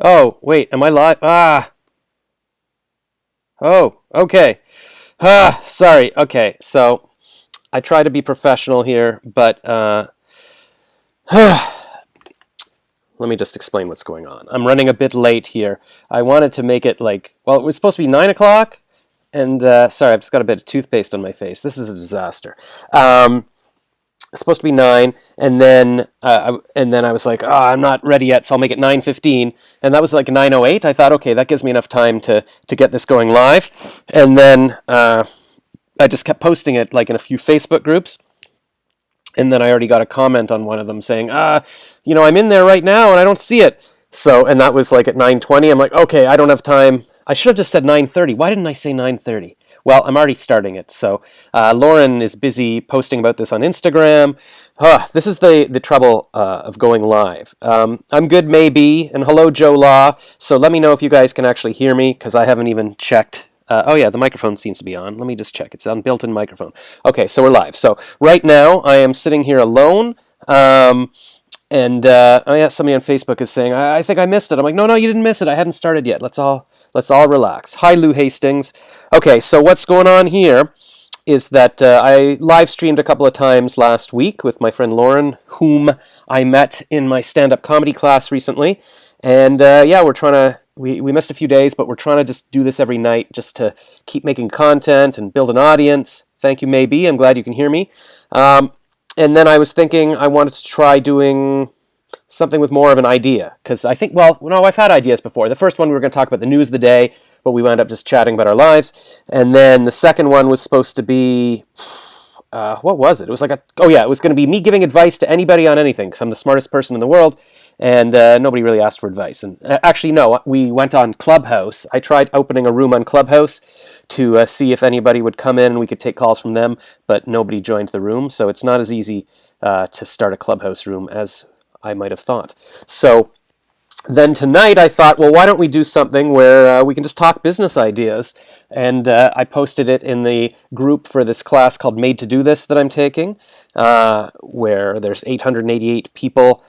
Oh, wait, am I live? Oh, okay. Sorry. Okay, so I try to be professional here, but let me just explain what's going on. I'm running a bit late here. I wanted to make it well, it was supposed to be 9 o'clock, and sorry, I've just got a bit of toothpaste on my face. This is a disaster. It's supposed to be 9, and then I was like, oh, I'm not ready yet, so I'll make it 9:15, and that was like 9:08. I thought, okay, that gives me enough time to get this going live, and then I just kept posting it like in a few Facebook groups, and then I already got a comment on one of them saying, I'm in there right now and I don't see it. So, and that was like at 9:20. I'm like, okay, I don't have time. I should have just said 9:30. Why didn't I say 9:30? Well, I'm already starting it. So Lauren is busy posting about this on Instagram. This is the trouble of going live. I'm good, maybe. And hello, Joe Law. So let me know if you guys can actually hear me, because I haven't even checked. Oh yeah, the microphone seems to be on. Let me just check. It's on built-in microphone. Okay, so we're live. So right now I am sitting here alone. And oh yeah, somebody on Facebook is saying, I think I missed it. I'm like, no, you didn't miss it. I hadn't started yet. Let's all relax. Hi, Lou Hastings. Okay, so what's going on here is that I live streamed a couple of times last week with my friend Lauren, whom I met in my stand-up comedy class recently. And yeah, we're trying to, we missed a few days, but we're trying to just do this every night just to keep making content and build an audience. Thank you, Maybe. I'm glad you can hear me. And then I was thinking I wanted to try doing something with more of an idea, because I think, well, no, I've had ideas before. The first one we were going to talk about the news of the day, but we wound up just chatting about our lives. And then the second one was supposed to be, what was it? It was like it was going to be me giving advice to anybody on anything, because I'm the smartest person in the world, and nobody really asked for advice. And actually, no, we went on Clubhouse. I tried opening a room on Clubhouse to see if anybody would come in and we could take calls from them, but nobody joined the room, so it's not as easy to start a Clubhouse room as I might have thought. So then tonight I thought, well, why don't we do something where we can just talk business ideas? And I posted it in the group for this class called Made to Do This that I'm taking, where there's 888 people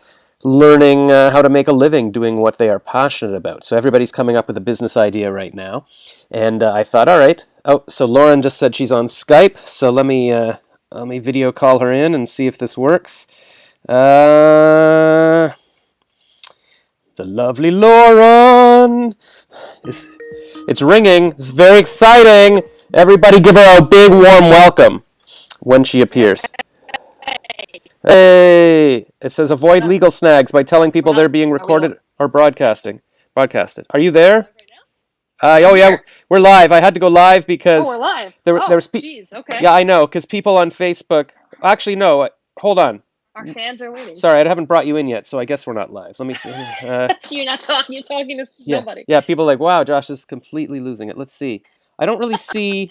learning how to make a living doing what they are passionate about. So everybody's coming up with a business idea right now. And I thought, all right. Oh, so Lauren just said she's on Skype. So let me video call her in and see if this works. The lovely Lauren. It's ringing. It's very exciting. Everybody give her a big warm welcome when she appears. Hey! It says avoid legal snags by telling people they're being recorded or broadcasted. Are you there? Oh yeah, we're live. I had to go live because we're live. There was geez, okay. Yeah, I know, because people on Facebook. Actually, no. Hold on. Our fans are waiting. Sorry, I haven't brought you in yet, so I guess we're not live. Let me see. So you're not talking. You're talking to nobody. Yeah, people are like, wow, Josh is completely losing it. Let's see. I don't really see.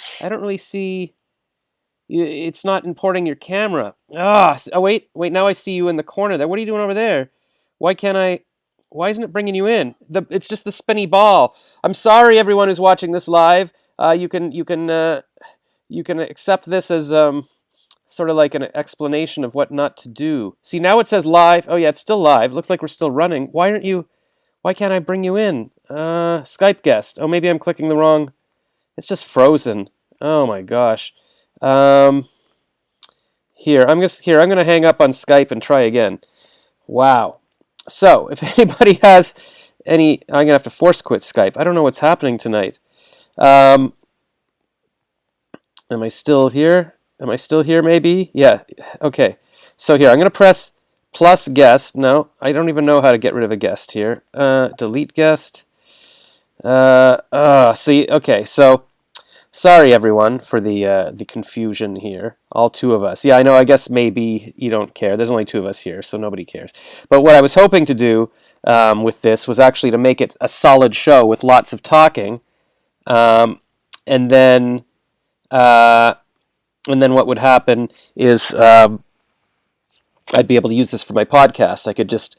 It's not importing your camera. Wait. Now I see you in the corner there. What are you doing over there? Why isn't it bringing you in? It's just the spinny ball. I'm sorry, everyone who's watching this live. You can accept this as sort of like an explanation of what not to do. See, now it says live. Oh yeah, it's still live. Looks like we're still running. Why can't I bring you in? Skype guest. Oh, maybe I'm clicking the wrong. It's just frozen. Oh my gosh. Here, I'm going to hang up on Skype and try again. Wow. So, if anybody has any, I'm going to have to force quit Skype. I don't know what's happening tonight. Am I still here? Maybe? Yeah. Okay. So here, I'm going to press plus guest. No, I don't even know how to get rid of a guest here. Delete guest. See, okay, so sorry everyone for the confusion here. All two of us. Yeah, I know, I guess maybe you don't care. There's only two of us here, so nobody cares. But what I was hoping to do with this was actually to make it a solid show with lots of talking. And then what would happen is I'd be able to use this for my podcast. I could just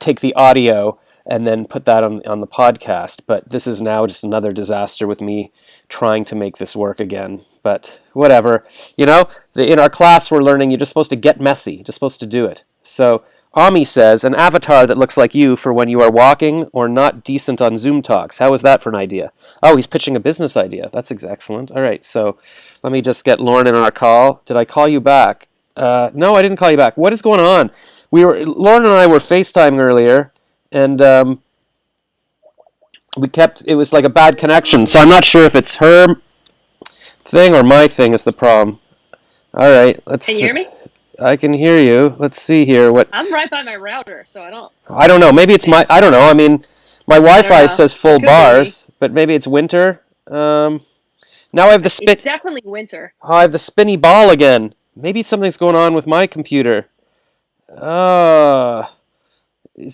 take the audio and then put that on the podcast. But this is now just another disaster with me trying to make this work again. But whatever. In our class we're learning you're just supposed to get messy. You're just supposed to do it. So Ami says, an avatar that looks like you for when you are walking or not decent on Zoom talks. How is that for an idea? Oh, he's pitching a business idea. That's excellent. All right, so let me just get Lauren in our call. Did I call you back? No, I didn't call you back. What is going on? Lauren and I were FaceTiming earlier, and it was like a bad connection, so I'm not sure if it's her thing or my thing is the problem. All right, let's. Can you hear me? I can hear you. Let's see here. I'm right by my router, so I don't. I don't know. Maybe it's my. I don't know. I mean, my Wi-Fi says full Could be bars, but maybe it's winter. Now I have the It's definitely winter. Oh, I have the spinny ball again. Maybe something's going on with my computer. Is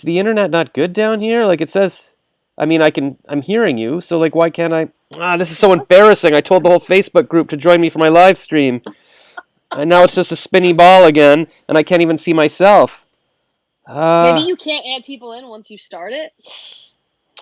the internet not good down here? Like it says. I mean, I'm hearing you. So like, why can't I? This is so embarrassing. I told the whole Facebook group to join me for my live stream. And now it's just a spinny ball again, and I can't even see myself. Maybe you can't add people in once you start it.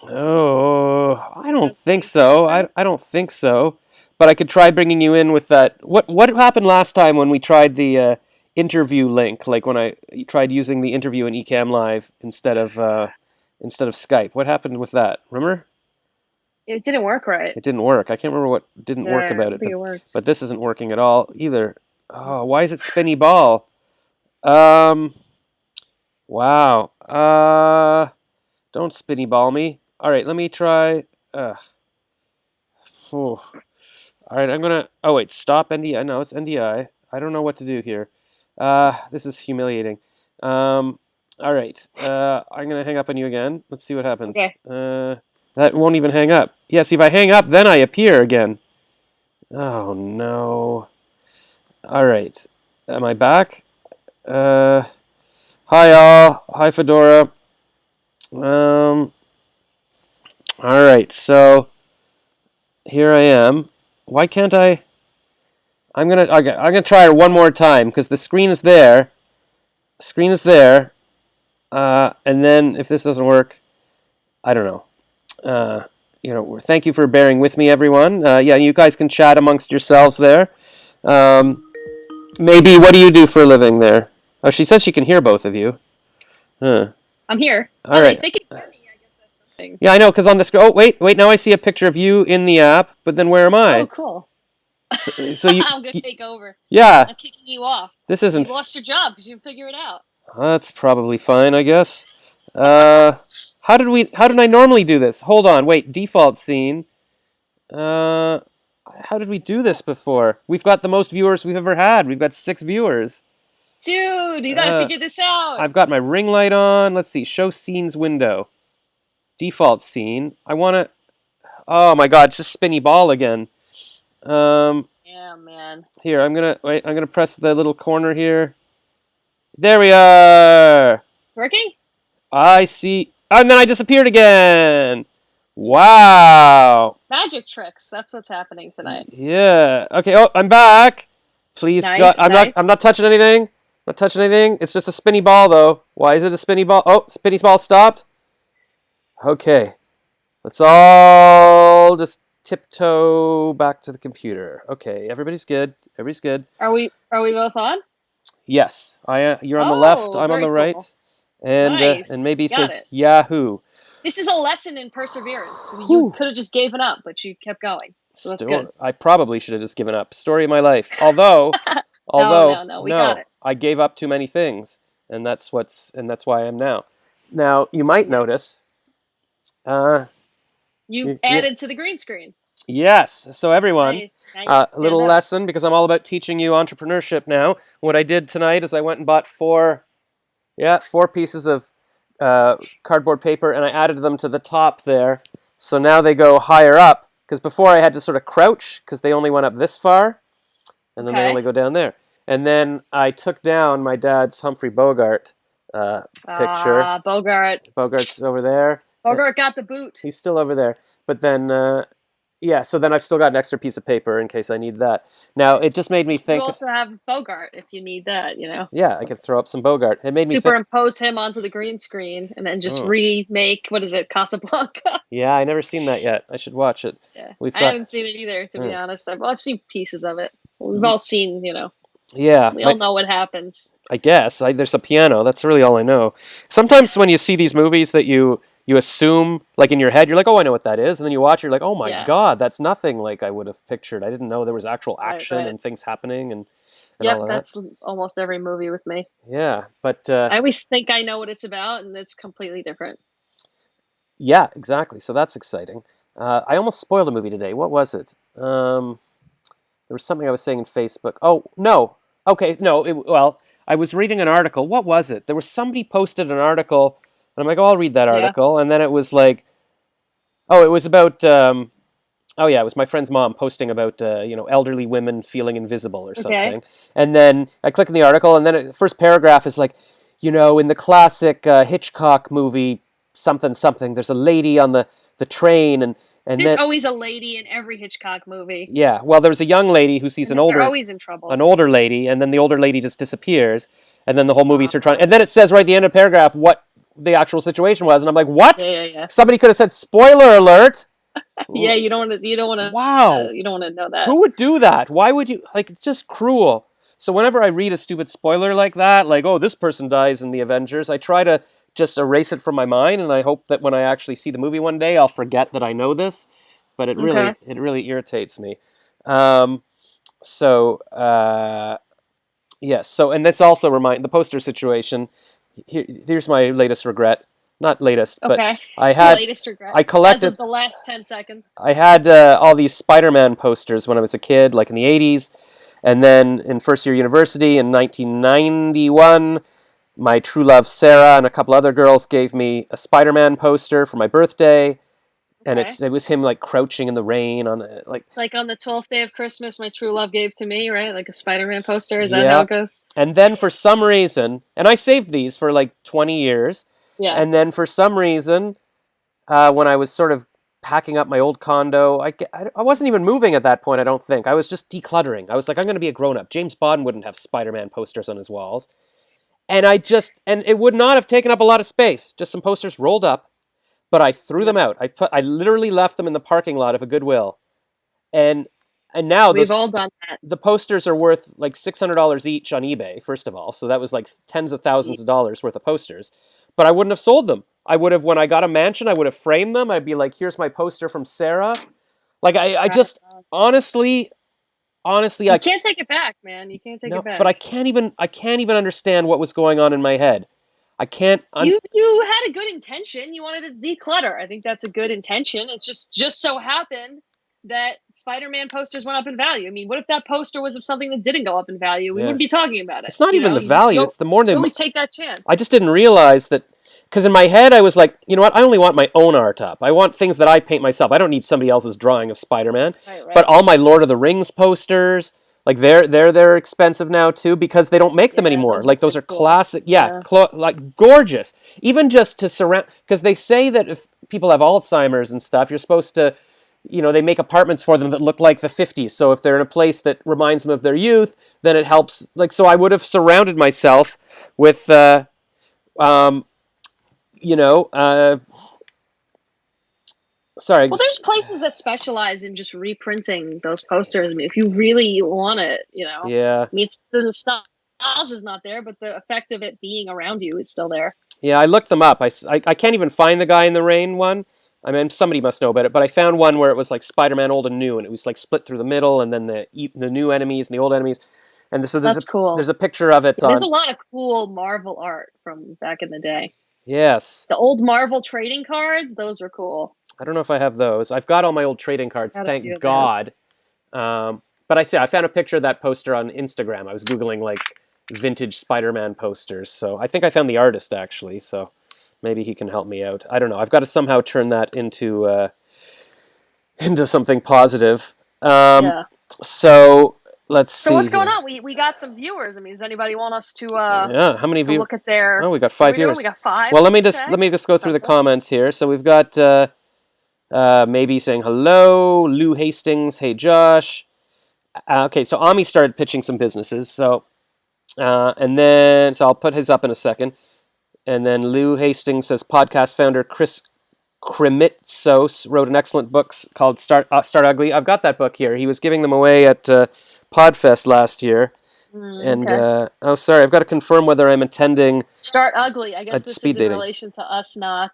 Oh, I don't think so. I don't think so. But I could try bringing you in with that. What happened last time when we tried the interview link? Like when I tried using the interview in Ecamm Live instead of Skype. What happened with that? Remember? It didn't work right. It didn't work. I can't remember what didn't work about it. But this isn't working at all either. Oh, why is it spinny ball? Wow. Don't spinny ball me. All right, let me try. All right, I'm gonna. Oh wait, stop NDI. No, it's NDI. I don't know what to do here. This is humiliating. All right. I'm gonna hang up on you again. Let's see what happens. Okay. That won't even hang up. Yeah, see if I hang up, then I appear again. Oh no. All right. Am I back? Hi all. Hi Fedora. All right. So here I am. Why can't I? I'm gonna try it one more time because the screen is there. Screen is there. And then if this doesn't work, I don't know. Thank you for bearing with me, everyone. Yeah, you guys can chat amongst yourselves there. Maybe, what do you do for a living there? Oh, she says she can hear both of you. Huh. I'm here. All right. If they can hear me, I guess that's something. Yeah, I know, because on the screen... Oh, wait, now I see a picture of you in the app, but then where am I? Oh, cool. So you... I'm going to take over. Yeah. I'm kicking you off. This isn't... You lost your job because you didn't figure it out. That's probably fine, I guess. How did I normally do this? Hold on, wait, default scene. How did we do this before? We've got the most viewers we've ever had. We've got 6 viewers. Dude, you gotta figure this out. I've got my ring light on. Let's see, show scenes window. Default scene. I wanna... Oh my god, it's just spinny ball again. Yeah, man. Here, I'm gonna press the little corner here. There we are! It's working? I see... And then I disappeared again! Wow! Magic tricks. That's what's happening tonight. Yeah. Okay. Oh, I'm back. Please, nice, God, I'm nice. not touching anything. Not touching anything. It's just a spinny ball, though. Why is it a spinny ball? Oh, spinny ball stopped. Okay. Let's all just tiptoe back to the computer. Okay. Everybody's good. Everybody's good. Are we both on? Yes. You're on the left. I'm on the right. Cool. And Nice. and maybe it Got says it. Yahoo. This is a lesson in perseverance. You could have just given up, but you kept going. So that's good. I probably should have just given up. Story of my life. Although, no, we got it. I gave up too many things, and that's why I am now. Now you might notice. You added to the green screen. Yes. So everyone, Nice. a little lesson because I'm all about teaching you entrepreneurship now. What I did tonight is I went and bought 4 pieces of cardboard paper, and I added them to the top there. So now they go higher up, because before I had to sort of crouch, because they only went up this far, and then they only go down there. And then I took down my dad's Humphrey Bogart picture. Bogart. Bogart's over there. Bogart got the boot. He's still over there. But then, so then I've still got an extra piece of paper in case I need that. Now, it just made me think... You also have Bogart if you need that, you know? Yeah, I could throw up some Bogart. It made me superimpose him onto the green screen and then just remake, what is it, Casablanca? Yeah, I never seen that yet. I should watch it. Yeah, I haven't seen it either, to be honest. I've seen pieces of it. We've all seen, Yeah, We all know what happens. I guess there's a piano. That's really all I know. Sometimes when you see these movies that you assume, like in your head, you're like, oh, I know what that is, and then you watch, you're like, oh my Yeah. god, that's nothing like I would have pictured. I didn't know there was actual Right, action right. and things happening and Yep, all of that. that's almost every movie with me. Yeah, but I always think I know what it's about, and it's completely different. yeah, exactly. So that's exciting. I almost spoiled a movie today. What was it? There was something I was saying in Facebook. Oh no. Okay, no. Well, I was reading an article. What was it? There was somebody posted an article, and I'm like, oh, I'll read that Yeah. article, and then it was like, oh, it was about. Oh yeah, it was my friend's mom posting about elderly women feeling invisible or Okay. something, and then I click in the article, and then the first paragraph is like, in the classic Hitchcock movie something something, there's a lady on the train, and There's then always a lady in every Hitchcock movie. yeah, well, there's a young lady who sees They're always in trouble. an older lady, and then the older lady just disappears, and then the whole movie's her trying, Uh-huh. and then it says right at the end of the paragraph what the actual situation was, and I'm like, what? Yeah. Somebody could have said spoiler alert. Yeah, you don't want to. You don't want to. Wow. You don't want to know that. Who would do that? Why would you? Like, it's just cruel. So whenever I read a stupid spoiler like that, like, oh, this person dies in the Avengers, I try to just erase it from my mind, and I hope that when I actually see the movie one day, I'll forget that I know this. But Okay. it really irritates me. Um, so yes. So and this also the poster situation. Here's my latest regret. Not latest, but Okay. I Your had latest regret. I As collected of the last 10 seconds. I had all these Spider-Man posters when I was a kid, like in the 80s. And then in first year university in 1991, my true love Sarah and a couple other girls gave me a Spider-Man poster for my birthday. And Okay. it was him like crouching in the rain on like It's like on the 12th day of Christmas, my true love gave to me, right? Like a Spider-Man poster. Is that yeah. how it goes? And then for some reason, and I saved these for like 20 years. Yeah. And then for some reason, when I was sort of packing up my old condo, I wasn't even moving at that point, I don't think. I was just decluttering. I was like, I'm going to be a grown up. James Bond wouldn't have Spider-Man posters on his walls. And and it would not have taken up a lot of space. Just some posters rolled up, but I threw them out. I literally left them in the parking lot of a Goodwill. And now We've all done that. the posters are worth like $600 each on eBay, first of all. So that was like tens of thousands of dollars worth of posters. But I wouldn't have sold them. I would have, when I got a mansion, I would have framed them. I'd be like, here's my poster from Sarah. Like, I just, honestly, You can't take it back, man. You can't take no, it back. but I can't even understand what was going on in my head. I can't, You had a good intention. You wanted to declutter. I think that's a good intention. It just so happened that Spider-Man posters went up in value. I mean, what if that poster was of something that didn't go up in value? We Yeah. wouldn't be talking about it. It's not even the value. It's the more You than always take that chance. I just didn't realize that, because in my head I was like, you know what? I only want my own art up. I want things that I paint myself. I don't need somebody else's drawing of Spider-Man. Right. But all my Lord of the Rings posters, like they're expensive now too because they don't make them anymore. those are Like those are pretty cool. classic, Yeah. like gorgeous. Even just to surround, because they say that if people have Alzheimer's and stuff, you're supposed to, they make apartments for them that look like the 50s. So if they're in a place that reminds them of their youth, then it helps. Like, so I would have surrounded myself with, sorry. Well, there's places that specialize in just reprinting those posters. I mean, if you really want it, Yeah. I mean, the nostalgia's not there, but the effect of it being around you is still there. Yeah, I looked them up. I can't even find the Guy in the Rain one. I mean, somebody must know about it, but I found one where it was like Spider-Man old and new, and it was like split through the middle, and then the new enemies and the old enemies. And so That's cool. There's a picture of it There's on. a lot of cool Marvel art from back in the day. Yes. The old Marvel trading cards, those were cool. I don't know if I have those. I've got all my old trading cards, thank God. But I found a picture of that poster on Instagram. I was Googling like vintage Spider-Man posters. So I think I found the artist actually. So maybe he can help me out. I don't know. I've got to somehow turn that into something positive. Yeah. So let's see. So what's going here. on? We got some viewers. I mean, does anybody want us to yeah, how many to look at their? Oh, we got 5 viewers. We got 5. Well, let me just go through the comments here. So we've got maybe saying hello, Lou Hastings. Hey, Josh. Okay, so Ami started pitching some businesses. So and then I'll put his up in a second. And then Lou Hastings says podcast founder Chris Krimitsos wrote an excellent book called Start Ugly. I've got that book here. He was giving them away at Podfest last year. And Okay. oh, sorry, I've got to confirm whether I'm attending Start ugly. I a guess this speed is in dating. relation to us not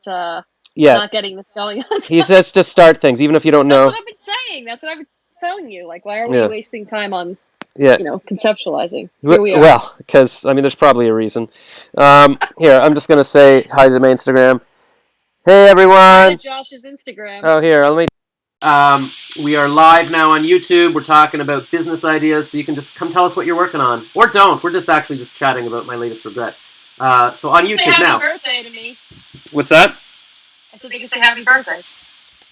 Yeah, not getting this going on he time. says to start things, even if you don't That's know. what I've been saying. That's what I've been telling you. Like, why are we Yeah, wasting time on, yeah. conceptualizing? Here we are. Well, because I mean, there's probably a reason. Here, I'm just gonna say hi to my Instagram. Hey Hi to everyone. Josh's Instagram. Oh, here, let me. We are live now on YouTube. We're talking about business ideas, so you can just come tell us what you're working on, or don't. We're just actually just chatting about my latest regret. So on You can say YouTube happy now. birthday to me. What's that? I said they can say happy birthday.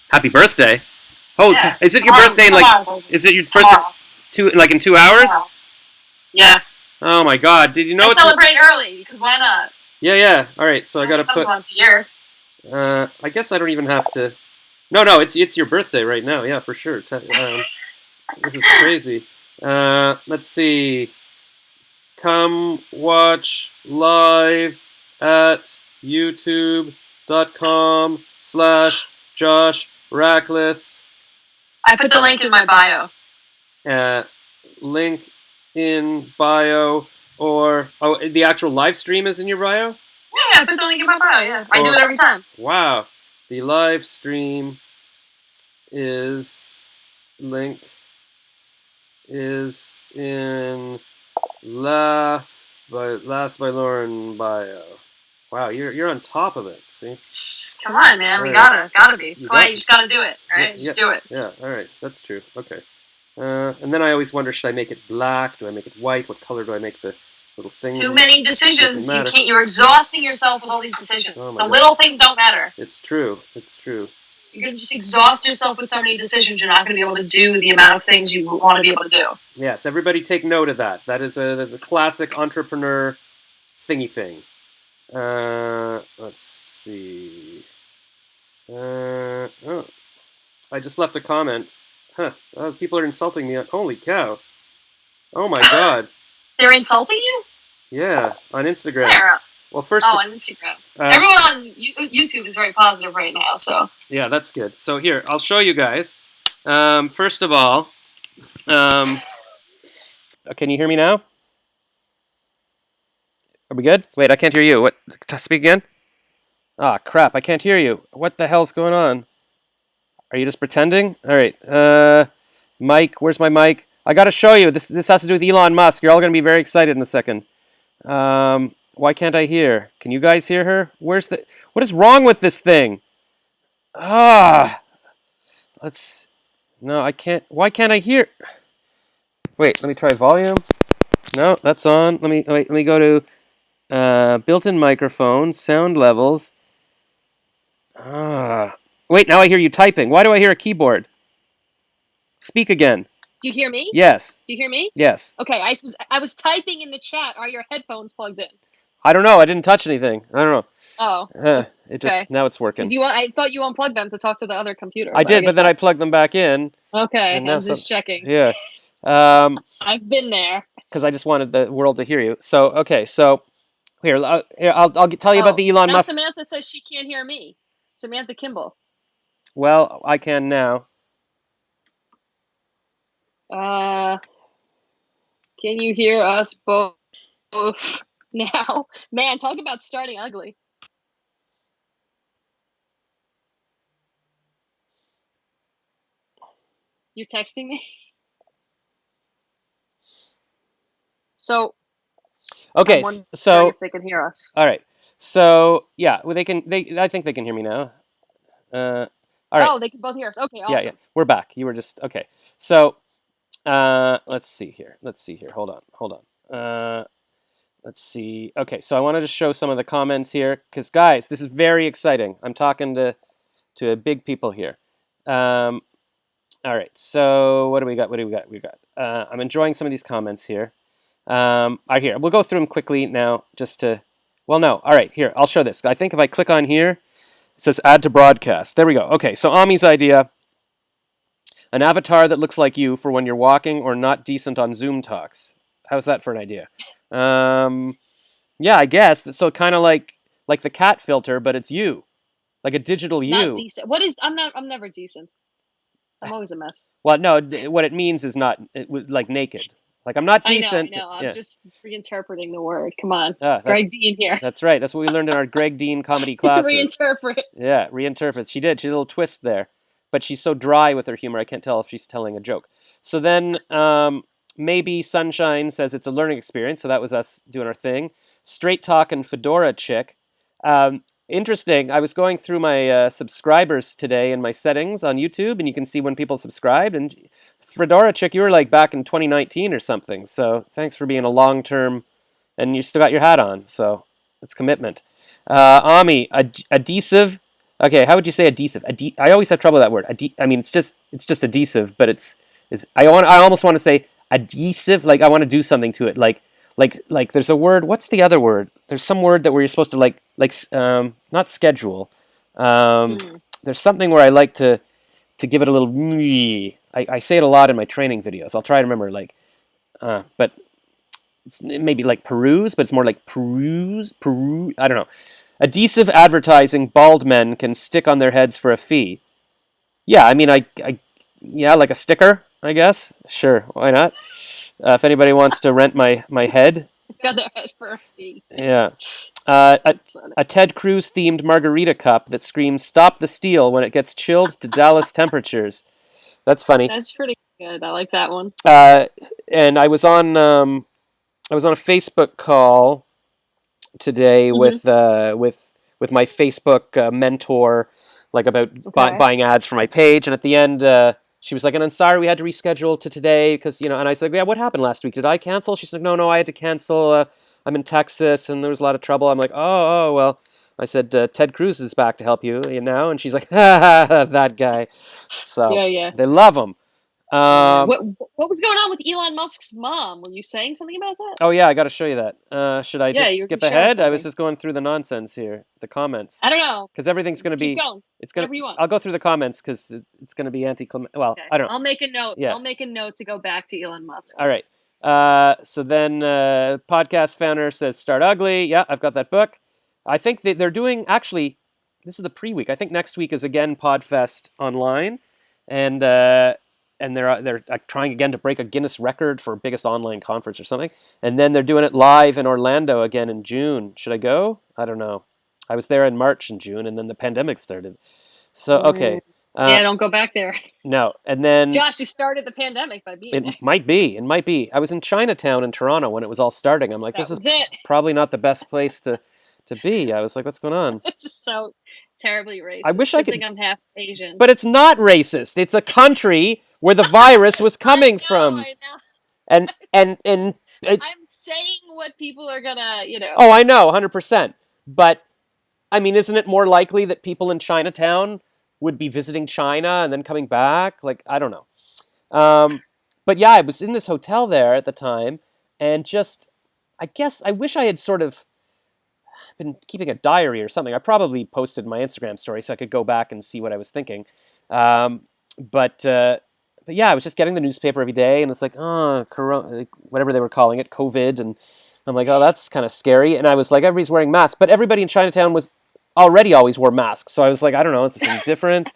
Happy birthday. Oh, Yeah. is it your Tomorrow, birthday? Is it your birthday? tomorrow. In 2 hours? Tomorrow. Yeah. Oh my God! Did you know I it's? celebrate early because why not? Yeah, yeah. All right, so I gotta Comes put. once a year. I guess I don't even have to. No, it's your birthday right now. Yeah, for sure. This is crazy. Let's see. Come watch live at youtube.com/Josh Rackless. I put the link in my bio. Link in bio, or the actual live stream is in your bio. Yeah, I put the link in my bio. Yeah, I do it every time. Wow, the live stream is link is in Last by Lauren bio. Wow, you're on top of it. See? Come on, man. We gotta be. That's why you just gotta do it. All right, just do it. Yeah. All right, that's true. Okay. And then I always wonder: should I make it black? Do I make it white? What color do I make the little thing? Too many decisions. You can't. You're exhausting yourself with all these decisions. The little things don't matter. It's true. It's true. You're going to just exhaust yourself with so many decisions. You're not going to be able to do the amount of things you want to be able to do. Yes, everybody take note of that. That's a classic entrepreneur thingy thing. Let's see. Oh, I just left a comment. Huh. People are insulting me. Holy cow. Oh my God. They're insulting you? Yeah, on Instagram. Where? Well, first. Oh, on Instagram. Everyone on YouTube is very positive right now, so. Yeah, that's good. So here, I'll show you guys. First of all, can you hear me now? Are we good? Wait, I can't hear you. What? Speak again? Ah, crap, I can't hear you. What the hell's going on? Are you just pretending? All right. Mike, where's my mic? I got to show you. This has to do with Elon Musk. You're all going to be very excited in a second. Why can't I hear? Can you guys hear her? What is wrong with this thing? No, I can't. Why can't I hear? Wait, let me try volume. No, that's on. Let me go to built-in microphone, sound levels. Wait, now I hear you typing. Why do I hear a keyboard? Speak again. Do you hear me? Yes. Do you hear me? Yes. Okay, I was typing in the chat. Are your headphones plugged in? I don't know. I didn't touch anything. I don't know. Oh. It just now it's working. I thought you unplugged them to talk to the other computer. I did, but then I plugged them back in. Okay, I'm just checking. Yeah. I've been there. Because I just wanted the world to hear you. So okay, so here I'll tell you about the Elon Musk. Samantha says she can't hear me. Samantha Kimball. Well, I can now. Can you hear us both now? Man, talk about starting ugly. You're texting me? So. Okay, so if they can hear us. All right. So yeah, well, I think they can hear me now. All right. Oh, they can both hear us. Okay, awesome. Yeah, we're back. You were just okay. So, let's see here. Hold on. Let's see. Okay, so I wanted to show some of the comments here because guys, this is very exciting. I'm talking to big people here. All right. So what do we got? I'm enjoying some of these comments here. Here, we'll go through them quickly now, just to. Well, no. All right, here, I'll show this. I think if I click on here, it says add to broadcast. There we go. Okay, so Ami's idea. An avatar that looks like you for when you're walking or not decent on Zoom talks. How's that for an idea? Yeah, I guess. So kind of like the cat filter, but it's you. Like a digital you. Not decent. What is, I'm never decent. I'm always a mess. Well, no, what it means is not like naked. Like I'm not I decent. know. I'm Yeah. just reinterpreting the word. Come on. Ah, Greg Dean here. that's right. That's what we learned in our Greg Dean comedy classes. Reinterpret. Yeah, reinterprets. She did. She did a little twist there, but she's so dry with her humor. I can't tell if she's telling a joke. So then maybe Sunshine says it's a learning experience. So that was us doing our thing. Straight talking Fedora chick. Interesting. I was going through my subscribers today in my settings on YouTube, and you can see when people subscribed. And Fedora chick, you were like back in 2019 or something. So thanks for being a long term, and you still got your hat on. So it's commitment. Ami, adhesive. Okay, how would you say adhesive? I always have trouble with that word. I mean, it's just adhesive, but I almost want to say adhesive. Like I want to do something to it. Like there's a word. What's the other word? There's some word that where you're supposed to not schedule. There's something where I like to give it a little. I say it a lot in my training videos. I'll try to remember but it's maybe like peruse, but it's more like peruse. I don't know. Adhesive advertising bald men can stick on their heads for a fee. Yeah, I mean, yeah, like a sticker, I guess. Sure, why not? If anybody wants to rent my head, Got their head for a fee. yeah. That's funny. A Ted Cruz themed margarita cup that screams "Stop the steal" when it gets chilled to Dallas temperatures. That's funny. That's pretty good. I like that one. And I was on a Facebook call today with my Facebook mentor, like about Okay. buying ads for my page. And at the end, she was like, "And I'm sorry we had to reschedule to today because And I said, "Yeah, what happened last week? Did I cancel?" She's like, "No, I had to cancel. I'm in Texas and there was a lot of trouble." I'm like, "Oh, well." I said, "Ted Cruz is back to help you now," and she's like, "Ha ha, that guy." So Yeah. they love him. What was going on with Elon Musk's mom? Were you saying something about that? Oh yeah, I got to show you that. Should I Yeah, just you were skip showing ahead? I was something. just going through the nonsense here, the comments, I don't know. because everything's going to Keep be. going. It's gonna. Whatever you want. I'll go through the comments because it's going to be anti-climate. Well, Okay. I don't know. I'll make a note. Yeah. I'll make a note to go back to Elon Musk. All right. So then, podcast founder says start ugly. Yeah, I've got that book. I think they're doing actually. This is the pre-week. I think next week is again Podfest online, and they're trying again to break a Guinness record for biggest online conference or something. And then they're doing it live in Orlando again in June. Should I go? I don't know. I was there in March and June, and then the pandemic started. So okay. Yeah, don't go back there. No, and then Josh, you started the pandemic by being there. it might be. It might be. I was in Chinatown in Toronto when it was all starting. I'm like, That this is was it. probably not the best place to be. I was like, what's going on? This is so terribly racist. I wish I Good could- thing I'm half Asian. But it's not racist. It's a country where the virus was coming from, I know. and it's. I'm saying what people are gonna, Oh, I know, 100%. But I mean, isn't it more likely that people in Chinatown would be visiting China and then coming back? Like, I don't know. But yeah, I was in this hotel there at the time, and I guess I wish I had sort of been keeping a diary or something. I probably posted my Instagram story so I could go back and see what I was thinking. But yeah, I was just getting the newspaper every day, and it's like, oh, corona, whatever they were calling it, COVID, and I'm like, oh, that's kind of scary. And I was like, everybody's wearing masks, but everybody in Chinatown was already always wore masks, so I was like, I don't know, is this something different?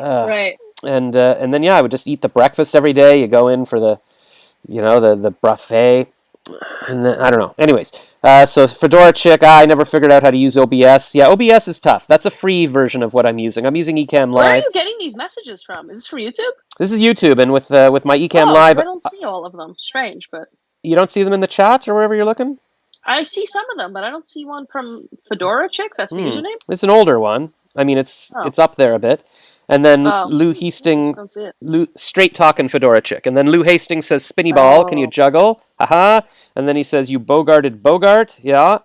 right. And then yeah, I would just eat the breakfast every day. You go in for the buffet, and then I don't know. Anyways, so Fedora Chick, I never figured out how to use OBS. Yeah, OBS is tough. That's a free version of what I'm using. I'm using Ecamm Where are Live. you getting these messages from? Is this from YouTube? This is YouTube, and with my Ecamm Oh, Live, I don't see all of them. Strange, but you don't see them in the chat or wherever you're looking. I see some of them, but I don't see one from Fedora Chick. That's the username. It's an older one. I mean, it's up there a bit. And then Lou Hastings, Don't see it. straight talking Fedora Chick. And then Lou Hastings says, "Spinny ball, can you juggle? Haha." And then he says, "You bogarted Bogart, yeah."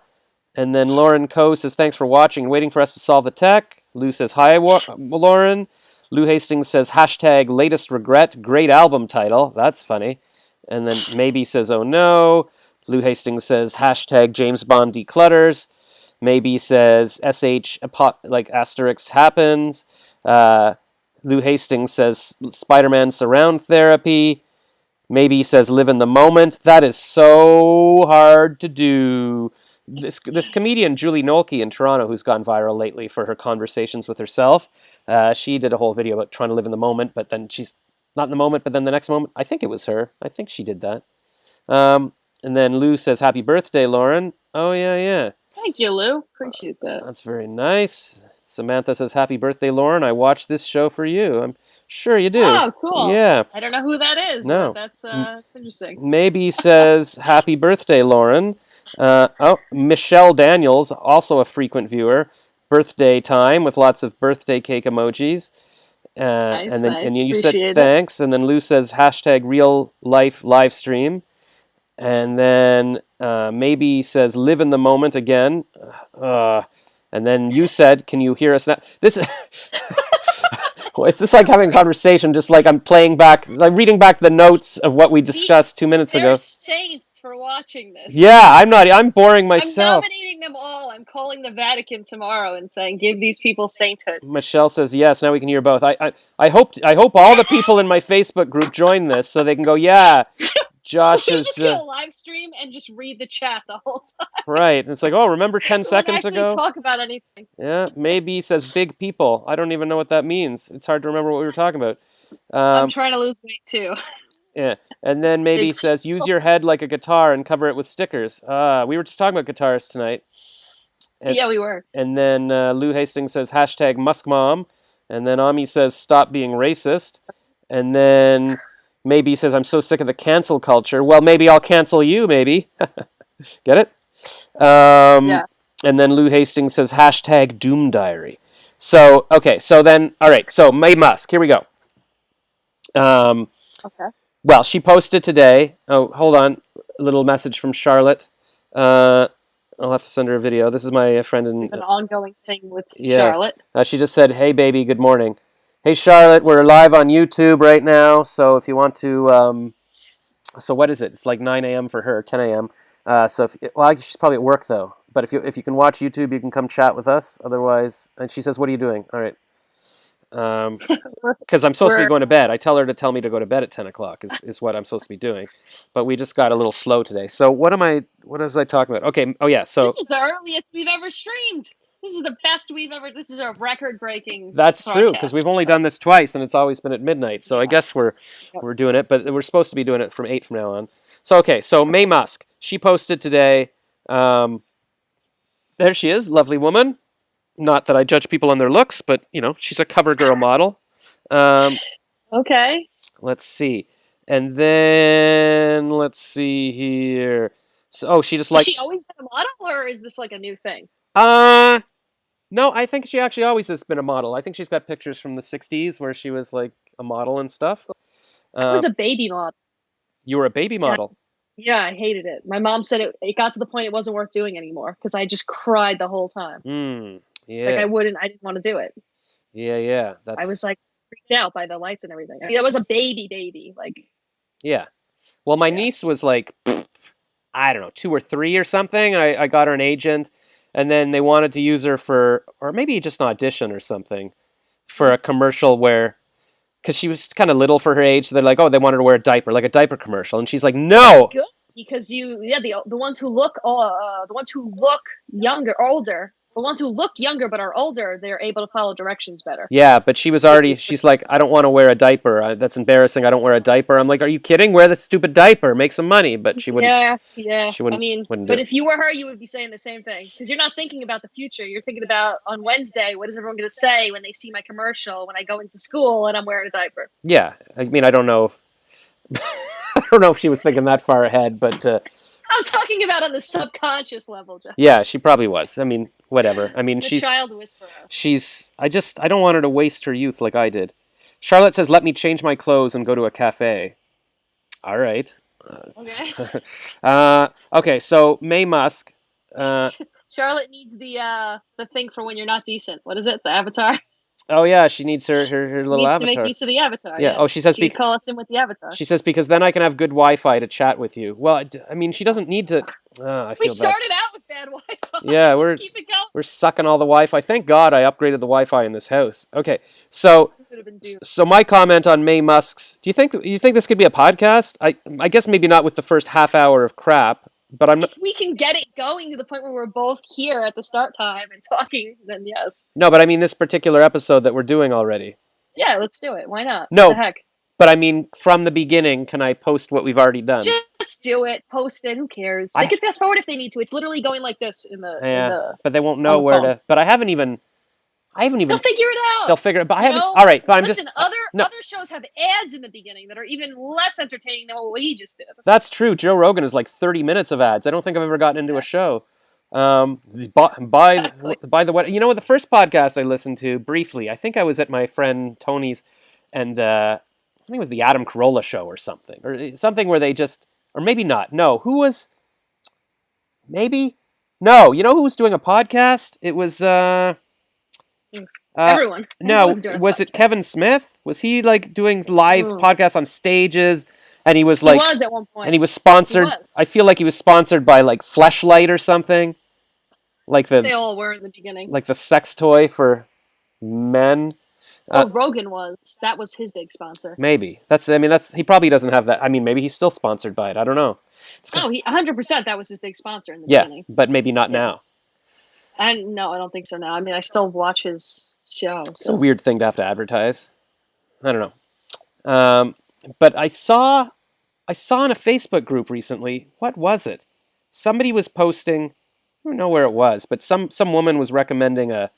And then Lauren Coe says, "Thanks for watching and waiting for us to solve the tech." Lou says, "Hi, Lauren." Lou Hastings says, hashtag latest regret, great album title. That's funny. And then maybe says, "Oh no." Lou Hastings says, hashtag James Bond declutters. Maybe says, SH like asterisk happens. Lou Hastings says, Spider-Man surround therapy. Maybe says, live in the moment. That is so hard to do. This comedian, Julie Nolke in Toronto, who's gone viral lately for her conversations with herself, she did a whole video about trying to live in the moment, but then she's not in the moment, but then the next moment, I think it was her. I think she did that. And then Lou says, "Happy birthday, Lauren." Oh yeah, yeah. Thank you, Lou. Appreciate that. That's very nice. Samantha says, "Happy birthday, Lauren. I watched this show for you." I'm sure you do. Oh, cool. Yeah. I don't know who that is, No. but that's interesting. Maybe says, "Happy birthday, Lauren." Michelle Daniels, also a frequent viewer. Birthday time with lots of birthday cake emojis. Nice, and then nice. and you said Appreciate it. thanks, and then Lou says hashtag real life live stream, and then maybe says live in the moment again, and then you said, can you hear us now? This it's just like having a conversation, just like I'm playing back, like reading back the notes of what we discussed 2 minutes They're ago. saints for watching this. Yeah, I'm boring myself. I'm nominating them all. I'm calling the Vatican tomorrow and saying, give these people sainthood. Michelle says yes. Now we can hear both. I hope all the people in my Facebook group join this so they can go. Yeah, Josh We is just do a live stream and just read the chat the whole time. right. It's like, oh, remember 10 seconds actually ago? Talk about anything. Yeah, maybe says big people. I don't even know what that means. It's hard to remember what we were talking about. I'm trying to lose weight too. Yeah, and then maybe Big says use your head like a guitar and cover it with stickers. We were just talking about guitars tonight. Yeah, we were. And then Lou Hastings says hashtag Musk Mom. And then Ami says stop being racist. And then maybe says I'm so sick of the cancel culture. Well, maybe I'll cancel you, maybe. Get it? Yeah. And then Lou Hastings says hashtag Doom Diary. So, okay, so then, all right, so May Musk, here we go. Okay. Well, she posted today. Oh, hold on. A little message from Charlotte. I'll have to send her a video. This is my friend in An ongoing thing with Charlotte. she just said, "Hey, baby, good morning." Hey, Charlotte, we're live on YouTube right now. So if you want to, so what is it? It's like 9 a.m. for her, 10 a.m. So she's probably at work though. But if you can watch YouTube, you can come chat with us. Otherwise, and she says, "What are you doing?" All right. Because I'm supposed to be going to bed. I tell her to tell me to go to bed at 10 o'clock is what I'm supposed to be doing. But we just got a little slow today. So what was I talking about? Okay. Oh yeah. So this is the earliest we've ever streamed. This is the best we've ever. This is a record-breaking. That's true podcast. because we've only done this twice and it's always been at midnight. So I guess we're doing it, but we're supposed to be doing it from 8 from now on. So okay. So May Musk, she posted today. There she is, lovely woman. Not that I judge people on their looks, but she's a cover girl model. Okay. Let's see, and then let's see here. So, she just Has she always been a model, or is this like a new thing? No, I think she actually always has been a model. I think she's got pictures from the '60s where she was like a model and stuff. I was a baby model. You were a baby model. Yeah, I hated it. My mom said it got to the point it wasn't worth doing anymore because I just cried the whole time. Yeah. Like I didn't want to do it. Yeah. I was like freaked out by the lights and everything. I mean, I was a baby. Like. Yeah. Well, my niece was like, I don't know, 2 or 3 or something. And I got her an agent, and then they wanted to use her or maybe just an audition or something, for a commercial because she was kind of little for her age. So they're like, oh, they wanted her to wear a diaper, like a diaper commercial. And she's like, no. Good, because the ones who look younger, older. The ones who look younger but are older, they're able to follow directions better. Yeah, but she's like, I don't want to wear a diaper. That's embarrassing. I don't wear a diaper. I'm like, are you kidding? Wear the stupid diaper. Make some money. But she wouldn't. Yeah. She wouldn't. But if you were her, you would be saying the same thing. Because you're not thinking about the future. You're thinking about on Wednesday, what is everyone going to say when they see my commercial when I go into school and I'm wearing a diaper? Yeah. I mean, I don't know. I don't know if she was thinking that far ahead, but... I'm talking about on the subconscious level, Jeff. Yeah, she probably was. I mean, whatever. I mean, she's child whisperer. I don't want her to waste her youth like I did. Charlotte says, "Let me change my clothes and go to a cafe." All right. Okay. Okay. So May Musk. Charlotte needs the thing for when you're not decent. What is it? The avatar. Oh yeah, she needs her little needs avatar. to make use of the avatar. Yeah. Oh, she says she can call us in with the avatar. She says because then I can have good Wi-Fi to chat with you. Well, I mean, she doesn't need to. I feel we started out with bad Wi-Fi. Yeah, Let's keep it going. We're sucking all the Wi-Fi. Thank God I upgraded the Wi-Fi in this house. Okay, so my comment on May Musk's. Do you think this could be a podcast? I guess maybe not with the first half hour of crap. But if we can get it going to the point where we're both here at the start time and talking, then yes. No, but I mean this particular episode that we're doing already. Yeah, let's do it. Why not? No, what the heck? but I mean, from the beginning, can I post what we've already done? Just do it. Post it. Who cares? I- They could fast forward if they need to. It's literally going like this Yeah, but they won't know the where phone. to. But I haven't even. They'll figure it out. They'll figure it. But I You haven't. know? All right, but I'm Listen, just. other No, shows have ads in the beginning that are even less entertaining than what we just did. that's true. Joe Rogan is like 30 minutes of ads. I don't think I've ever gotten into a show. By Exactly. the way, you know what? The first podcast I listened to briefly, I think I was at my friend Tony's, and I think it was the Adam Carolla show or something where they just, or maybe not. No, who was? Maybe no. You know who was doing a podcast? It was Everyone. no. Everyone's doing Was it podcasts. Kevin Smith? Was he like doing live Mm. podcasts on stages? And he was He like, was at one point. and he was sponsored. He was. I feel like he was sponsored by like Fleshlight or something, like They the all were in the beginning. sex toy for men. Rogan was. That was his big sponsor. Maybe that's. I mean, that's. He probably doesn't have that. I mean, maybe he's still sponsored by it. I don't know. It's No, he 100%. That was his big sponsor in the yeah, beginning. but maybe not Yeah. now. And no, I don't think so now. I mean, I still watch his show. It's a So. weird thing to have to advertise. I don't know. But I saw in a Facebook group recently. What was it? Somebody was posting. I don't know where it was, but some woman was recommending a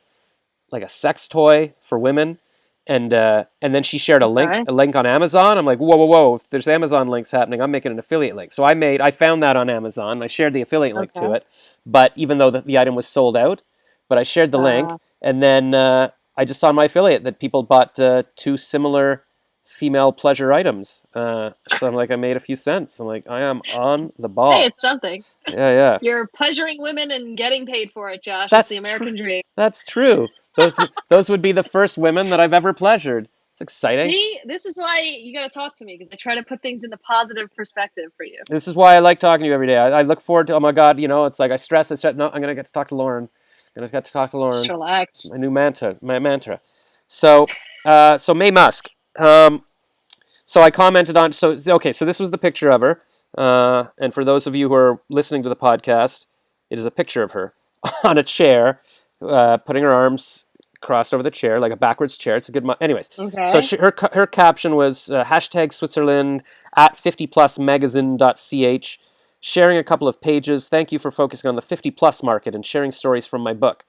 sex toy for women, and then she shared a Okay. link on Amazon. I'm like, whoa! If there's Amazon links happening, I'm making an affiliate link. So I found that on Amazon. I shared the affiliate link to Okay. it, but even though the item was sold out, but I shared the link, and then I just saw on my affiliate that people bought 2 similar female pleasure items. So I'm like, I made a few cents. I'm like, I am on the ball. Hey, it's something. Yeah. You're pleasuring women and getting paid for it, Josh. That's It's the American dream. That's true. Those would be the first women that I've ever pleasured. It's exciting. See, this is why you got to talk to me because I try to put things in the positive perspective for you. This is why I like talking to you every day. I look forward to. Oh my God, it's like I stress. No, I'm gonna get to talk to Lauren. I'm gonna get to talk to Lauren. Just relax. My new mantra. My mantra. So, Mae Musk. So I commented on. So okay. So this was the picture of her. And for those of you who are listening to the podcast, it is a picture of her on a chair, putting her arms crossed over the chair like a backwards chair. It's a good. Anyways, Okay. so her caption was hashtag Switzerland at 50plusmagazine.ch, sharing a couple of pages. Thank you for focusing on the 50 plus market and sharing stories from my book.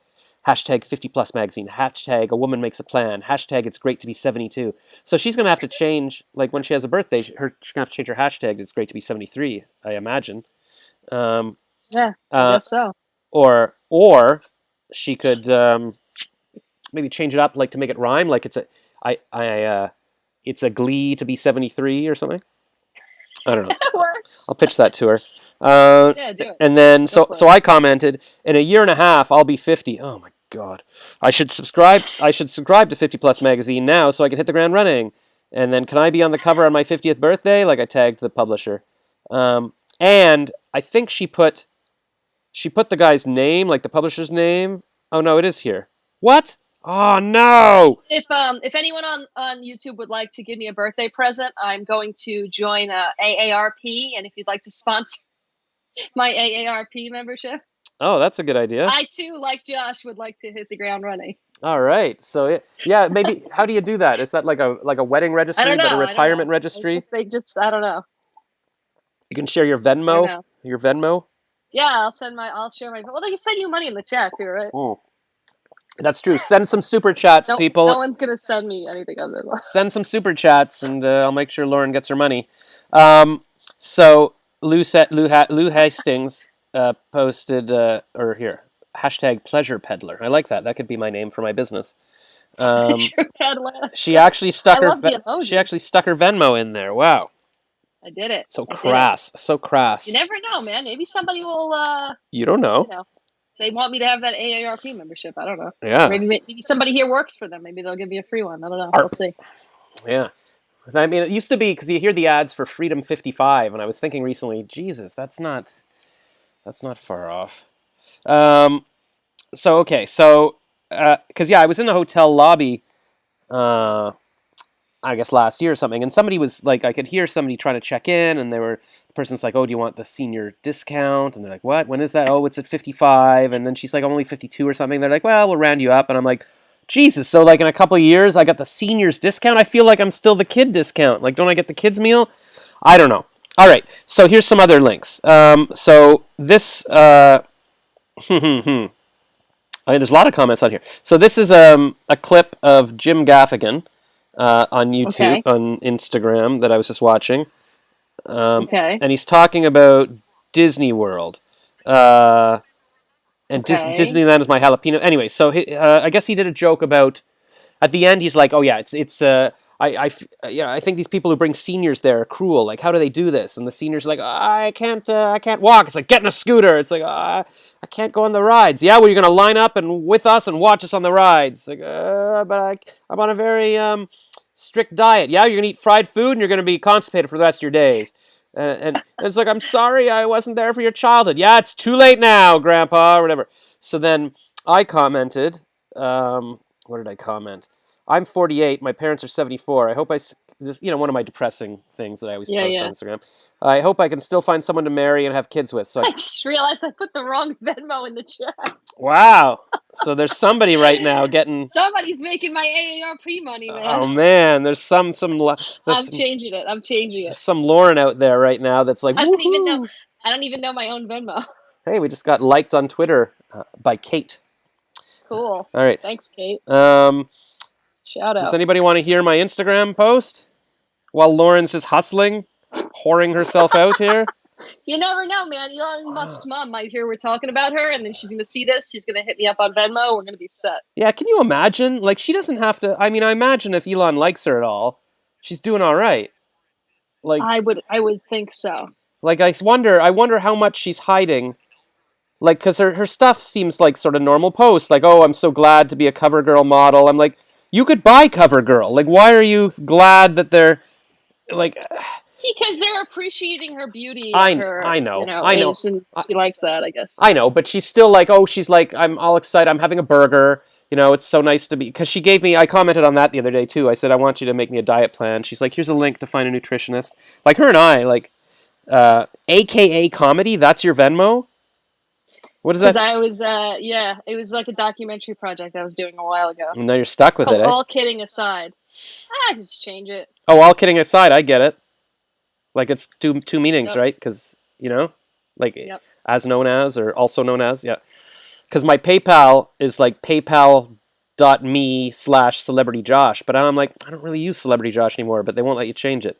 Hashtag 50 plus magazine. Hashtag a woman makes a plan. Hashtag it's great to be 72. So she's gonna have to change, like when she has a birthday, she's gonna have to change her hashtag. It's great to be 73. I imagine. Yeah, I guess so. Or she could maybe change it up, like to make it rhyme, like it's a glee to be 73 or something. I don't know. That works. I'll pitch that to her. Yeah, do it. And then Go for so I commented, in a year and a half I'll be 50. Oh my God. I should subscribe to 50 Plus magazine now so I can hit the ground running. And then can I be on the cover on my 50th birthday? Like I tagged the publisher. And I think she put the guy's name, like the publisher's name. Oh no, it is here. What? Oh no! If anyone on YouTube would like to give me a birthday present, I'm going to join AARP, and if you'd like to sponsor my AARP membership, Oh, that's a good idea. I too, like Josh, would like to hit the ground running. All right. So yeah, maybe how do you do that? Is that like a wedding registry, I don't know. but a I don't retirement know. registry? They just I don't know. You can share your I don't Venmo. know. Your Venmo. Yeah, I'll share my. Well, they can send you money in the chat too, right? Oh, that's true. Send some super chats, No, people. no one's gonna send me anything other than. Send some super chats, and I'll make sure Lauren gets her money. So Lou Hastings posted or here hashtag pleasure peddler. I like that. That could be my name for my business. She actually stuck I her. love the emoji. She actually stuck her Venmo in there. Wow. I did it. So I did it. crass. So crass. You never know, man. Maybe somebody will. You don't know. You know, they want me to have that AARP membership. I don't know. Yeah. Maybe somebody here works for them. Maybe they'll give me a free one. I don't know. We'll see. Yeah. I mean, it used to be because you hear the ads for Freedom 55, and I was thinking recently, Jesus, that's not far off. So okay, so because I was in the hotel lobby, I guess last year or something, and somebody was like, I could hear somebody trying to check in, and the person's like, oh, do you want the senior discount? And they're like, what? When is that? Oh, it's at 55. And then she's like, I'm only 52 or something. They're like, well, we'll round you up, and I'm like, Jesus, so like in a couple of years, I got the seniors discount. I feel like I'm still the kid discount. Like, don't I get the kids meal? I don't know. All right, so here's some other links. So this, there's a lot of comments on here. So this is a clip of Jim Gaffigan on YouTube, Okay. on Instagram that I was just watching, Okay. and he's talking about Disney World. And Okay. Disneyland is my jalapeno. Anyway, so I guess he did a joke about at the end. He's like, "Oh yeah, I think these people who bring seniors there are cruel. Like, how do they do this?" And the seniors are like, I can't walk. It's like, get in a scooter. It's like, I can't go on the rides. Yeah, well, you're gonna line up and with us and watch us on the rides. Like, I'm on a very strict diet. Yeah, you're gonna eat fried food and you're gonna be constipated for the rest of your days. And it's like, I'm sorry I wasn't there for your childhood. Yeah, it's too late now, Grandpa, or whatever. So then I commented, what did I comment? I'm 48. My parents are 74. I hope this, one of my depressing things that I always Yeah, post yeah. on Instagram. I hope I can still find someone to marry and have kids with. So I just realized I put the wrong Venmo in the chat. wow. So there's somebody right now getting. Somebody's making my AARP money, man. Oh man, there's I'm changing it. I'm changing it. some Lauren out there right now that's like, I don't even know. woohoo. I don't even know my own Venmo. Hey, we just got liked on Twitter by Kate. Cool. All right. Thanks, Kate. Does Shout out. anybody want to hear my Instagram post while Lawrence is hustling, whoring herself out here? You never know, man. Elon Musk's mom might hear we're talking about her, and then she's going to see this. She's going to hit me up on Venmo. We're going to be set. Yeah, can you imagine? Like, she doesn't have to. I mean, I imagine if Elon likes her at all, she's doing all right. Like, I would think so. like I wonder how much she's hiding. Like, because her stuff seems like sort of normal posts. Like, oh, I'm so glad to be a CoverGirl model. I'm like, you could buy CoverGirl. Like, why are you glad that they're like? Because they're appreciating her beauty. I And her, know, age, and she likes that, I guess. I know, but she's still like, oh, she's like, I'm all excited. I'm having a burger. It's so nice to be. Because she gave me, I commented on that the other day too. I said, I want you to make me a diet plan. She's like, here's a link to find a nutritionist. Like, her and I, like, AKA comedy, that's your Venmo? What is Because that? I was, it was like a documentary project I was doing a while ago. And now you're stuck with it, eh? All kidding aside, I can just change it. Oh, all kidding aside, I get it. Like, it's two meanings, Yep. right? Because, like, Yep. as known as or also known as, yeah. Because my PayPal is like paypal.me/celebrityjosh, but I'm like, I don't really use Celebrity Josh anymore, but they won't let you change it.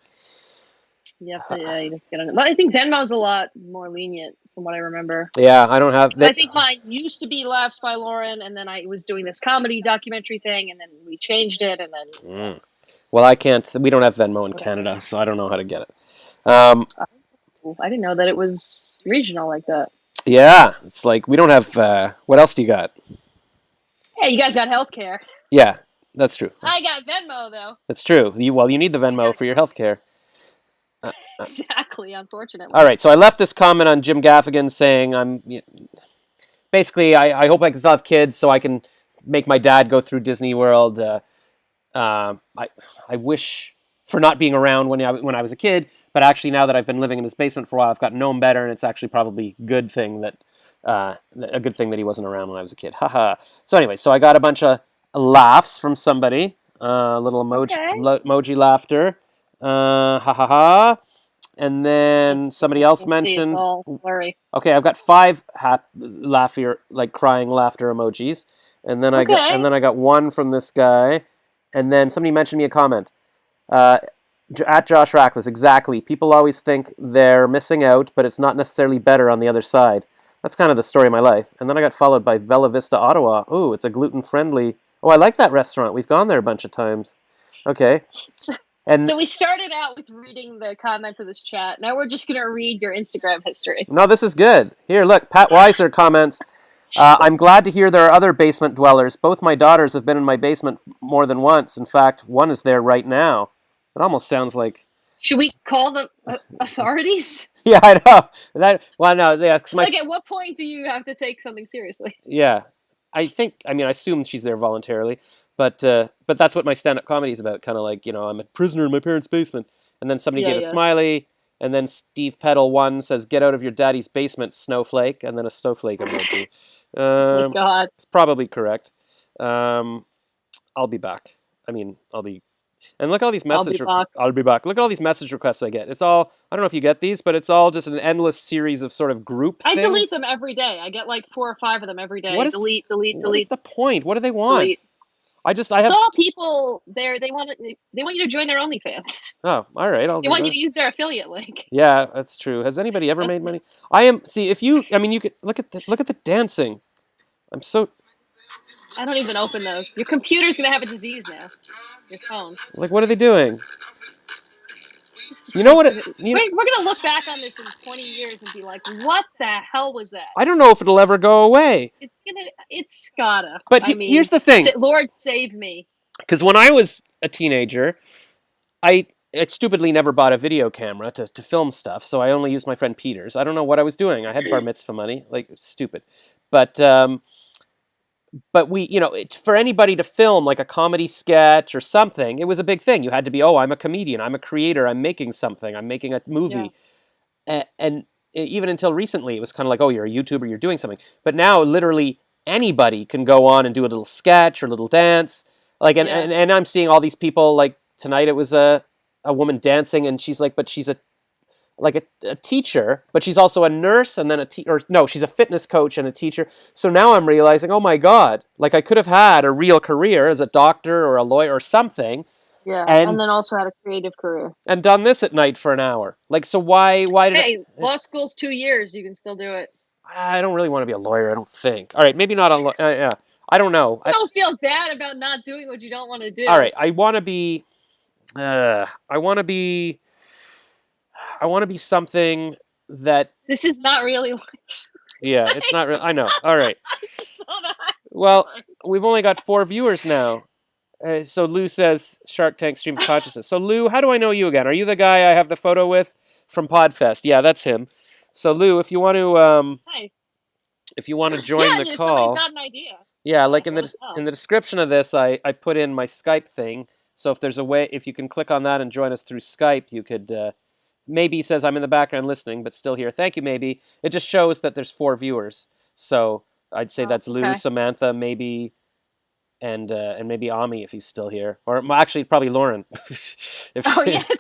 You have to, you just get on it. But I think Venmo's a lot more lenient from what I remember. Yeah, I don't have I think mine used to be Laughs by Lauren, and then I was doing this comedy documentary thing, and then we changed it, and then. Well, I can't. We don't have Venmo in Canada, so I don't know how to get it. I didn't know that it was regional like that. Yeah, it's like we don't have. What else do you got? Hey, you guys got healthcare. Yeah, that's true. I got Venmo though. That's true. You need the Venmo for your healthcare. Exactly. Unfortunately. All right, so I left this comment on Jim Gaffigan saying basically I hope I can still have kids so I can make my dad go through Disney World. I wish for not being around when I was a kid, but actually now that I've been living in his basement for a while, I've gotten to know him better, and it's actually probably a good thing that he wasn't around when I was a kid. Haha. So anyway, so I got a bunch of laughs from somebody, little emoji laughter, ha ha ha. And then somebody else mentioned. Okay, I've got 5 crying laughter emojis, and then I got one from this guy, and then somebody mentioned me a comment. At Josh Rackless, exactly. People always think they're missing out, but it's not necessarily better on the other side. That's kind of the story of my life. And then I got followed by Bella Vista Ottawa. Ooh, it's a gluten-friendly. Oh, I like that restaurant. We've gone there a bunch of times. Okay. So we started out with reading the comments of this chat. Now we're just going to read your Instagram history. No, this is good. Here, look, Pat Weiser comments, I'm glad to hear there are other basement dwellers. Both my daughters have been in my basement more than once. In fact, one is there right now. It almost sounds like... Should we call the authorities? Yeah, I know. No, yeah. Like, at what point do you have to take something seriously? Yeah. I assume she's there voluntarily. But that's what my stand-up comedy is about. Kind of like, I'm a prisoner in my parents' basement. And then somebody gave a smiley. And then Steve Peddle 1 says, get out of your daddy's basement, snowflake. And then a snowflake emoji. Oh, God. It's probably correct. I'll be back. I mean, I'll be. And look at all these I'll be back. I'll be back. Look at all these message requests I get. It's all. I don't know if you get these, but it's all just an endless series of sort of group I delete things. them every day. I get like 4 or 5 of them every day. What is Delete, delete, What is delete, the point? What do they want? delete. I It's have. all people there. They want you to join their OnlyFans. Oh, all right. I'll They do want you that. to use their affiliate link. Yeah, that's true. Has anybody ever made That's money? I am. See, if you. I mean, you could look at the dancing. I'm so I don't even open those. Your computer's gonna have a disease now. Your phone. like. What are they doing? This is You know what? so- You know, We're gonna look back on this in 20 years and be like, "What the hell was that?" I don't know if it'll ever go away. It's gotta. But I mean, here's the thing. Lord save me. Because when I was a teenager, I stupidly never bought a video camera to film stuff, so I only used my friend Peter's. I don't know what I was doing. I had bar mitzvah money, like it's stupid. But we, for anybody to film like a comedy sketch or something, it was a big thing. You had to be, oh, I'm a comedian, I'm a creator, I'm making something, I'm making a movie, and even until recently, it was kind of like, oh, you're a YouTuber, you're doing something. But now, literally anybody can go on and do a little sketch or a little dance. Like, and I'm seeing all these people. Like tonight, it was a woman dancing, and she's like, but she's a teacher, but she's also a nurse, and then she's a fitness coach and a teacher. So now I'm realizing, oh my God, like I could have had a real career as a doctor or a lawyer or something. Yeah, and then also had a creative career. And done this at night for an hour. Like, so why did law school's 2 years. You can still do it. I don't really want to be a lawyer, I don't think. All right, maybe not a lawyer. Yeah, I don't know. I don't feel bad about not doing what you don't want to do. All right, I want to be something that. This is not really like. Yeah, it's not real. I know. All right. Well, we've only got 4 viewers now. So Lou says Shark Tank Stream of Consciousness. So Lou, how do I know you again? Are you the guy I have the photo with from Podfest? Yeah, that's him. So Lou, if you want to nice. If you want to join the if call. Somebody's got an idea. Yeah, like in the description of this, I put in my Skype thing. So if there's a way, if you can click on that and join us through Skype, you could. Maybe says I'm in the background listening, but still here. Thank you, maybe. It just shows that there's 4 viewers. So I'd say that's Lou, Samantha, maybe, and maybe Ami if he's still here, or actually probably Lauren. It's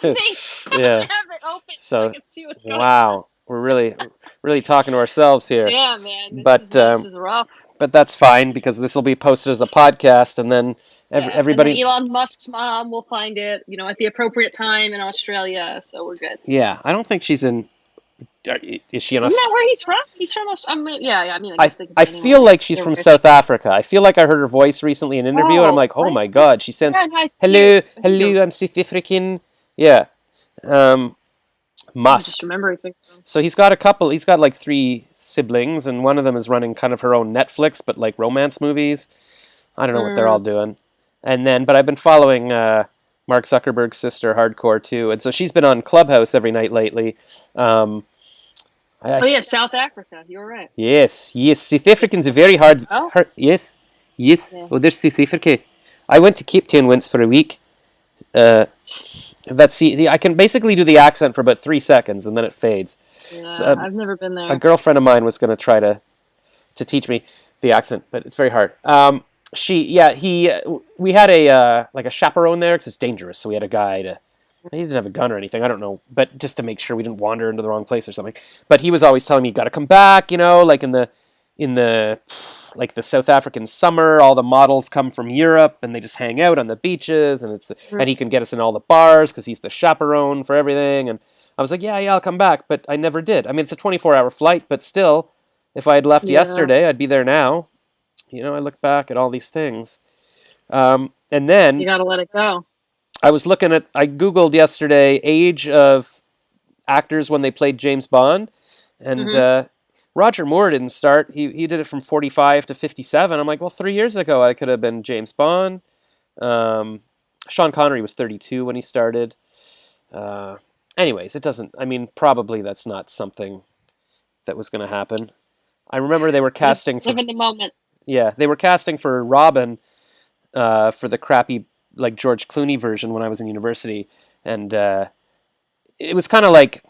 me. Yeah. I have it open so I can see what's going on. Wow, we're really talking to ourselves here. Yeah, man. This is rough. But that's fine because this will be posted as a podcast, and then everybody. And then Elon Musk's mom will find it, at the appropriate time in Australia. So we're good. Yeah, I don't think she's in. Is she in? Isn't that where he's from? He's from Australia. Yeah. I mean, I feel like she's from South Africa. I feel like I heard her voice recently in an interview, and I'm like, oh my God, she sounds. Hello, I'm South African. Yeah. Musk. Just remembering things. So he's got like 3 siblings, and one of them is running kind of her own Netflix, but like romance movies. I don't know what they're all doing. But I've been following Mark Zuckerberg's sister hardcore too, and so she's been on Clubhouse every night lately. South Africa. You're right. Yes. South Africans are very hard. Oh? Yes. Oh, there's South Africa. I went to Cape Town once for a week. I can basically do the accent for about 3 seconds, and then it fades. Yeah, so, I've never been there. A girlfriend of mine was going to try to teach me the accent, but it's very hard. We had a chaperone there because it's dangerous. So we had a guy he didn't have a gun or anything, I don't know, but just to make sure we didn't wander into the wrong place or something. But he was always telling me, you got to come back, like in the like the South African summer, all the models come from Europe and they just hang out on the beaches, and and he can get us in all the bars because he's the chaperone for everything. And I was like, yeah, I'll come back, but I never did. I mean, it's a 24-hour flight, but still, if I had left yesterday, I'd be there now. I look back at all these things. And then you got to let it go. I Googled yesterday age of actors when they played James Bond, and Roger Moore didn't start. He did it from 45 to 57. I'm like, well, 3 years ago I could have been James Bond. Sean Connery was 32 when he started. Anyways, it doesn't. I mean, probably that's not something that was going to happen. I remember they were casting for. Live in the moment. Yeah, they were casting for Robin, for the crappy like George Clooney version when I was in university, and it was kind of like,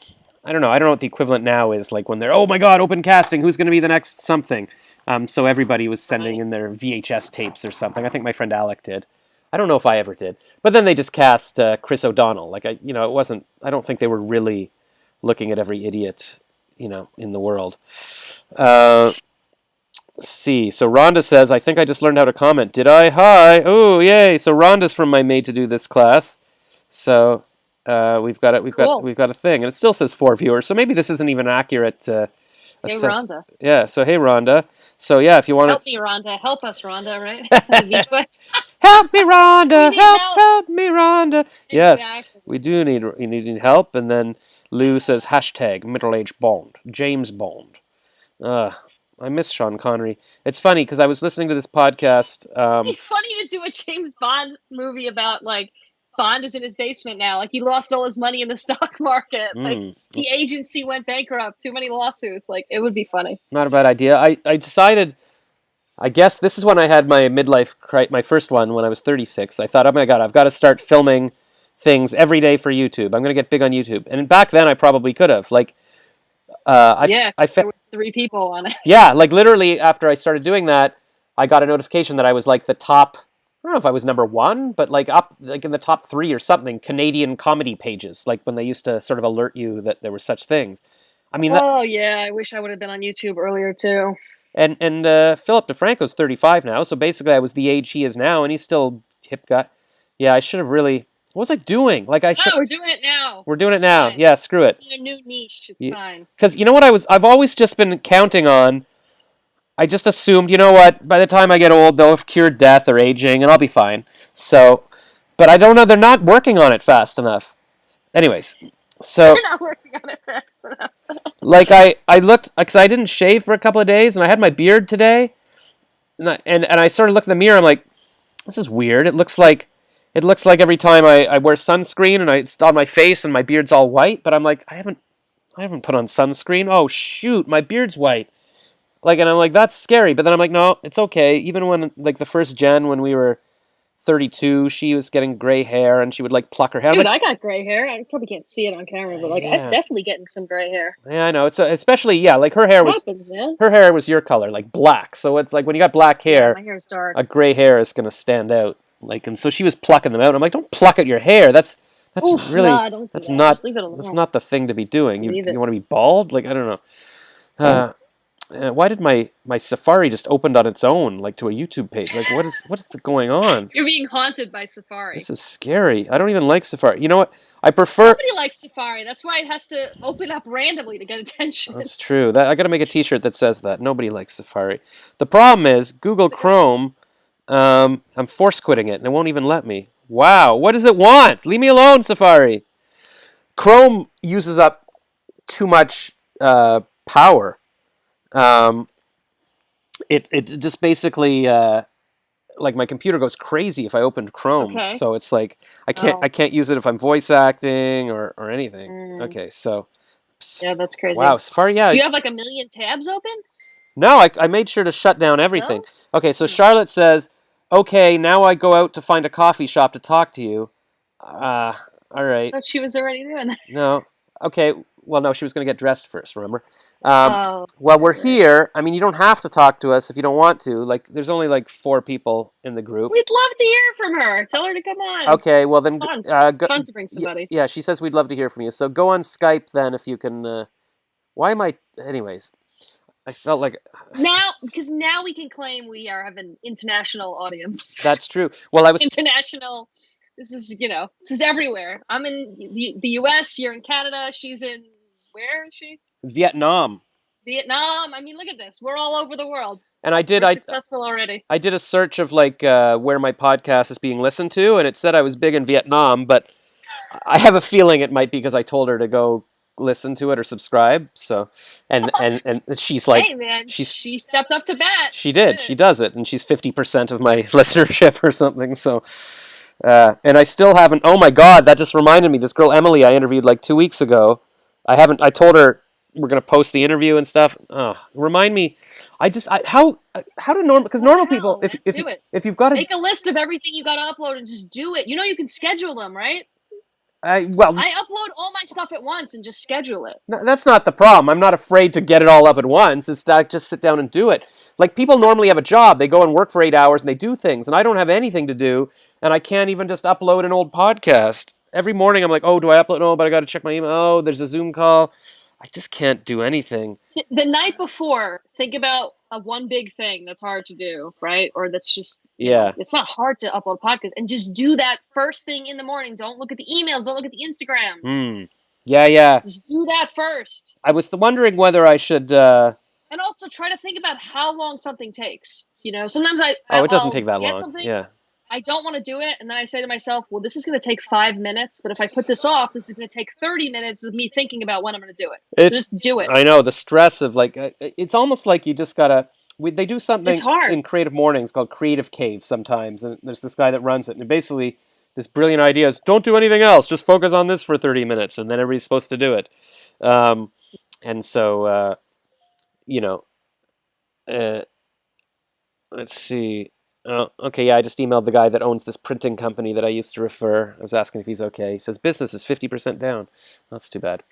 I don't know what the equivalent now is, like when they're, oh my God, open casting, who's going to be the next something. So everybody was sending in their VHS tapes or something. I think my friend Alec did. I don't know if I ever did. But then they just cast Chris O'Donnell. Like it wasn't. I don't think they were really looking at every idiot, in the world. See. So Rhonda says, I think I just learned how to comment. Did I? Hi. Oh, yay. So Rhonda's from my Made to Do This class. So we've got it. Cool. We've got a thing, and it still says 4 viewers. So maybe this isn't even accurate. Hey, Rhonda. Yeah. So hey, Rhonda. So yeah, if you want Help me, Rhonda. Help us, Rhonda. Right? help me, Rhonda. We need help. Help me, Rhonda. Yes, Exactly. we do need help. And then Lou says hashtag middle-aged Bond, James Bond. I miss Sean Connery. It's funny because I was listening to this podcast. It'd be funny to do a James Bond movie about like Bond is in his basement now. Like he lost all his money in the stock market. Like the agency went bankrupt. Too many lawsuits. Like it would be funny. Not a bad idea. I decided. I guess this is when I had my my first one when I was 36. I thought, oh my God, I've got to start filming things every day for YouTube. I'm going to get big on YouTube. And back then I probably could have. Like, there was 3 people on it. Yeah, like literally after I started doing that, I got a notification that I was like the top, I don't know if I was number 1, but like up like in the top 3 or something, Canadian comedy pages, like when they used to sort of alert you that there were such things. I mean, oh yeah, I wish I would have been on YouTube earlier too. And Philip DeFranco's 35 now, so basically I was the age he is now, and he's still hip guy. Yeah, I should have really. What was I doing? Like I said, we're doing it now. We're doing it now. Yeah, screw it. A new niche. It's fine. Because you know what I've always just been counting on. I just assumed, you know what? By the time I get old, they'll have cured death or aging, and I'll be fine. So, but I don't know. They're not working on it fast enough. Anyways, so They're not working on it fast enough. like I looked because I didn't shave for a couple of days, and I had my beard today, and I started looking in the mirror. I'm like, this is weird. It looks like every time I wear sunscreen and it's on my face and my beard's all white, but I'm like, I haven't put on sunscreen. Oh shoot, my beard's white. Like, and I'm like, that's scary. But then I'm like, no, it's okay. Even when like the first gen when we were 32, she was getting gray hair and she would like pluck her hair. Dude, like, I got gray hair. I probably can't see it on camera, but like I'm definitely getting some gray hair. Yeah, I know. It's especially like her hair man. Her hair was your color, like black. So it's like when you got black hair, my hair's dark. A gray hair is gonna stand out. Like, and so she was plucking them out. I'm like, don't pluck out your hair. That's really nah, don't do that's that. not Just leave it alone. that's not the thing to be doing. Just You want to be bald? Like, I don't know. Why did my Safari just opened on its own, like to a YouTube page? Like, what is going on? You're being haunted by Safari. This is scary. I don't even like Safari. You know what? I prefer. Nobody likes Safari. That's why it has to open up randomly to get attention. That's true. I got to make a T-shirt that says that. Nobody likes Safari. The problem is Google Chrome. I'm force quitting it, and it won't even let me. Wow, what does it want? Leave me alone, Safari. Chrome uses up too much power. It just basically like my computer goes crazy if I open Chrome. Okay. So it's like I can't use it if I'm voice acting or anything. Okay, so yeah, that's crazy. Wow, Safari. Yeah. Do you have like a million tabs open? No, I made sure to shut down everything. No? Okay, so Charlotte says, okay, now I go out to find a coffee shop to talk to you. All right. I thought she was already doing that. No. Okay. Well, no, she was going to get dressed first, remember? Well, we're here. I mean, you don't have to talk to us if you don't want to. Like, there's only like 4 people in the group. We'd love to hear from her. Tell her to come on. Okay, well then... It's fun to bring somebody. Yeah, she says we'd love to hear from you. So go on Skype then if you can... Why am I... Anyways, I felt like... Because now we can claim we have an international audience. That's true. Well, I was... International... This is everywhere. I'm in the U.S., you're in Canada, she's in... Where is she? Vietnam. I mean, look at this. We're all over the world. And We're successful already. I did a search of like where my podcast is being listened to, and it said I was big in Vietnam, but I have a feeling it might be because I told her to go listen to it or subscribe. So, and she's like, hey man, she stepped up to bat. She did. She does it, and she's 50% of my listenership or something. So, and I still haven't. Oh my God, that just reminded me. This girl Emily I interviewed like 2 weeks ago. I told her we're gonna post the interview and stuff. Remind me. How do normal? Because normal people, if you've got to make a list of everything you got to upload and just do it. You know you can schedule them, right? I upload all my stuff at once and just schedule it. No, that's not the problem. I'm not afraid to get it all up at once. It's to just sit down and do it. Like people normally have a job. They go and work for 8 hours and they do things. And I don't have anything to do. and I can't even just upload an old podcast. Every morning I'm like, oh, do I upload? No, but I got to check my email. Oh, there's a Zoom call. I just can't do anything. The night before, think about one big thing that's hard to do, right? Or that's just, it's not hard to upload a podcast, and just do that first thing in the morning. Don't look at the emails. Don't look at the Instagrams. Yeah. Just do that first. I was wondering whether I should... And also try to think about how long something takes. Sometimes it doesn't take that long. Something, yeah. I don't want to do it, and then I say to myself, well, this is going to take 5 minutes, but if I put this off, this is going to take 30 minutes of me thinking about when I'm going to do it. So just do it. I know, the stress of, like, it's almost like you just got to... They do something in Creative Mornings called Creative Cave sometimes, and there's this guy that runs it, and basically this brilliant idea is, don't do anything else, just focus on this for 30 minutes, and then everybody's supposed to do it. And so, let's see... okay, yeah, I just emailed the guy that owns this printing company that I used to refer. I was asking if he's okay. He says business is 50% down. That's too bad.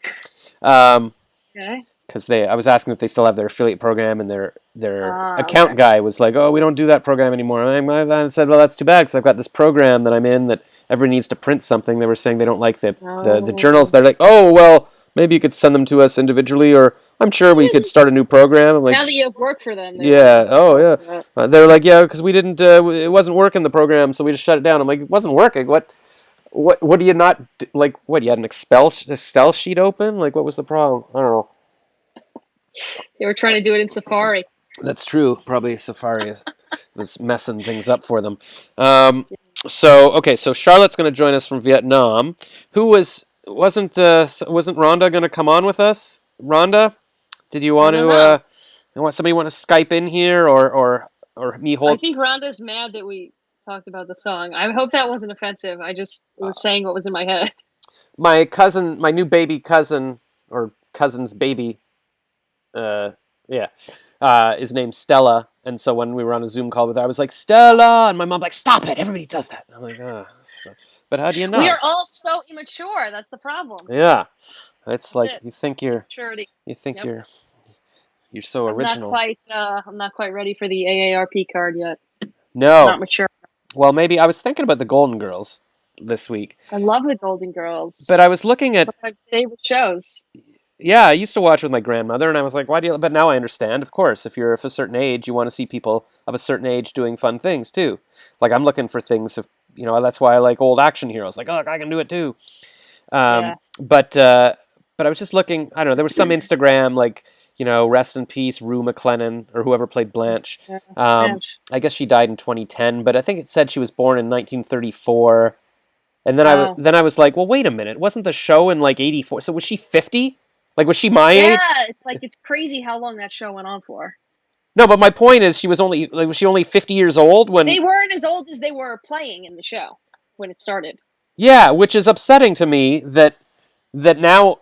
Okay. Because I was asking if they still have their affiliate program, and their account guy was like, "Oh, we don't do that program anymore." And I said, "Well, that's too bad, because I've got this program that I'm in that everyone needs to print something." They were saying they don't like the journals. They're like, "Oh, well, maybe you could send them to us individually, or I'm sure we could start a new program." I'm like, now that you have work for them. Yeah. Oh, yeah. They're like, yeah, because we didn't. It wasn't working, the program, so we just shut it down. I'm like, it wasn't working. What do you not like? What, you had an Excel sheet open? Like, what was the problem? I don't know. They were trying to do it in Safari. That's true. Probably Safari was messing things up for them. So Charlotte's going to join us from Vietnam. Wasn't Rhonda going to come on with us? Rhonda, did you want to? Somebody want to Skype in here, or me hold? I think Rhonda's mad that we talked about the song. I hope that wasn't offensive. I just was saying what was in my head. My cousin, my new baby cousin, or cousin's baby, is named Stella, and so when we were on a Zoom call with her, I was like, Stella, and my mom's like, stop it, everybody does that. I'm like, but how do you know? We are all so immature. That's the problem. Yeah, it's like you think you're maturity. You think you're so original. I'm not quite ready for the AARP card yet. No, I'm not mature. Well, maybe I was thinking about the Golden Girls this week. I love the Golden Girls, but I was looking at some of my favorite shows. Yeah, I used to watch with my grandmother, and I was like, why do you... But now I understand, of course, if you're of a certain age, you want to see people of a certain age doing fun things, too. Like, I'm looking for things of... that's why I like old action heroes. Like, oh, look, I can do it, too. But I was just looking... I don't know, there was some Instagram, like, rest in peace, Rue McClellan, or whoever played Blanche. Blanche. I guess she died in 2010, but I think it said she was born in 1934. And then I was like, well, wait a minute. Wasn't the show in, like, 84? So was she 50? Like, was she my age? Yeah, it's crazy how long that show went on for. No, but my point is, was she only 50 years old when... They weren't as old as they were playing in the show when it started. Yeah, which is upsetting to me that now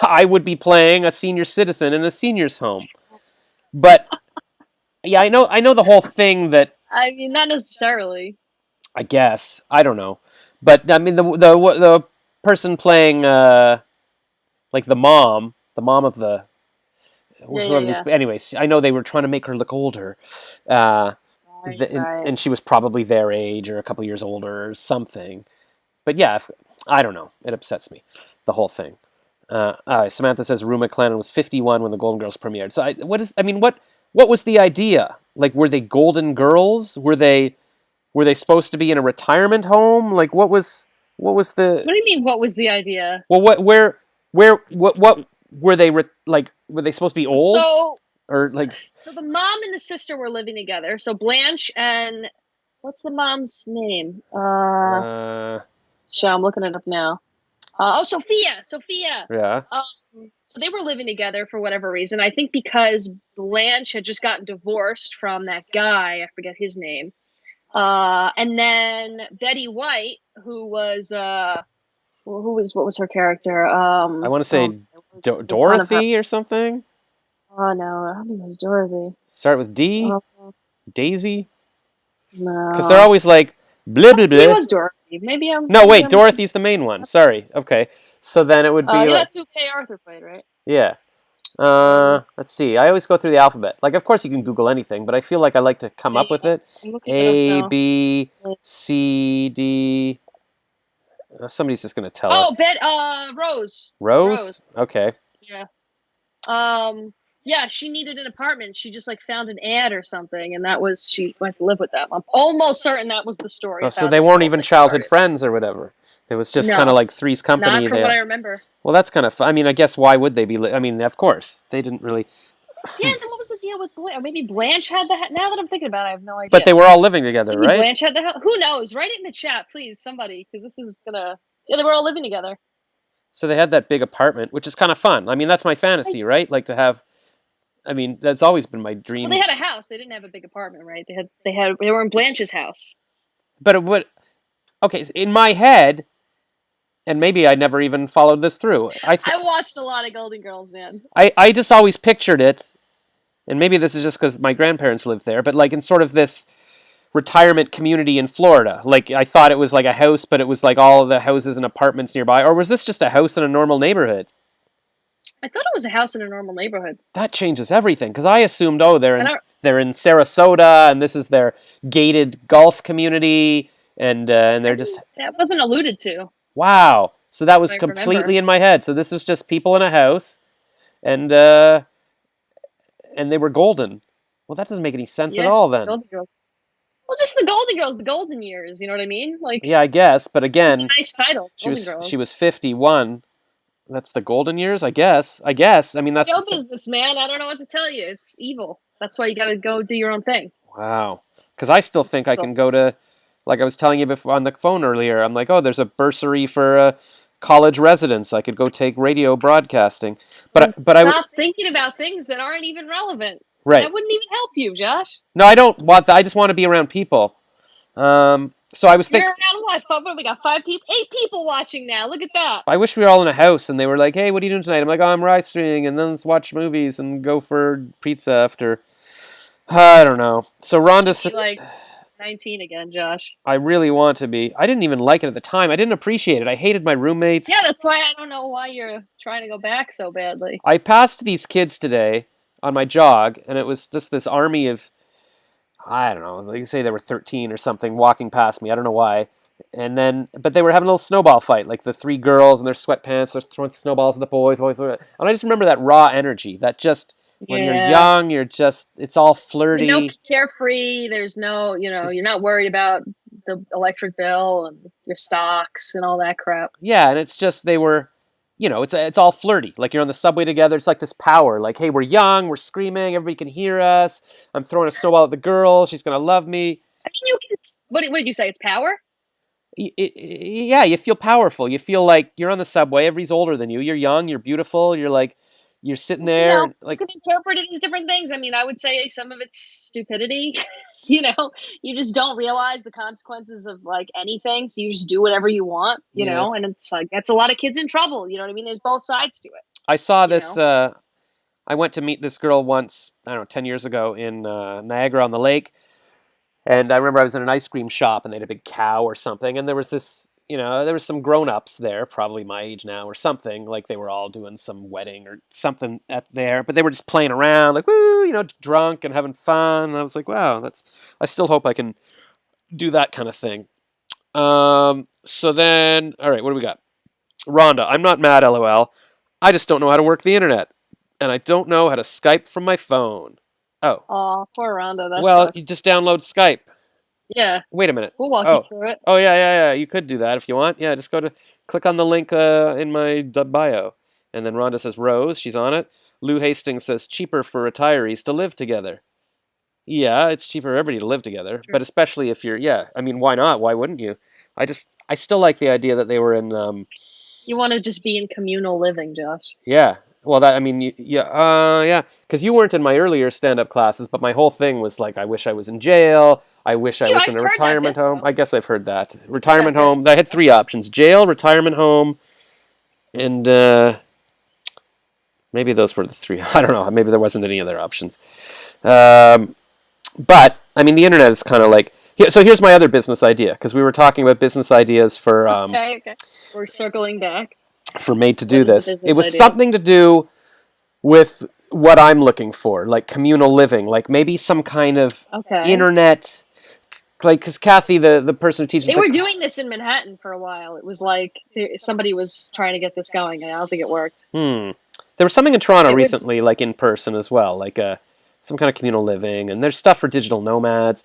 I would be playing a senior citizen in a senior's home. But, yeah, I know the whole thing that... I mean, not necessarily. I guess. I don't know. But, I mean, the person playing... like the mom of the... Anyways, I know they were trying to make her look older. And she was probably their age or a couple years older or something. But yeah, I don't know. It upsets me, the whole thing. Samantha says Rue McClellan was 51 when the Golden Girls premiered. So what was the idea? Like, were they Golden Girls? Were they supposed to be in a retirement home? Like, what was the... What do you mean, what was the idea? Well, what were they were they supposed to be old? So the mom and the sister were living together. So Blanche and what's the mom's name? I'm looking it up now. Sophia. Yeah. So they were living together for whatever reason. I think because Blanche had just gotten divorced from that guy. I forget his name. And then Betty White, who was what was her character? I want to say Dorothy or something. Oh no, I don't think it was Dorothy. Start with D. Daisy. No, because they're always like blah blah blah. It was Dorothy. Maybe I'm. No, wait, Dorothy's the main one. Sorry. Okay, so then it would be. That's who Kay Arthur played, right? Yeah. Let's see. I always go through the alphabet. Like, of course, you can Google anything, but I feel like I like to come up with it. I'm looking it A, up now. B, C, D. Somebody's just going to tell Oh, us. Rose. Rose? Okay. Yeah. Yeah, she needed an apartment. She just like found an ad or something, and that was she went to live with them. I'm almost certain that was the story. Oh, of so how they this weren't whole even thing childhood started. friends or whatever. It was just No. kind of like Three's Company. Not from what I remember. Well, that's kind of fun. I mean, I guess why would they be? I mean, of course they didn't really. Yeah, and then what was the deal with Blanche? Or maybe Blanche had the. Now that I'm thinking about it, I have no idea. But they were all living together, Maybe right? Blanche had the. Who knows? Write it in the chat, please, somebody, because this is gonna. Yeah, they were all living together. So they had that big apartment, which is kind of fun. I mean, that's my fantasy, right? Like to have. I mean, that's always been my dream. Well, they had a house. They didn't have a big apartment, right? They were in Blanche's house. But it would. Okay, so in my head, and maybe I never even followed this through. I watched a lot of Golden Girls, man. I just always pictured it, and maybe this is just because my grandparents lived there, but like in sort of this retirement community in Florida. Like I thought it was like a house, but it was like all of the houses and apartments nearby. Or was this just a house in a normal neighborhood? I thought it was a house in a normal neighborhood. That changes everything because I assumed, oh, they're in Sarasota, and this is their gated golf community, and they're just that wasn't alluded to. Wow. So that was I completely remember. in my head. So this was just people in a house, and they were golden. Well, that doesn't make any sense at all then. Golden Girls. Well, just the Golden Girls, the golden years. You know what I mean? Like, yeah, I guess. But again, it's a nice title. She was 51. That's the golden years, I guess. I mean, that's show business, man. I don't know what to tell you. It's evil. That's why you got to go do your own thing. Wow. Because I still think I can go to, like I was telling you before on the phone earlier. I'm like, oh, there's a bursary for college residents. I could go take radio broadcasting. But stop thinking about things that aren't even relevant. Right. That wouldn't even help you, Josh. No, I don't want that. I just want to be around people. So I was thinking. You're around what? We got 8 people watching now. Look at that. I wish we were all in a house and they were like, "Hey, what are you doing tonight?" I'm like, "Oh, I'm rice streaming, and then let's watch movies and go for pizza after." I don't know. So Rhonda, like 19 again, Josh. I really want to be. I didn't even like it at the time. I didn't appreciate it. I hated my roommates. Yeah, that's why I don't know why you're trying to go back so badly. I passed these kids today on my jog, and it was just this army of, I don't know, like say they were 13 or something, walking past me. I don't know why. And then, but they were having a little snowball fight, like the 3 girls in their sweatpants, they're throwing snowballs at the boys. And I just remember that raw energy, that just, when you're young, you're just, it's all flirty. No carefree, there's no, you're not worried about the electric bill and your stocks and all that crap. Yeah, and it's just, they were, it's all flirty. Like you're on the subway together, it's like this power. Like, hey, we're young, we're screaming, everybody can hear us. I'm throwing a snowball at the girl, she's going to love me. I mean, what did you say, it's power? Yeah, you feel powerful. You feel like you're on the subway. Everybody's older than you. You're young. You're beautiful. You're like, you're sitting there. You can interpret it as different things. I mean, I would say some of it's stupidity. You just don't realize the consequences of like anything. So you just do whatever you want, you know, and it's like, that's a lot of kids in trouble. You know what I mean? There's both sides to it. I saw this, I went to meet this girl once, I don't know, 10 years ago in Niagara on the Lake. And I remember I was in an ice cream shop and they had a big cow or something. And there was this, there was some grown-ups there, probably my age now or something. Like they were all doing some wedding or something there. But they were just playing around, like, woo, drunk and having fun. And I was like, wow, I still hope I can do that kind of thing. So then, all right, what do we got? Rhonda, I'm not mad, LOL. I just don't know how to work the internet. And I don't know how to Skype from my phone. Oh, poor Rhonda. Well, you just download Skype. Yeah. Wait a minute. We'll walk you through it. Oh, yeah. You could do that if you want. Yeah, just click on the link in my bio. And then Rhonda says Rose. She's on it. Lou Hastings says cheaper for retirees to live together. Yeah, it's cheaper for everybody to live together. Sure. But especially if you're, I mean, why not? Why wouldn't you? I still like the idea that they were in... You want to just be in communal living, Josh. Yeah. Well, yeah, because you weren't in my earlier stand-up classes, but my whole thing was like, I wish I was in jail. I wish I was in a retirement home. I guess I've heard that. Retirement home. I had 3 options: jail, retirement home, and maybe those were the 3. I don't know. Maybe there wasn't any other options. But I mean, the internet is kind of like. So here's my other business idea, because we were talking about business ideas for. Okay. We're circling back. For Made to do this. It was something to do with what I'm looking for, like communal living, like maybe some kind of Okay. internet, like because Kathy, the person who teaches They were doing this in Manhattan for a while. It was like somebody was trying to get this going, and I don't think it worked. There was something in Toronto It was recently, like in person as well, like some kind of communal living, and there's stuff for digital nomads.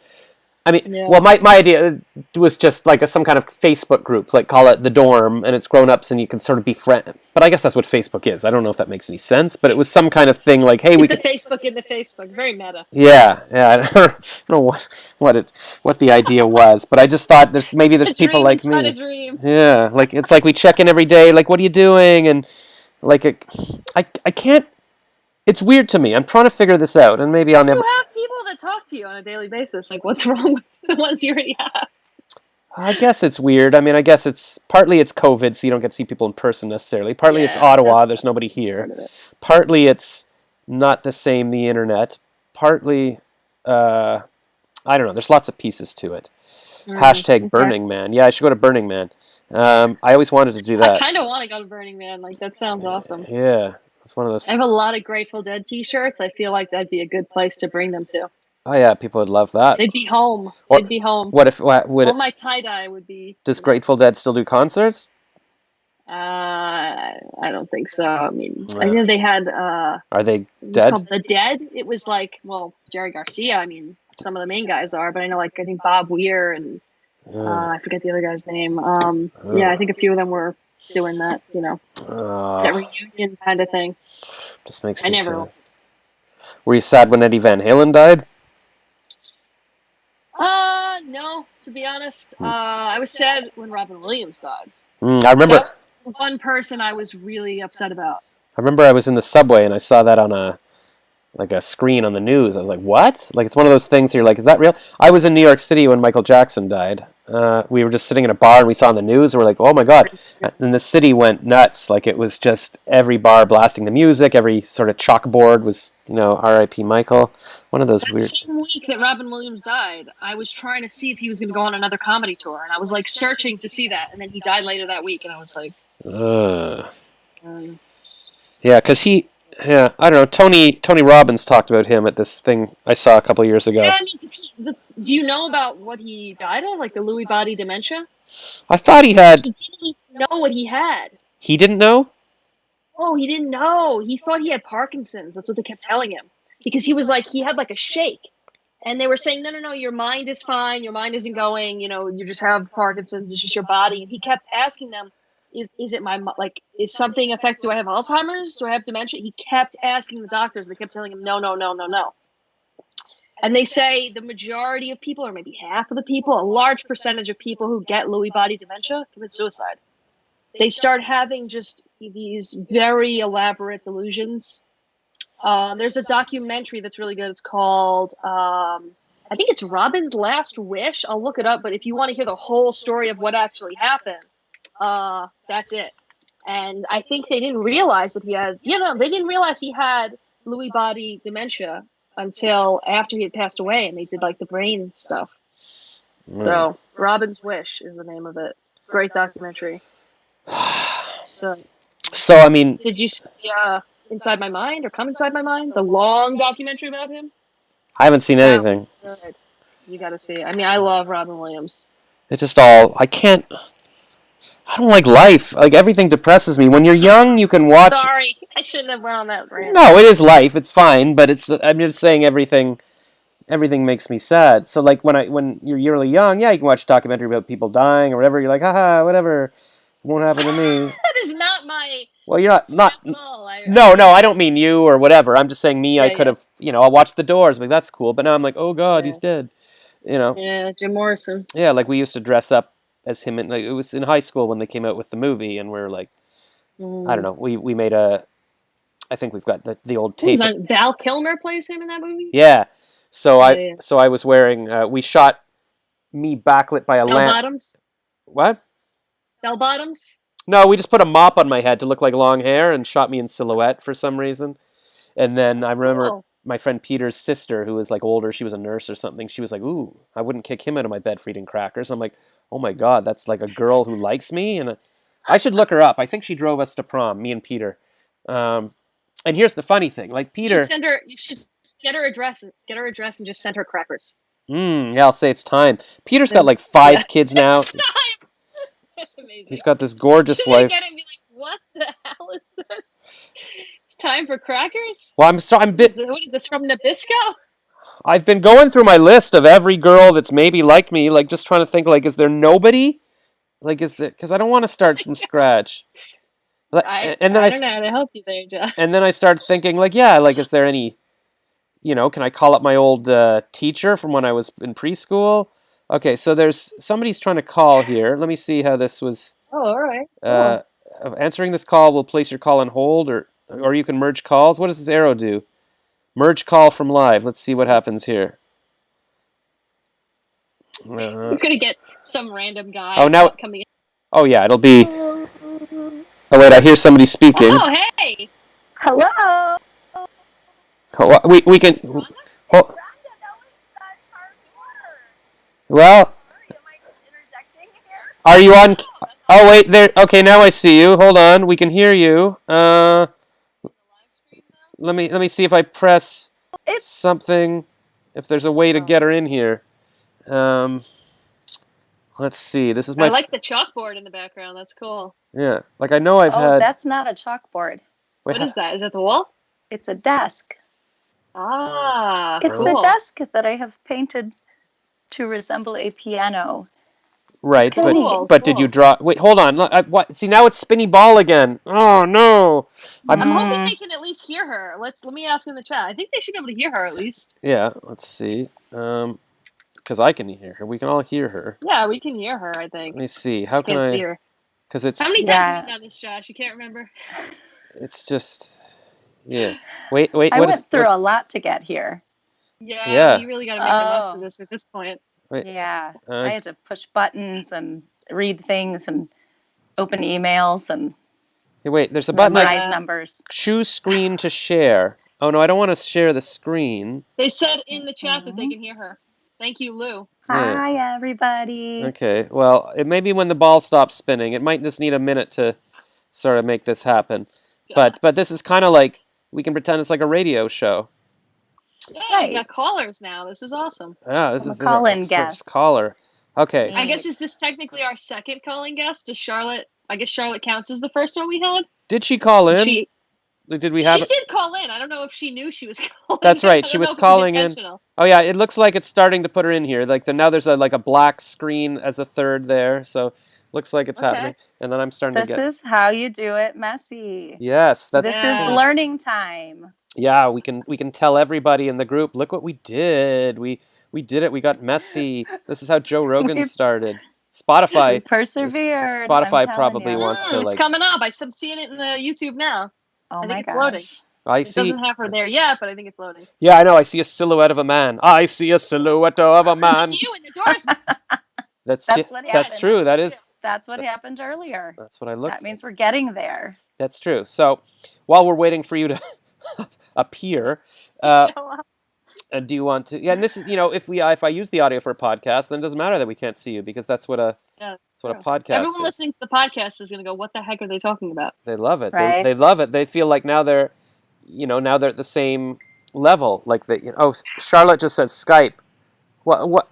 I mean, Yeah. well, my idea was just like some kind of Facebook group, like call it the dorm, and it's grown-ups, and you can sort of be friend. But I guess that's what Facebook is. I don't know if that makes any sense, but it was some kind of thing like, hey, we it's a could, Facebook in the Facebook, very meta. yeah. I don't know what the idea was, but I just thought there's A people dream like inside me. a dream. Yeah, like it's like we check in every day, like what are you doing, and like I can't. It's weird to me. I'm trying to figure this out, and maybe I'll never. You have people that talk to you on a daily basis. Like, what's wrong with the ones you already have? I guess it's weird. I mean, I guess it's partly it's COVID, so you don't get to see people in person necessarily. Partly it's Yeah, Ottawa, that's there's nobody here. part of it. Partly it's not the same, the internet. Partly, I don't know. There's lots of pieces to it. Hashtag Okay. Burning Man. Yeah, I should go to Burning Man. I always wanted to do I that. kind of want to go to Burning Man. Like, that sounds awesome. Yeah, it's one of those. I have a lot of Grateful Dead T-shirts. I feel like that'd be a good place to bring them to. Oh yeah, people would love that. They'd be home. What- They'd be home. What if would All it, my tie-dye would be. does Grateful Dead still do concerts? I don't think so. I mean, I Yeah. know they had. Are they It was dead? called The Dead. It was like, well, Jerry Garcia. I mean, some of the main guys are, but I know, like, I think Bob Weir and I forget the other guy's name. Yeah, I think a few of them were doing that. You know, that reunion kind of thing. Just makes I me never- sad. Were you sad when Eddie Van Halen died? No, to be honest. I was sad when Robin Williams died. I remember. That was the one person I was really upset about. I remember I was in the subway and I saw that on a screen on the news. I was like, "What?" Like it's one of those things. You're like, "Is that real?" I was in New York City when Michael Jackson died. We were just sitting in a bar and we saw on the news. And we're like, "Oh my god!" And the city went nuts. Like it was just every bar blasting the music. Every sort of chalkboard was, R.I.P. Michael. One of those That weird. same week that Robin Williams died, I was trying to see if he was going to go on another comedy tour, and I was like searching to see that, and then he died later that week, and I was like, Yeah, because I don't know. Tony Robbins talked about him at this thing I saw a couple of years ago. yeah, I mean, do you know about what he died of, like the Lewy body dementia? I thought he had. He didn't even know what he had. He didn't know. Oh, he didn't know. He thought he had Parkinson's. That's what they kept telling him, because he was like, he had like a shake. And they were saying, no, your mind is fine. Your mind isn't going. You just have Parkinson's. It's just your body. And he kept asking them, is it is something affected? Do I have Alzheimer's? Do I have dementia? He kept asking the doctors. They kept telling him, no. And they say the majority of people, or maybe half of the people, a large percentage of people who get Lewy body dementia commit suicide. They start having just these very elaborate delusions. There's a documentary that's really good. It's called, I think it's Robin's Last Wish. I'll look it up, but if you want to hear the whole story of what actually happened, that's it. And I think they didn't realize that he had, they didn't realize he had Lewy body dementia until after he had passed away, and they did like the brain stuff. So Robin's Wish is the name of it. Great documentary. So I mean, did you see Inside My Mind or Come Inside My Mind, the long documentary about him? I haven't seen anything. Good. You got to see. I mean, I love Robin Williams. It's just all I don't like life. Like everything depresses me. When you're young, you can watch. Sorry, I shouldn't have went on that rant. No, it is life. It's fine, but I'm just saying everything makes me sad. So like when you're really young, yeah, you can watch a documentary about people dying or whatever. You're like, haha, whatever, won't happen to me. That is not my. Well, you're not. No, I don't mean you or whatever. I'm just saying me. Yeah, I could have, I watched The Doors. Like that's cool, but now I'm like, oh god, Yeah. he's dead. Yeah, Jim Morrison. Yeah, like we used to dress up as him, and like it was in high school when they came out with the movie, and we're like, I don't know. We made I think we've got the old tape. Val Kilmer plays him in that movie. Yeah. So Yeah. I was wearing. We shot me backlit by a Bell lamp. bottoms. What? Bell bottoms. No, we just put a mop on my head to look like long hair and shot me in silhouette for some reason. And then I remember Cool. my friend Peter's sister, who was like older, she was a nurse or something. She was like, "Ooh, I wouldn't kick him out of my bed for eating crackers." I'm like, "Oh my god, that's like a girl who likes me." And I should look her up. I think she drove us to prom, me and Peter. And here's the funny thing, like You should Peter. send her. You should get her address. Get her address and just send her crackers. Yeah, I'll say it's time. Peter's got Then- like Yeah. 5 kids now. It's time. That's amazing. He's got this gorgeous Should wife. I get him and be like, what the hell is this? It's time for crackers? Well, I'm What is this from Nabisco? I've been going through my list of every girl that's maybe like me, like just trying to think, like, is there nobody? Like, is there? Because I don't want to start from scratch. I don't know how to help you there, Josh. And then I started thinking, like, yeah, like, is there any, can I call up my old teacher from when I was in preschool? Okay, so there's somebody's trying to call here. Let me see how this was. Oh, all right. Cool. Answering this call will place your call on hold, or you can merge calls. What does this arrow do? Merge call from live. Let's see what happens here. You're gonna get some random guy. Oh, now- coming in. Oh yeah, it'll be. Oh wait, I hear somebody speaking. Oh, hey. Hello. Oh, we can. Rhonda? Oh, well, Am I interjecting here? are you on? Oh wait, there. Okay, now I see you. Hold on, we can hear you. Let me see if I press It's- something. If there's a way to get her in here. Let's see. This is my. I like the chalkboard in the background. That's cool. Yeah, like I know I've Oh, had. that's not a chalkboard. Wait, What is that? Is that the wall? It's a desk. Ah, It's cool. a desk that I have painted to resemble a piano. Right, Cool, but did you cool. draw? Wait, hold on. What? See, now it's spinny ball again. Oh no! I'm hoping they can at least hear her. Let me ask in the chat. I think they should be able to hear her at least. Yeah, let's see. Because I can hear her. We can all hear her. Yeah, we can hear her. I think. Let me see. How Just can can't see I? her. Because it's How many times Yeah. have we done this, Josh? You can't remember. it's just yeah. Wait. I What went is? through a lot to get here. Yeah. You really got to make the most Oh. of this at this point. Wait, Yeah. uh, I had to push buttons and read things and open emails and wait. There's a button like memorize numbers. choose screen to share. Oh no, I don't want to share the screen. They said in the chat that they Mhm. can hear her. Thank you, Lou. Yeah. Hi, everybody. Okay. Well, it may be when the ball stops spinning. It might just need a minute to sort of make this happen. But Josh. this is kind of like we can pretend it's like a radio show. Yeah, Right. we got callers now. This is awesome. Yeah, this I'm a is call-in first guest. caller. Okay. I guess is this technically our second calling guest? Does Charlotte? I guess Charlotte counts as the first one we had. Did she call in? She Did we have? she did call in. I don't know if she knew she was calling. That's in. right, I she don't was know if it calling in. intentional. Oh yeah, it looks like it's starting to put her in here. Like now there's a black screen as a third there, so looks like it's Okay. happening. And then I'm starting This to get. is how you do it messy. Yes, that's. This Yeah. is learning time. Yeah, we can tell everybody in the group. Look what we did. We did it. We got messy. This is how Joe Rogan We- started. We Spotify. persevered. Spotify I'm telling probably you. wants to, It's like- coming up. I'm seeing it in the YouTube now. Oh I think my it's gosh. loading. I It see. doesn't have her there yet, but I think it's loading. Yeah, I know. I see a silhouette of a man. I see a silhouette of a man. This is you in the doors. That's That's what that's happened. true. That is. That's what happened earlier. That's what I looked. That means we're getting there. That's true. So, while we're waiting for you to appear, uh, Show up. do you want to? Yeah, and this is if I use the audio for a podcast, then it doesn't matter that we can't see you because that's what a Yeah, that's what a true. podcast Everyone is. listening to the podcast is going to go, "What the heck are they talking about?" They love it. Right. They love it. They feel like now they're at the same level. Like Charlotte just said Skype. What?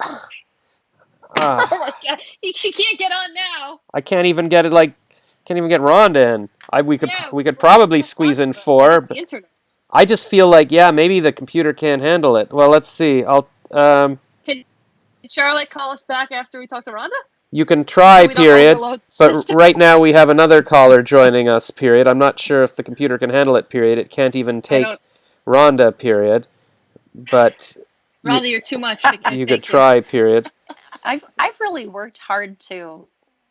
Oh my god, she can't get on now. I can't even get it. Can't even get Rhonda in. We could Yeah, probably squeeze in 4. It's the But internet. I just feel like maybe the computer can't handle it. Well, let's see. Can Charlotte call us back after we talk to Rhonda? You can try, So we don't period. overload the But system? right now we have another caller joining us, period. I'm not sure if the computer can handle it, period. It can't even take don't- Rhonda, period. But Rhonda, you're too much. I can't you take could try, period. I've really worked hard to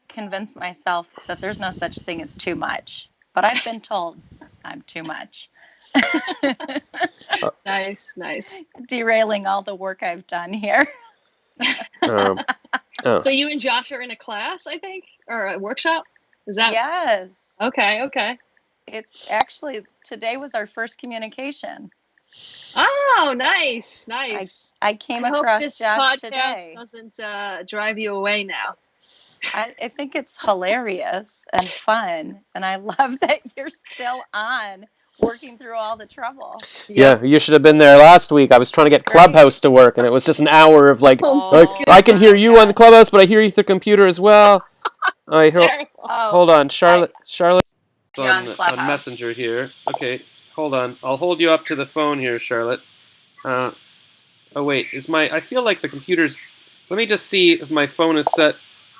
convince myself that there's no such thing as too much, but I've been told I'm too much. Nice. Derailing all the work I've done here. Oh. So you and Josh are in a class, I think, or a workshop? Is that Yes. okay? It's actually, today was our first communication. Oh, nice. I came I hope across this Josh podcast today. doesn't drive you away now. I think it's hilarious and fun, and I love that you're still on working through all the trouble. Yeah, you should have been there last week. I was trying to get Clubhouse to work, and it was just an hour of like, I can hear you on the Clubhouse, but I hear you through the computer as well. All right, hold on, Charlotte. Charlotte's on Messenger here. Okay, hold on. I'll hold you up to the phone here, Charlotte. Oh wait, I feel like the computer's. Let me just see if my phone is set.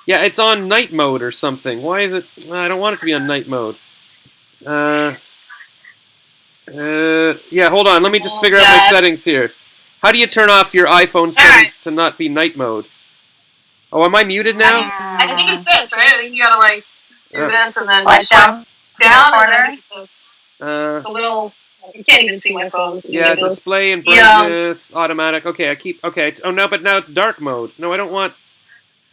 Yeah, it's on night mode or something. Why is it? I don't want it to be on night mode. Yeah, hold on. Let me just figure out my settings here. How do you turn off your iPhone settings to not be night mode? Oh, am I muted now? I think it's this, right? I think you gotta like do this and then Swipe down and then the little. You can't even see my phone. Yeah, display and brightness, automatic. Okay, okay. Oh no, but now it's dark mode. No, I don't want.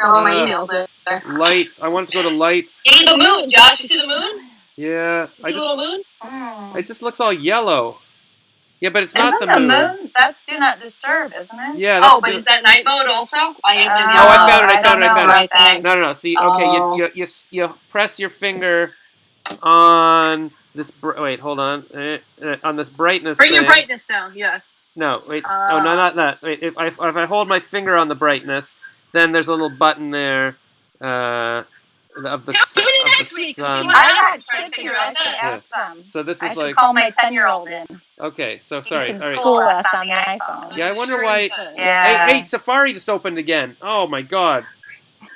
All my emails there. Light. I want it to go to light. Hey, the moon, Josh. You see the moon? Yeah, See the little moon? It just looks all yellow. Yeah, but it's not the moon. That's do not disturb, isn't it? Yeah. That's But is that night mode also? I found it. No. See, okay, you press your finger on this. Wait, hold on. On this brightness. Bring your brightness down. Yeah. No, wait. Oh, no, not that. Wait, if I hold my finger on the brightness, then there's a little button there. Of the sun. I got kids here. I should ask them. So this I is should like. call my 10-year-old in. Okay, so sorry. He All can right. school us on the iPhone. Yeah, I wonder why. Yeah. Hey, Safari just opened again. Oh my God.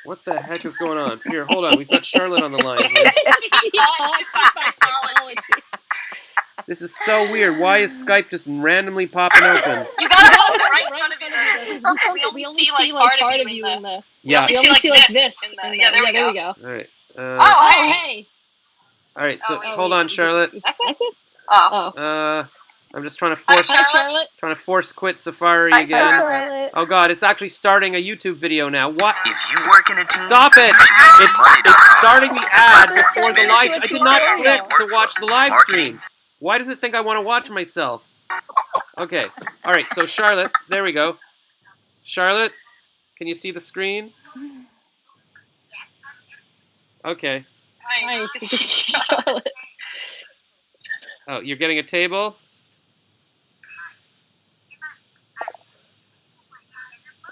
What the heck is going on? Here, hold on. We've got Charlotte on the line here. This is so weird. Why is Skype just randomly popping open? You gotta go right in front of you. We only see like part of you in the. Yeah. We only see like this. Yeah, there we go. All right. Hey. All right. So hold on, Charlotte. That's it. Oh. I'm just trying to force quit Safari again. Charlotte. Oh God, it's actually starting a YouTube video now. What? If you work in a team, Stop it! It's starting the ad before the live. I did not click to watch the live stream. Why does it think I want to watch myself? Okay. All right. So Charlotte, there we go. Charlotte, can you see the screen? Okay. Charlotte. Oh, you're getting a table?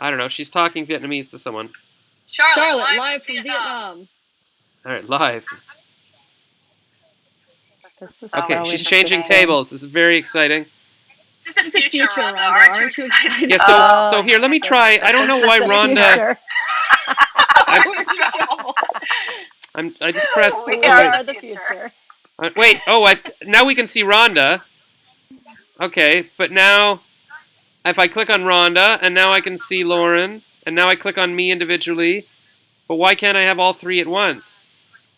I don't know. She's talking Vietnamese to someone. Charlotte, live from Vietnam. All right, live. Okay, so she's changing tables. This is very exciting. This is the future, Rhonda. Aren't you excited? Yeah, so here, let me try. I don't know why Rhonda. I just pressed. We are the future. Wait. Oh, now we can see Rhonda. Okay, but now, if I click on Rhonda, and now I can see Lauren, and now I click on me individually, but why can't I have all three at once?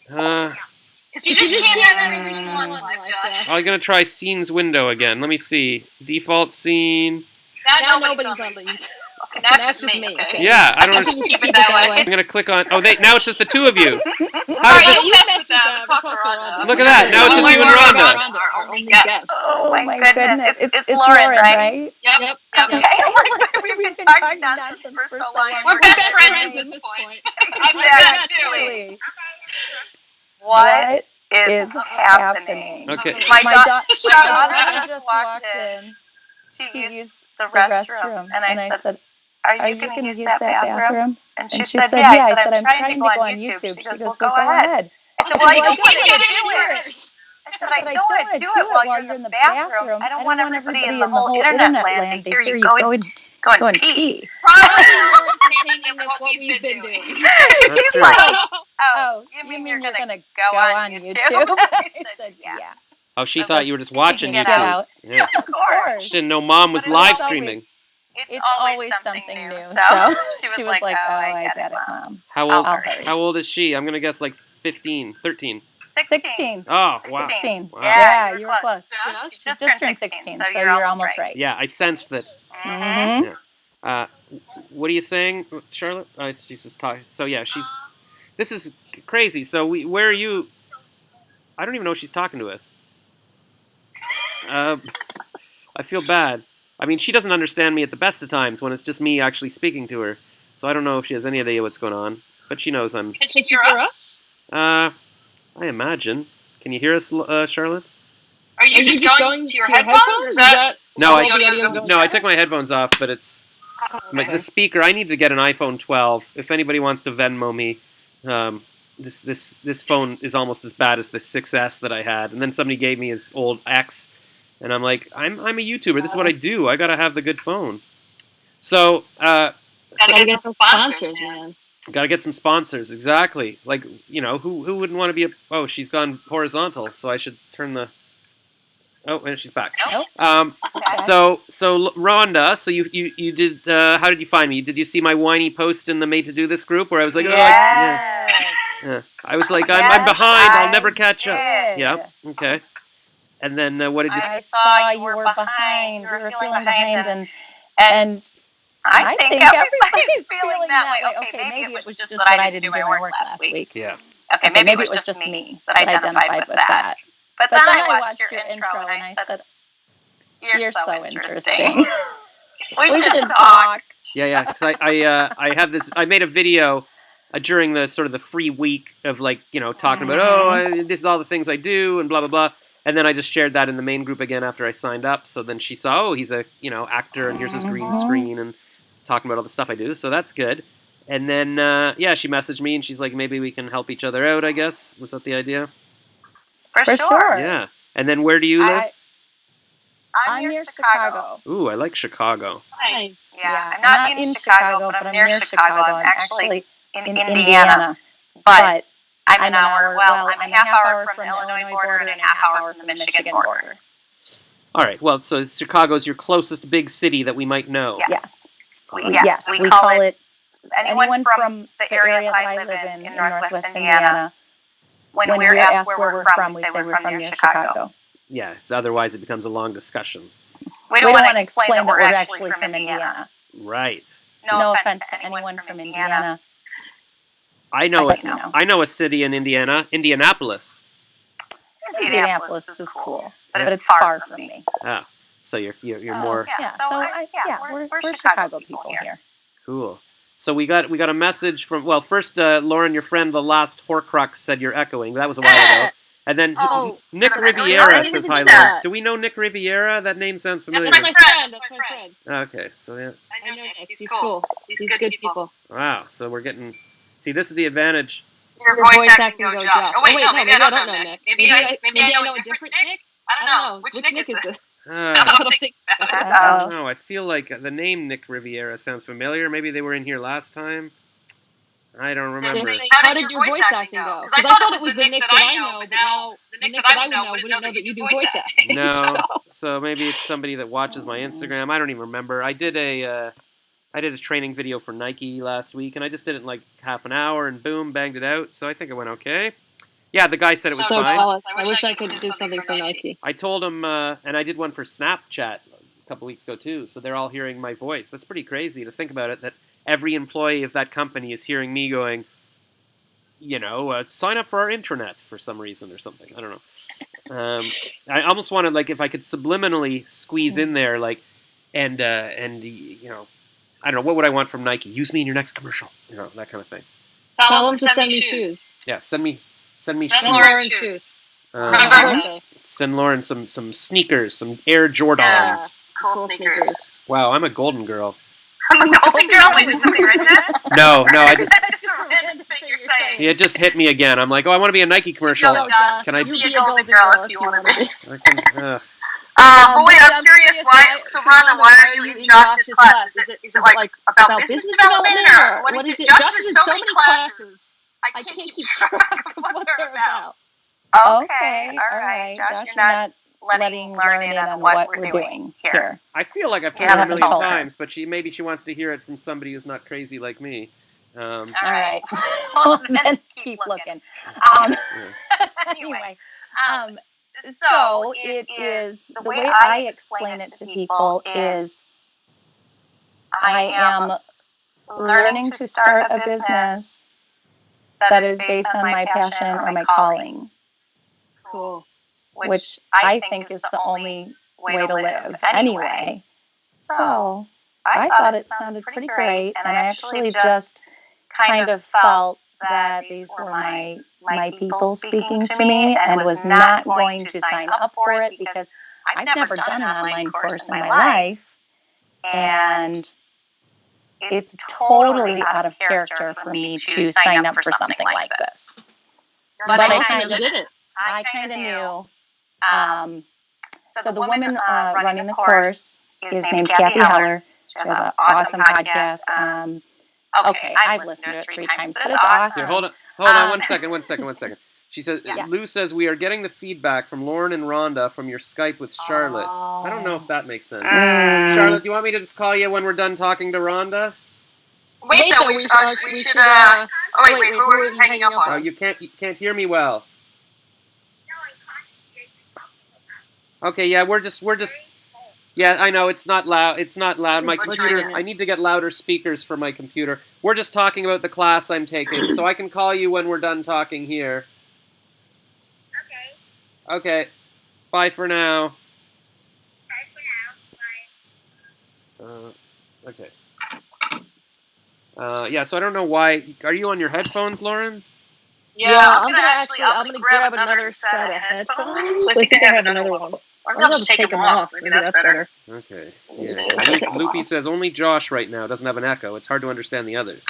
Because you just can't have everything in one life, Josh. I'm gonna try scenes window again. Let me see. Default scene. Now nobody's on the YouTube. Okay, now it's just me. Okay. Yeah, I don't. Keep it that way. I'm gonna click on. Oh, now it's just the two of you. Alright, you mess with that. Talk to Rhonda. Look at that. Now it's just you and Rhonda. Our only guest. Oh my goodness. It's Lauren, right? Yep. Okay. We've been talking nonsense for so long. We're best friends at this point. I'm that too. What is happening? Okay. My daughter just walked in to use the restroom, and I said, "Are you going to use that bathroom?" And she said, "Yeah." I said, "I'm trying to go on YouTube." She goes, "Well, go ahead." I said, "Well, I don't want you to do it." I said, "I don't want to do it while you're in the bathroom. I don't want everybody in the whole internet land to hear you go and pee." Probably what we've been doing. She's like, "Oh, you mean you're going to go on YouTube?" I said, "Yeah." Oh, she thought you were just watching Get YouTube. out. Yeah. Of course. She didn't know Mom was live streaming. It's always something new. So she was like, "Oh, I get it, Mom." How old is she? I'm gonna guess like 15, 13. 16. Oh, wow. 16. Wow. Yeah, you were close. She Just turned 16, so you're almost right. Yeah, I sensed that. Mm-hmm. Yeah. What are you saying, Charlotte? She's just talking. So yeah, this is crazy. So where are you? I don't even know if she's talking to us. I feel bad. I mean, she doesn't understand me at the best of times when it's just me actually speaking to her. So I don't know if she has any idea what's going on. But she knows I'm... Can she hear us? I imagine. Can you hear us, Charlotte? Are you just going to your headphones? Is that No, all the audio going I back? took my headphones off, but it's the speaker. I need to get an iPhone 12. If anybody wants to Venmo me, this phone is almost as bad as the 6S that I had, and then somebody gave me his old X, and I'm like, I'm a YouTuber. This is what I do. I gotta have the good phone. So, Gotta get some sponsors, man. gotta get some sponsors. Exactly. Like, who wouldn't want to be a? Oh, she's gone horizontal, so I should turn the. Oh, and she's back. Nope. So Rhonda, so you did. How did you find me? Did you see my whiny post in the Made to Do This group where I was like, yeah. I was like, I'm behind. I'll never catch up. Yeah. Okay. And then what did you? I saw you were behind. You were feeling behind, and I think everybody's feeling that way. Okay, maybe it was just that I didn't do my work last week. Yeah. Okay, maybe it was just me that identified with that. But then I watched your intro and I said, "You're so interesting. We should talk." Yeah. Because I have this. I made a video during the sort of the free week of talking about this is all the things I do and blah blah blah. And then I just shared that in the main group again after I signed up. So then she saw, he's a actor, and here's his green screen, and talking about all the stuff I do. So that's good. And then she messaged me, and she's like, maybe we can help each other out. I guess was that the idea? For sure. Yeah. And then where do you live? I'm near Chicago. Ooh, I like Chicago. Nice. Yeah, I'm not in Chicago, but I'm near Chicago. I'm actually in Indiana, but I'm an hour. Well, I'm a half hour from the Illinois border and a half hour from the Michigan border. All right. Well, so Chicago's your closest big city that we might know. Yes. Yes, we call it anyone from the area that I live in Northwest Indiana. When we're asked where we're from, we say we're from near Chicago. Yeah, otherwise it becomes a long discussion. We don't want to explain that we're actually from Indiana. Right. No offense to anyone from Indiana. I know a city in Indiana, Indianapolis. Indianapolis is cool, but it's far from me. Ah, so you're more. We're Chicago people here. Cool. So we got a message from first Lauren, your friend, the last Horcrux said you're echoing. That was a while ago. And then Nick Riviera says hi, Lauren. Do we know Nick Riviera? That name sounds familiar. That's my friend. Okay, so yeah. I know Nick. He's cool. He's good people. Wow. So we're getting. See, this is the advantage. Your voice acting go Josh. Oh wait, no, maybe I don't know Nick. Maybe I know a different Nick. I don't know. Which Nick is this? I don't know. I feel like the name Nick Riviera sounds familiar. Maybe they were in here last time. I don't remember. How did your voice acting go? Because I thought it was the Nick that I know, but now the Nick that I would know wouldn't know that you do voice acting. No, so maybe it's somebody that watches my Instagram. I don't even remember. I did a training video for Nike last week, and I just did it in like half an hour, and boom, banged it out. So I think it went okay. Yeah, the guy said it was fine. I wish I could do something for Nike. I told him, and I did one for Snapchat a couple weeks ago too, so they're all hearing my voice. That's pretty crazy to think about it, that every employee of that company is hearing me going, sign up for our intranet for some reason or something. I don't know. I almost wanted, like, if I could subliminally squeeze in there, like, and I don't know, what would I want from Nike? Use me in your next commercial. That kind of thing. Tell them to send me shoes. Yeah, send me Send shoes. Lauren shoes. Send Lauren some sneakers, some Air Jordans. Cool sneakers. Wow, I'm a golden girl. I'm a golden girl? Wait, did you read that? No, I just... That's just a random thing you're saying. It just hit me again. I'm like, I want to be a Nike commercial. Can I be a golden girl if you want to be? But wait, I'm curious why. So, Rhonda, why are you in Josh's class? Is it like about business development, or what is it? Josh has so many classes. I can't keep track of what they're about. Okay, all right. Josh, you're not letting Lauren in on what we're doing here. I feel like I've told her a million times, but maybe she wants to hear it from somebody who's not crazy like me. All right. Well, then keep looking. Anyway, so it is, the way I explain it to people is I am learning to start a business that is based on my passion or my calling. Cool. Which I think is the only way to live anyway. So I thought it sounded pretty great, and I actually just kind of felt that these were my people speaking to me, and was not going to sign up for it because I've never done an online course in my life, and it's totally out of character for me to sign up for something like this. But I kind of did it. I kind of knew. So the woman running the course is named Kathy Heller. She has an awesome podcast. Okay, I've listened to it 3 times, but it's awesome. Here, hold on, one second. She says, Lou says, we are getting the feedback from Lauren and Rhonda from your Skype with Charlotte. I don't know if that makes sense. Charlotte, do you want me to just call you when we're done talking to Rhonda? Wait, though, we should, oh, wait, who are we hanging up on? Oh, you can't hear me well. Okay, yeah, we're just, yeah, I know, it's not loud, my computer, I need to get louder speakers for my computer. We're just talking about the class I'm taking, so I can call you when we're done talking here. Okay, bye for now. Okay. Yeah, so I don't know why, are you on your headphones, Lauren? Yeah, I'm gonna grab another set of headphones. I think I have another one. Or maybe I'll just take them off. Maybe that's better. Okay. Yeah. Loopy says, only Josh right now doesn't have an echo. It's hard to understand the others.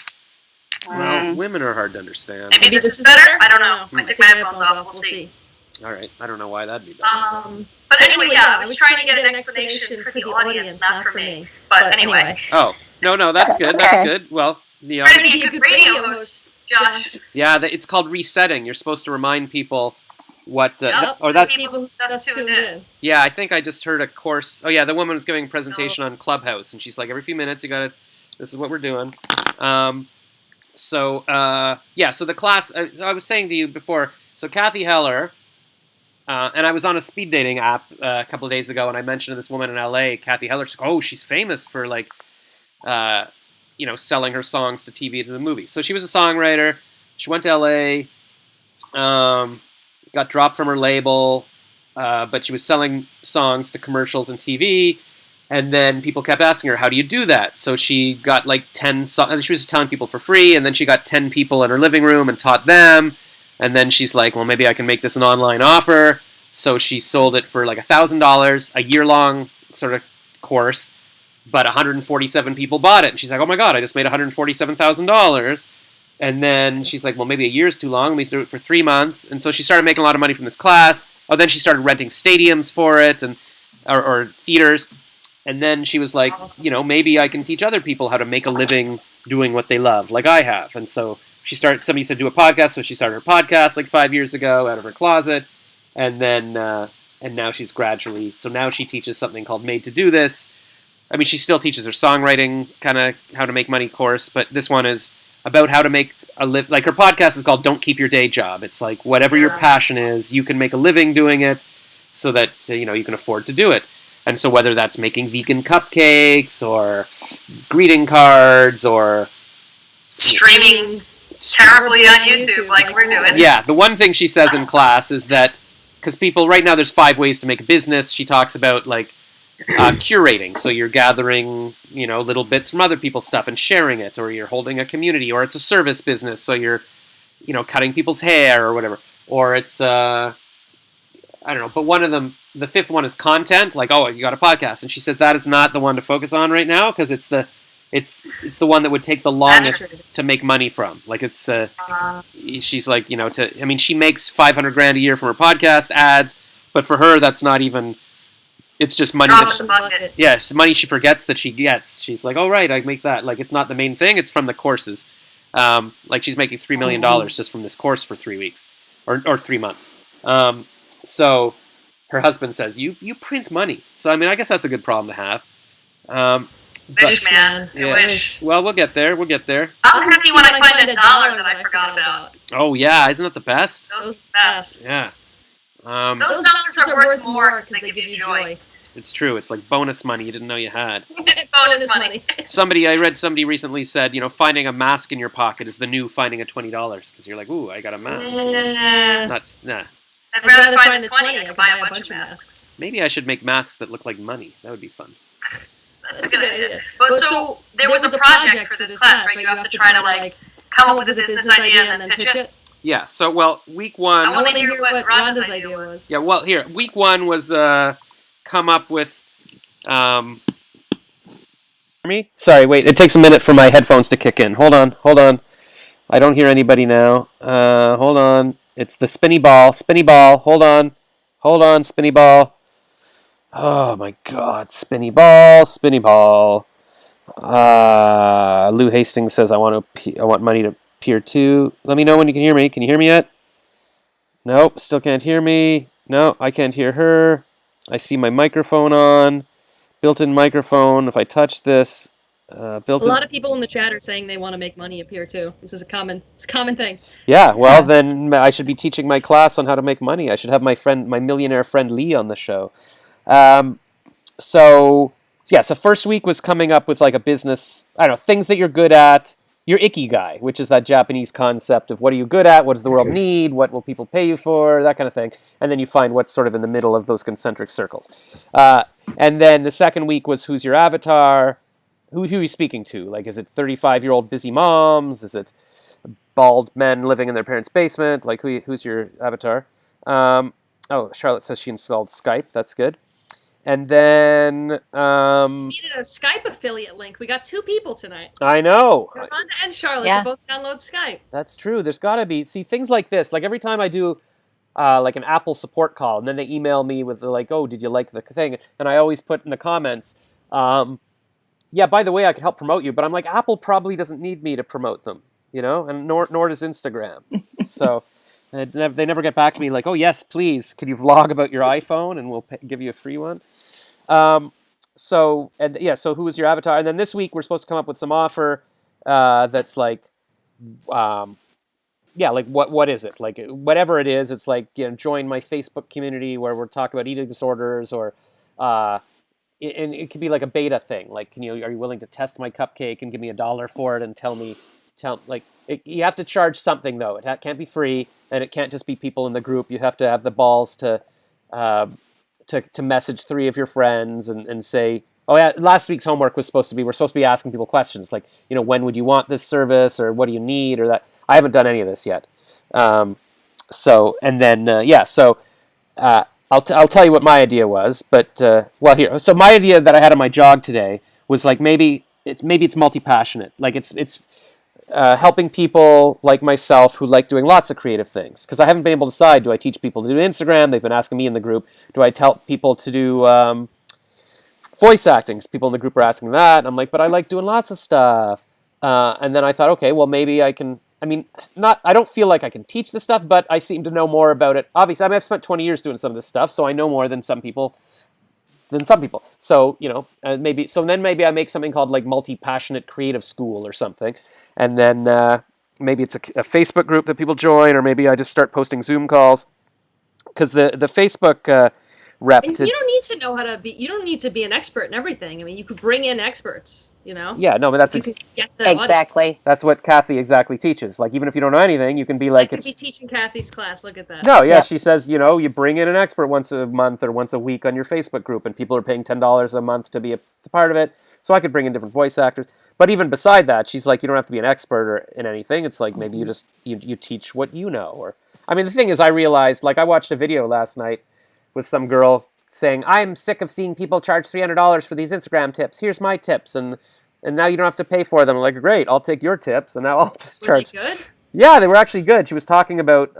Well, women are hard to understand. Maybe this is better? I don't know. I took my headphones off. We'll see. All right. I don't know why that'd be better. But anyway, yeah, I was trying to get an explanation for the audience, not for me. But anyway. Oh, no, that's good. That's good. Well, the trying to be a good radio host, Josh. Yeah, it's called resetting. You're supposed to remind people what, that's people that's tuned in. Yeah, I think I just heard a course. Oh yeah, the woman was giving a presentation on Clubhouse, and she's like, every few minutes this is what we're doing. So the class, I was saying to you before, so Kathy Heller, and I was on a speed dating app a couple of days ago, and I mentioned to this woman in LA, Kathy Heller, she's like, oh, she's famous for selling her songs to TV, to the movies. So she was a songwriter, she went to LA, got dropped from her label, but she was selling songs to commercials and TV, and then people kept asking her, how do you do that? So she got like 10 songs, she was telling people for free, and then she got 10 people in her living room and taught them, and then she's like, well, maybe I can make this an online offer, so she sold it for like $1,000, a year-long sort of course, but 147 people bought it, and she's like, oh my god, I just made $147,000, and then she's like, well, maybe a year's too long. Let me do it for 3 months. And so she started making a lot of money from this class. Oh, then she started renting stadiums for it, or theaters. And then she was like, maybe I can teach other people how to make a living doing what they love, like I have. And so somebody said do a podcast, so she started her podcast like 5 years ago out of her closet. And then, and now she's so now she teaches something called Made to Do This. I mean, she still teaches her songwriting, kind of how to make money course, but this one is about how to make a like her podcast is called Don't Keep Your Day Job. It's like whatever your passion is, you can make a living doing it so that, you can afford to do it. And so whether that's making vegan cupcakes or greeting cards or streaming terribly on YouTube like we're doing. Yeah, the one thing she says in class is that, because people, right now there's 5 ways to make a business. She talks about like curating, so you're gathering little bits from other people's stuff and sharing it, or you're holding a community, or it's a service business, so you're cutting people's hair or whatever, or it's I don't know, but one of them, the 5th one is content, like, oh, you got a podcast, and she said that is not the one to focus on right now, because it's the one that would take the longest to make money from. Like it's she's like, she makes $500,000 a year from her podcast ads, but for her that's not even. It's just money. It's money she forgets that she gets. She's like, oh, right, I make that. Like, it's not the main thing. It's from the courses. Like, she's making $3 million just from this course for 3 weeks. Or 3 months. So, her husband says, you print money. So, I mean, I guess that's a good problem to have. Wish, man. Yeah. I wish. Well, we'll get there. I'm happy when I find a dollar that I forgot about. Oh, yeah. Isn't that the best? Those are the best. Yeah. Those dollars are worth more because they give you joy. It's true. It's like bonus money you didn't know you had. Bonus money. I read somebody recently said, finding a mask in your pocket is the new finding a $20, because you're like, ooh, I got a mask. Nah. I'd rather find the 20 and buy a bunch of masks. Maybe I should make masks that look like money. That would be fun. That's a good idea. But so there was a project for this class, right? You have to try to come up with a business idea and then pitch it? Yeah. So, well, week one. I want to hear what Rhonda's idea was. Yeah. Well, here, week one was come up with. Me? Sorry, wait. It takes a minute for my headphones to kick in. Hold on. I don't hear anybody now. Hold on. It's the spinny ball. Spinny ball. Hold on, spinny ball. Oh my God, spinny ball. Lou Hastings says I want money to peer too. Let me know when you can hear me. Can you hear me yet? Nope, still can't hear me. No, I can't hear her. I see my microphone on. Built-in microphone. If I touch this, built-in. A lot of people in the chat are saying they want to make money appear too. This is a common thing. Yeah, well, then I should be teaching my class on how to make money. I should have my millionaire friend Lee on the show. So first week was coming up with like a business, I don't know, things that you're good at, your ikigai, which is that Japanese concept of what are you good at, what does the world need, what will people pay you for, that kind of thing. And then you find what's sort of in the middle of those concentric circles. And then the second week was who's your avatar, who are you speaking to? Like, is it 35-year-old busy moms? Is it bald men living in their parents' basement? Like, who's your avatar? Charlotte says she installed Skype. That's good. And then We needed a Skype affiliate link. We got 2 people tonight. I know. Rhonda and Charlotte to both download Skype. That's true. There's got to be. See, things like this. Like every time I do like an Apple support call, and then they email me with like, oh, did you like the thing? And I always put in the comments, yeah, by the way, I could help promote you. But I'm like, Apple probably doesn't need me to promote them, and nor does Instagram. So they never get back to me like, oh, yes, please, could you vlog about your iPhone and we'll give you a free one? So who is your avatar? And then this week we're supposed to come up with some offer that's like, like what is it? Like whatever it is, it's like, join my Facebook community where we're talking about eating disorders, or and it could be like a beta thing. Like, are you willing to test my cupcake and give me $1 for it and you have to charge something though. It can't be free, and it can't just be people in the group. You have to have the balls to message 3 of your friends and say, oh yeah, last week's homework was we're supposed to be asking people questions like, when would you want this service, or what do you need, or that. I haven't done any of this yet. I'll tell you what my idea was, but here. So my idea that I had on my jog today was like maybe it's multi-passionate, like it's helping people like myself who like doing lots of creative things. Because I haven't been able to decide, do I teach people to do Instagram? They've been asking me in the group. Do I tell people to do voice acting? People in the group are asking that. And I'm like, but I like doing lots of stuff. And then I thought, okay, well, maybe I can. I don't feel like I can teach this stuff, but I seem to know more about it. Obviously, I've spent 20 years doing some of this stuff, so I know more than some people. So, maybe I make something called like multi-passionate creative school or something. And then maybe it's a Facebook group that people join, or maybe I just start posting Zoom calls. Because the Facebook rep. And you don't need to know how to be. You don't need to be an expert in everything. You could bring in experts. Yeah, no, but that's exactly. That's what Kathy exactly teaches. Like, even if you don't know anything, you can be like, I could be teaching Kathy's class. Look at that. No, yeah, she says, you bring in an expert once a month or once a week on your Facebook group, and people are paying $10 a month to be a part of it. So I could bring in different voice actors. But even beside that, she's like, you don't have to be an expert or in anything. It's like maybe you just you teach what you know. Or the thing is, I realized, like, I watched a video last night with some girl saying, I'm sick of seeing people charge $300 for these Instagram tips. Here's my tips, and now you don't have to pay for them. I'm like, great, I'll take your tips, and now I'll just charge. Were they good? Yeah, they were actually good. She was talking about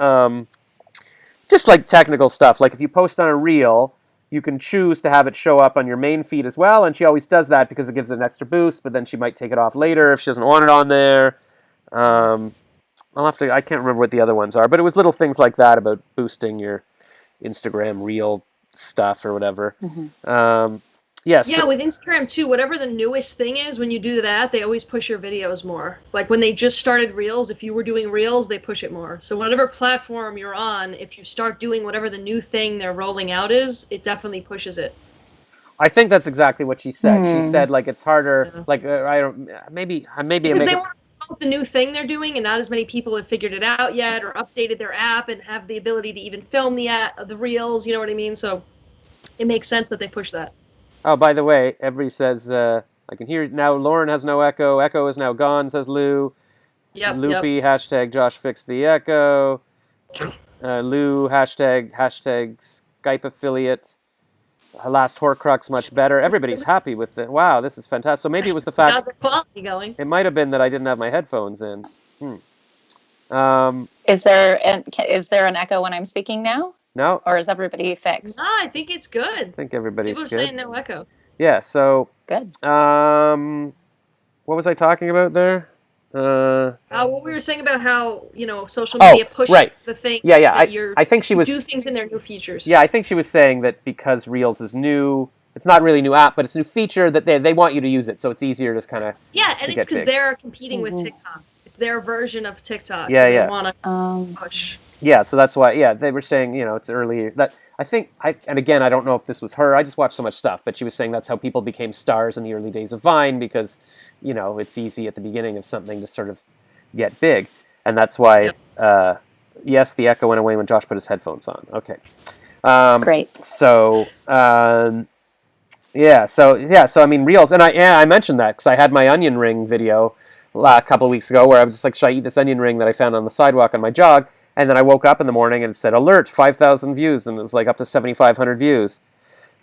just like technical stuff. Like if you post on a reel, you can choose to have it show up on your main feed as well, and she always does that because it gives it an extra boost, but then she might take it off later if she doesn't want it on there. I can't remember what the other ones are, but it was little things like that about boosting your Instagram reel stuff or whatever. Mm-hmm. Yeah, with Instagram too, whatever the newest thing is, when you do that, they always push your videos more. Like when they just started Reels, if you were doing Reels, they push it more. So whatever platform you're on, if you start doing whatever the new thing they're rolling out is, it definitely pushes it. I think that's exactly what she said. She said like it's harder. Yeah. Maybe because they want to promote the new thing they're doing, and not as many people have figured it out yet or updated their app and have the ability to even film the Reels. You know what I mean? So it makes sense that they push that. Oh, by the way, everybody says, I can hear it now. Lauren has no echo. Echo is now gone, says Lou. Yep. Loopy, hashtag Josh fixed the echo. Lou, hashtag Skype affiliate. Last Horcrux, much better. Everybody's happy with it. Wow, this is fantastic. So maybe it was the fact... Got the quality going. It might have been that I didn't have my headphones in. Is there an echo when I'm speaking now? No. Or is everybody fixed? No, I think it's good. I think everybody's People are good. saying no echo. Yeah, so... Good. What was I talking about there? What we were saying about how, social media pushes the thing. Yeah. I think she was... do things in their new features. Yeah, I think she was saying that because Reels is new... It's not really a new app, but it's a new feature that they want you to use it, so it's easier to kind of... Yeah, and it's because they're competing with TikTok. It's their version of TikTok. Yeah, so they want to push. Yeah, so that's why, they were saying, it's early. That and again, I don't know if this was her. I just watched so much stuff, but she was saying that's how people became stars in the early days of Vine because, it's easy at the beginning of something to sort of get big. And that's why, yes, the echo went away when Josh put his headphones on. Okay. Great. So, so I mean, Reels, and I mentioned that because I had my onion ring video a couple of weeks ago where I was just like, should I eat this onion ring that I found on the sidewalk on my jog? And then I woke up in the morning and it said, alert, 5,000 views, and it was like up to 7,500 views.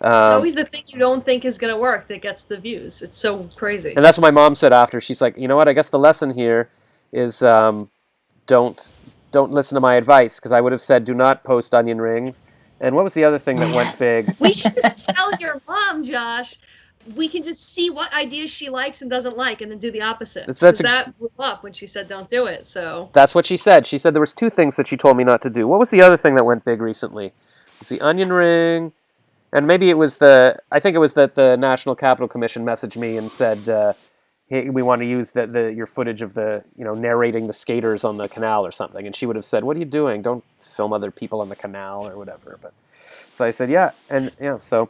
It's always the thing you don't think is going to work that gets the views. It's so crazy. And that's what my mom said after. She's like, you know what, I guess the lesson here is don't listen to my advice, because I would have said do not post onion rings. And what was the other thing that went big? We should just tell your mom, Josh. We can just see what ideas she likes and doesn't like, and then do the opposite. That blew up when she said don't do it. So that's what she said. She said there was 2 things that she told me not to do. What was the other thing that went big recently? It was the onion ring, and maybe it was I think it was that the National Capital Commission messaged me and said, hey, we want to use your footage of the narrating the skaters on the canal or something. And she would have said, what are you doing? Don't film other people on the canal or whatever. But so I said, so.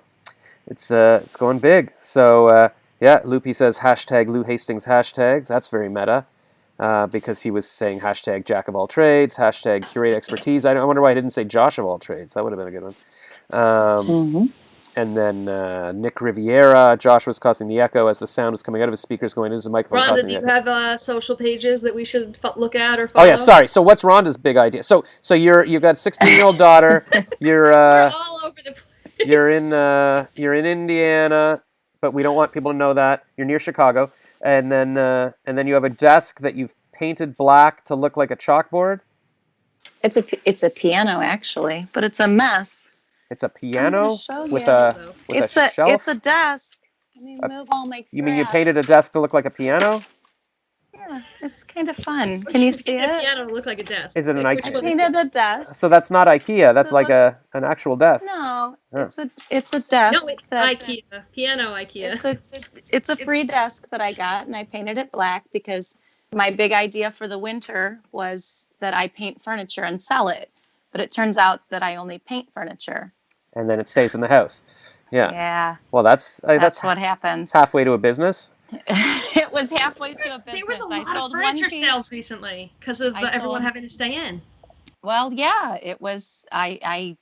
It's going big. So, Loopy says hashtag Lou Hastings hashtags. That's very meta because he was saying hashtag Jack of all trades, hashtag curate expertise. I wonder why I didn't say Josh of all trades. That would have been a good one. And then Nick Riviera, Josh was causing the echo as the sound was coming out of his speakers going into his microphone. Rhonda, do you have social pages that we should look at or Oh follow? yeah, sorry. So what's Rhonda's big idea? So you've got a 16-year-old daughter. You're all over the place. You're in Indiana, but we don't want people to know that. You're near Chicago, and then you have a desk that you've painted black to look like a chalkboard. It's a piano actually, but it's a mess. It's a piano with a shelf. It's a desk. Let me move all my. You mean you painted a desk to look like a piano? Yeah, it's kind of fun. Can you see it? A piano to look like a desk. Is it an IKEA? I painted a desk. So that's not IKEA. That's like an actual desk. No, it's a desk. No, it's IKEA. Piano IKEA. It's a free desk that I got, and I painted it black because my big idea for the winter was that I paint furniture and sell it. But it turns out that I only paint furniture. And then it stays in the house. Yeah. Yeah. Well, that's what happens. Halfway to a business. It was halfway to a business. There was a lot of furniture sales recently because of everyone having to stay in. Well, yeah, it was. I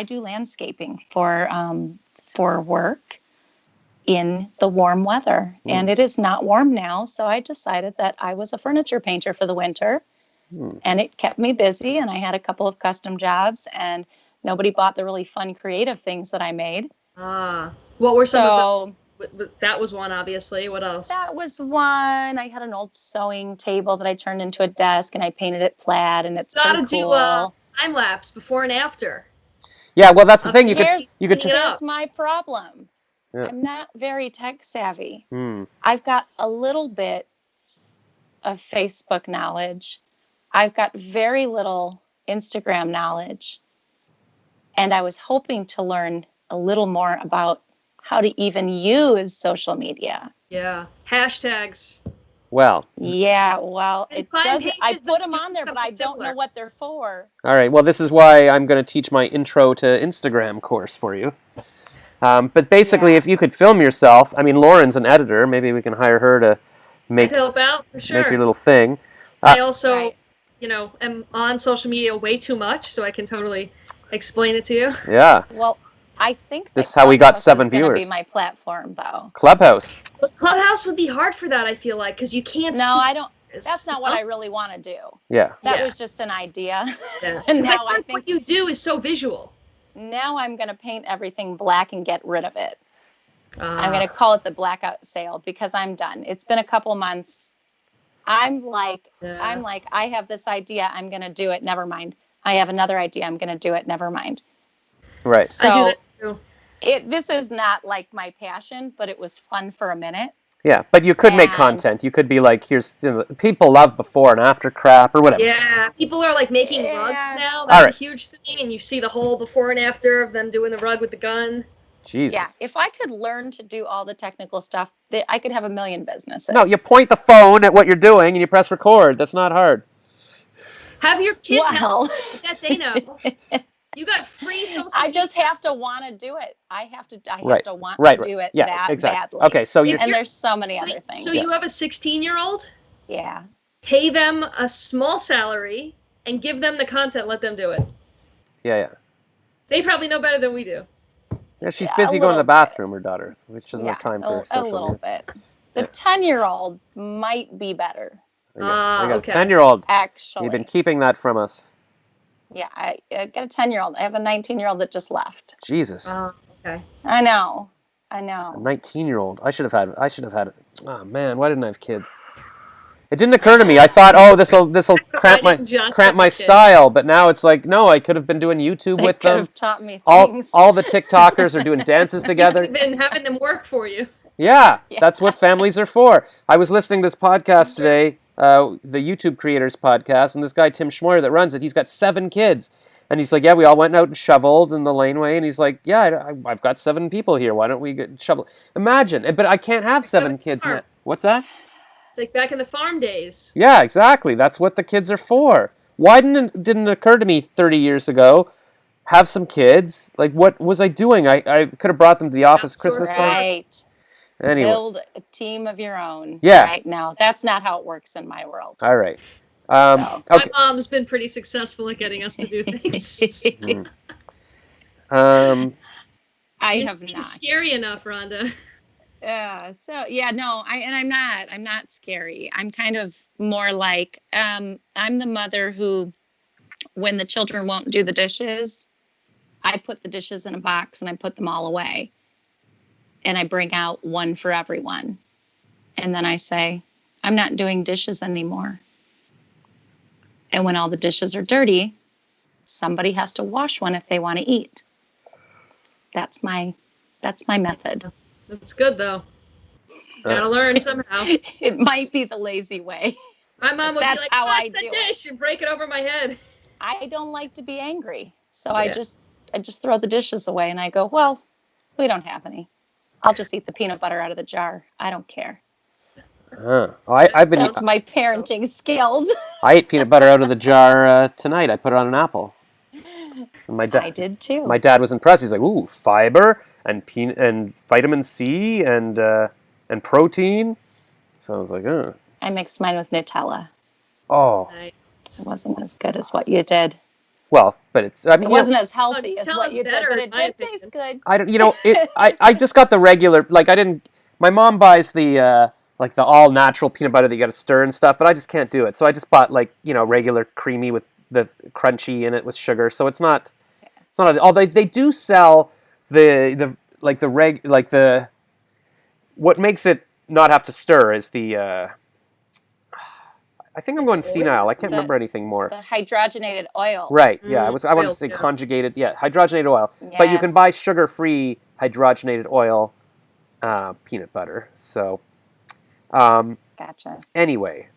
do landscaping for work in the warm weather, and it is not warm now. So I decided that I was a furniture painter for the winter, and it kept me busy. And I had a couple of custom jobs, and nobody bought the really fun, creative things that I made. What were some of them? That was one, obviously. What else? That was one. I had an old sewing table that I turned into a desk, and I painted it plaid, and it's gotta pretty do cool. a time lapse before and after. Yeah, well, that's the thing. Here's my problem. Yeah. I'm not very tech savvy. I've got a little bit of Facebook knowledge. I've got very little Instagram knowledge, and I was hoping to learn a little more about how to even use social media. Yeah. Hashtags. Well. Yeah, well, it doesn't. I put them on there, but I don't know what they're for. All right. Well, this is why I'm going to teach my intro to Instagram course for you. But basically, if you could film yourself, I mean, Lauren's an editor. Maybe we can hire her to help out for sure. Make your little thing. I also, am on social media way too much, so I can totally explain it to you. Yeah. Well, I think this is how we got 7 viewers. Be my platform, though. Clubhouse. But Clubhouse would be hard for that. I feel like because you can't. No, I don't. That's not what I really want to do. Yeah. That was just an idea. Yeah. And It's now like I think what you do is so visual. now I'm going to paint everything black and get rid of it. I'm going to call it the blackout sale because I'm done. It's been a couple months. I'm like, I have this idea. I'm going to do it. Never mind. I have another idea. I'm going to do it. Never mind. Right. I do So that too. this is not like my passion, but it was fun for a minute. Yeah, but you could make And- content. You could be like, here's people love before and after crap or whatever. Yeah, people are like making Yeah. rugs now. All That's right. a huge thing, and you see the whole before and after of them doing the rug with the gun. Jesus. Yeah, if I could learn to do all the technical stuff, I could have a million businesses. No, you point the phone at what you're doing and you press record. That's not hard. Have your kids Well, help. That they know. You got free social I just media. have to want to do it. I have to Right. want Right. to do it Yeah, that exactly. badly. Okay, so If you're you're- And there's so many other Wait, things. so you have a 16-year-old? Yeah. Pay them a small salary and give them the content. Let them do it. yeah. They probably know better than we do. Yeah, she's Yeah, busy a going to the little bathroom, her daughter, which doesn't Yeah, have time a for social little media. bit. The 10-year-old might be better, I got okay. a 10-year-old. actually. You've been keeping that from us. Yeah, I got a 10-year-old. I have a 19-year-old that just left. Jesus. Okay. I know. A 19-year-old. I should have had. Oh man, why didn't I have kids? It didn't occur to me. I thought, oh, this'll cramp my didn't just cramp have my kids? style. But now it's like, no, I could have been doing YouTube They with could them. have taught me All things. the TikTokers are doing dances together. You've been having them work for you. Yeah, Yeah. that's what families are for. I was listening to this podcast today, the YouTube Creators Podcast, and this guy, Tim Schmoyer, that runs it, he's got 7 kids. And he's like, yeah, we all went out and shoveled in the laneway. And he's like, yeah, I've got 7 people here. Why don't we get shovel? Imagine. But I can't have 7 kids. farm. What's that? It's like back in the farm days. Yeah, exactly. That's what the kids are for. Why didn't it occur to me 30 years ago? Have some kids. Like, what was I doing? I could have brought them to the office Outsource Christmas party. Right. Anyway. Build a team of your own. Yeah. Right now. That's not how it works in my world. All right. So. Okay. My mom's been pretty successful at getting us to do things. Um, I have It's not. scary enough, Rhonda. I'm not scary. I'm kind of more like, I'm the mother who, when the children won't do the dishes, I put the dishes in a box and I put them all away. And I bring out one for everyone. And then I say, I'm not doing dishes anymore. And when all the dishes are dirty, somebody has to wash one if they want to eat. That's my method. That's good, though. Gotta learn somehow. It might be the lazy way. My mom would be That's like, how wash I the do it. dish and break it over my head. I don't like to be angry. So Yeah. I just throw the dishes away and I go, well, we don't have any. I'll just eat the peanut butter out of the jar. I don't care. I've been. That's my parenting skills. I ate peanut butter out of the jar tonight. I put it on an apple. And my I dad. did too. My dad was impressed. He's like, "Ooh, fiber and and vitamin C and protein." So I was like, "Oh, I mixed mine with Nutella. oh, It wasn't as good as what you did. well." But it's. I mean, It you know, wasn't as healthy as Nutella's what you did, better, but in it my did taste opinion. good. I don't. You know, I just got the regular. Like I didn't. My mom buys the like the all natural peanut butter that you got to stir and stuff, but I just can't do it. So I just bought like regular creamy with the crunchy in it with sugar. So it's not. It's not. Although they do sell the what makes it not have to stir is the. I think I'm going senile. I can't The- remember anything more. The hydrogenated oil. Right. Yeah. I wanted to oil, say yeah. conjugated. Yeah. Hydrogenated oil. But you can Yes. buy sugar-free hydrogenated oil peanut butter. So Gotcha. anyway,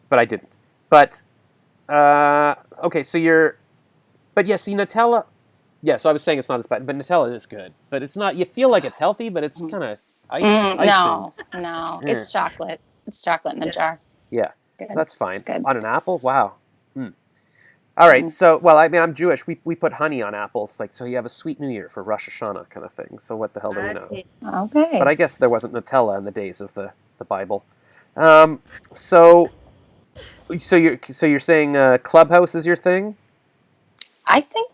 but I didn't. But okay. So but yeah. See Nutella. Yeah. So I was saying it's not as bad, but Nutella is good. But it's not. You feel like it's healthy, but it's kind of icing. No. Yeah. It's chocolate. It's chocolate in a jar. Yeah. Good. That's fine. good. On an apple? Wow. All right. So, well, I mean, I'm Jewish. We put honey on apples, like so. You have a sweet New Year for Rosh Hashanah, kind of thing. So, what the hell do we know? Okay. But I guess there wasn't Nutella in the days of the Bible. So you're saying Clubhouse is your thing? I think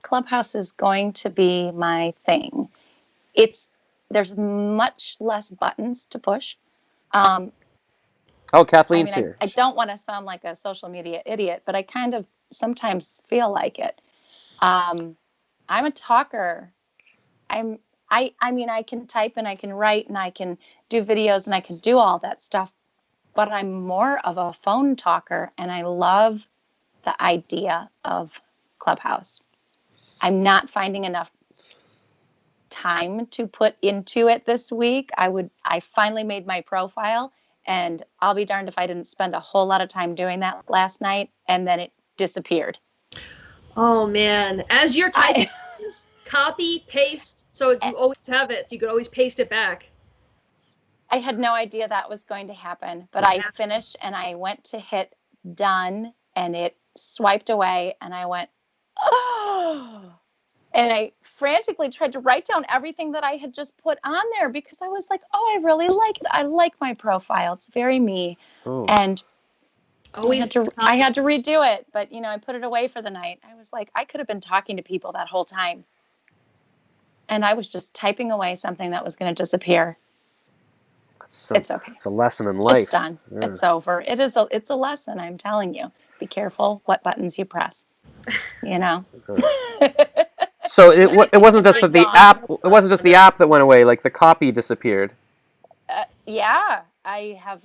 Clubhouse is going to be my thing. There's much less buttons to push. Oh, Kathleen's here. I don't want to sound like a social media idiot, but I kind of sometimes feel like it. I'm a talker. I can type and I can write and I can do videos and I can do all that stuff, but I'm more of a phone talker, and I love the idea of Clubhouse. I'm not finding enough time to put into it this week. I finally made my profile, and I'll be darned if I didn't spend a whole lot of time doing that last night, and then it disappeared. Oh man, as you're typing, copy, paste, so you always have it. You could always paste it back. I had no idea that was going to happen, but I finished and I went to hit done and it swiped away and I went, oh, and I frantically tried to write down everything that I had just put on there because I was like, oh, I really like it. I like my profile. It's very me. Oh. And I had to redo it, but I put it away for the night. I was like, I could have been talking to people that whole time. And I was just typing away something that was going to disappear. It's okay. It's a lesson in life. It's done. Yeah. It's over. It's a lesson. I'm telling you. Be careful what buttons you press. So it wasn't just the app. It wasn't just the app that went away. Like the copy disappeared. Yeah, I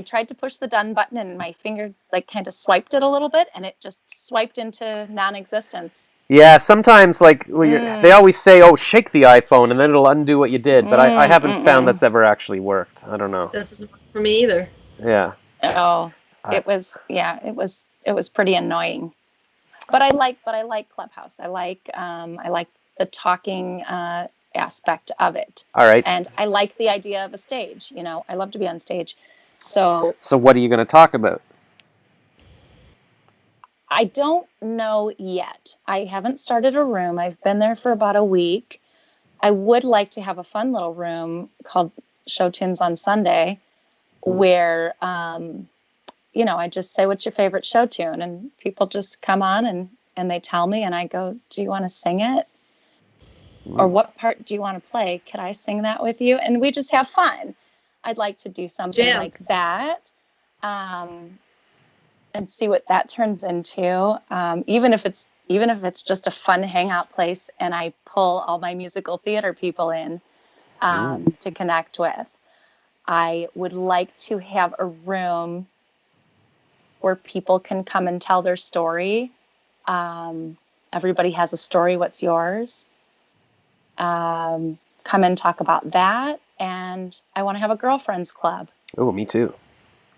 tried to push the done button and my finger kind of swiped it a little bit and it just swiped into non-existence. Yeah, sometimes they always say, "Oh, shake the iPhone," and then it'll undo what you did. But I haven't found that's ever actually worked. I don't know. That doesn't work for me either. Yeah. Oh, it was pretty annoying. But I like Clubhouse. I like the talking aspect of it. All right. And I like the idea of a stage. I love to be on stage. So what are you going to talk about? I don't know yet. I haven't started a room. I've been there for about a week. I would like to have a fun little room called Show Tunes on Sunday where, I just say, what's your favorite show tune? And people just come on and they tell me and I go, do you want to sing it? Or what part do you want to play? Could I sing that with you? And we just have fun. I'd like to do something like that. And see what that turns into. Even if it's just a fun hangout place and I pull all my musical theater people in to connect with. I would like to have a room where people can come and tell their story. Everybody has a story. What's yours? Come and talk about that. And I want to have a girlfriends club. Oh, me too.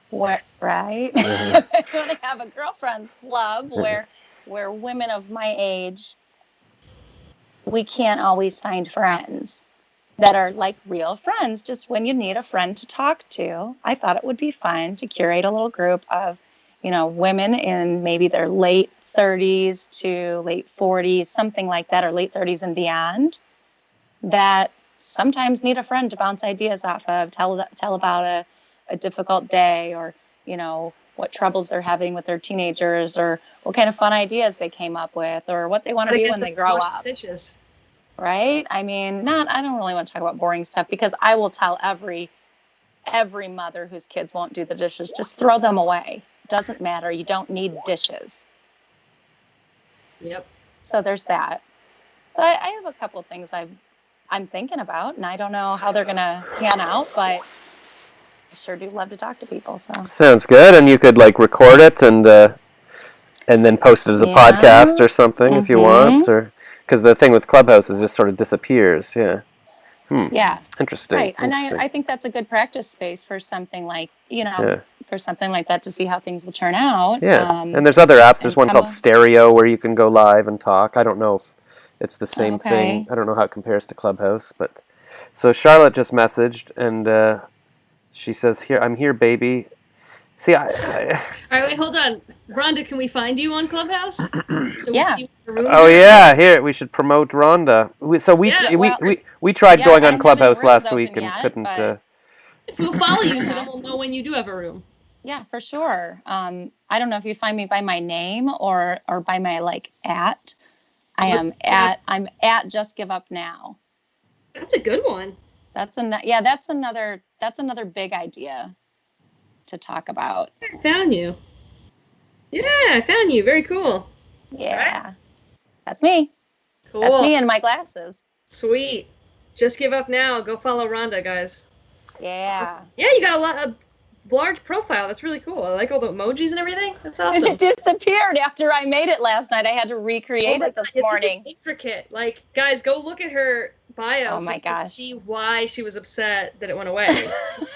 What, right? I want to have a girlfriends club where women of my age, we can't always find friends that are like real friends, just when you need a friend to talk to. I thought it would be fun to curate a little group of, women in maybe their late 30s to late 40s, something like that, or late 30s and beyond, that sometimes need a friend to bounce ideas off of, tell about a difficult day, or what troubles they're having with their teenagers, or what kind of fun ideas they came up with, or what they want to be when they grow up. Dishes. Right? I mean, I don't really want to talk about boring stuff, because I will tell every mother whose kids won't do the dishes, just throw them away. Doesn't matter. You don't need dishes. Yep. So there's that. So I have a couple of things I'm thinking about, and I don't know how they're going to pan out, but I sure do love to talk to people. So sounds good, and you could record it and then post it as a podcast or something if you want, or because the thing with Clubhouse is just sort of disappears. Yeah. Yeah. Interesting. Right, and I think that's a good practice space for something like for something like that, to see how things will turn out. Yeah. And there's other apps. There's one called Stereo where you can go live and talk. I don't know if it's the same thing. I don't know how it compares to Clubhouse, but so Charlotte just messaged and. She says, I'm here, baby. See, All right, wait, hold on. Rhonda, can we find you on Clubhouse? So yeah. We see your room here, we should promote Rhonda. We tried going on Clubhouse last week and couldn't... We'll follow you so that we'll know when you do have a room. Yeah, for sure. I don't know if you find me by my name or by my, @ I'm at Just Give Up Now. That's a good one. That's another big idea to talk about. I found you. Yeah, I found you. Very cool. Yeah. That's me. Cool. That's me in my glasses. Sweet. Just give up now. Go follow Rhonda, guys. Yeah. Yeah, you got a large profile. That's really cool. I like all the emojis and everything. That's awesome. It disappeared after I made it last night. I had to recreate it this morning. This is intricate. Like, guys, go look at her bio. Oh my gosh. See why she was upset that it went away.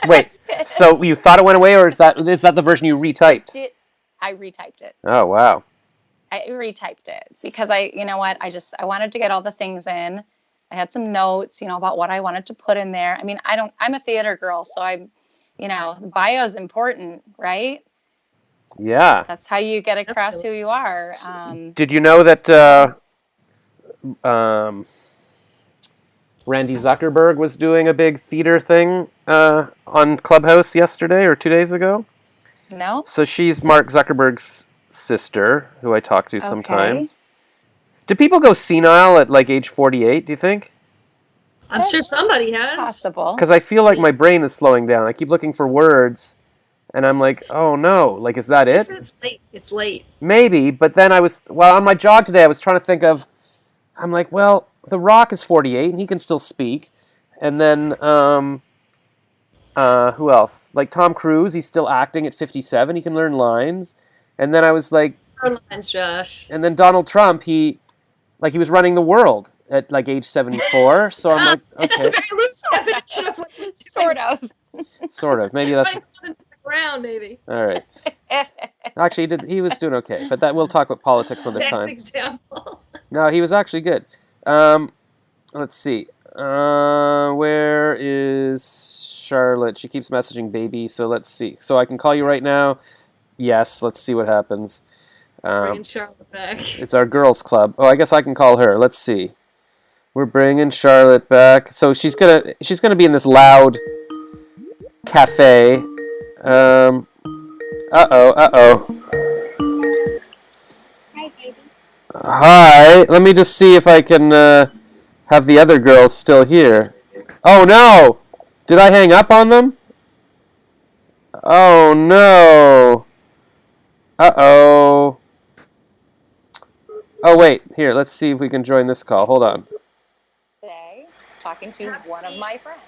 Wait, so you thought it went away, or is that the version you retyped? I retyped it. Oh, wow. I retyped it because you know what? I wanted to get all the things in. I had some notes, about what I wanted to put in there. I mean, I'm a theater girl, so bio is important, right? Yeah. That's how you get across who you are. Did you know that Randy Zuckerberg was doing a big theater thing on Clubhouse yesterday or 2 days ago? No. So she's Mark Zuckerberg's sister, who I talk to sometimes. Do people go senile at like age 48, do you think? I'm sure somebody has. Possible. Because I feel like my brain is slowing down. I keep looking for words, and I'm like, oh no, like, is that it? It's late. It's late. Maybe, but then on my jog today, I was trying to think of, I'm like, well, The Rock is 48, and he can still speak. And then, who else? Like Tom Cruise, he's still acting at 57, he can learn lines. And then I was like... Learn lines, Josh. And then Donald Trump, he was running the world at like age 74, so I'm like, okay. That's a very loose definition of what it's Sort of. Sort of. Maybe that's... Around, maybe. All right. Actually, he was doing okay, but we'll talk about politics another time. Example. No, he was actually good. Let's see. Where is Charlotte? She keeps messaging baby, so let's see. So I can call you right now? Yes, let's see what happens. Bringing Charlotte back. It's our girls' club. Oh, I guess I can call her. Let's see. We're bringing Charlotte back. So she's gonna be in this loud cafe. Uh-oh. Hi, baby. Hi. Let me just see if I can have the other girls still here. Oh, no! Did I hang up on them? Oh, no. Uh-oh. Oh, wait. Here, let's see if we can join this call. Hold on. Today, talking to one of my friends.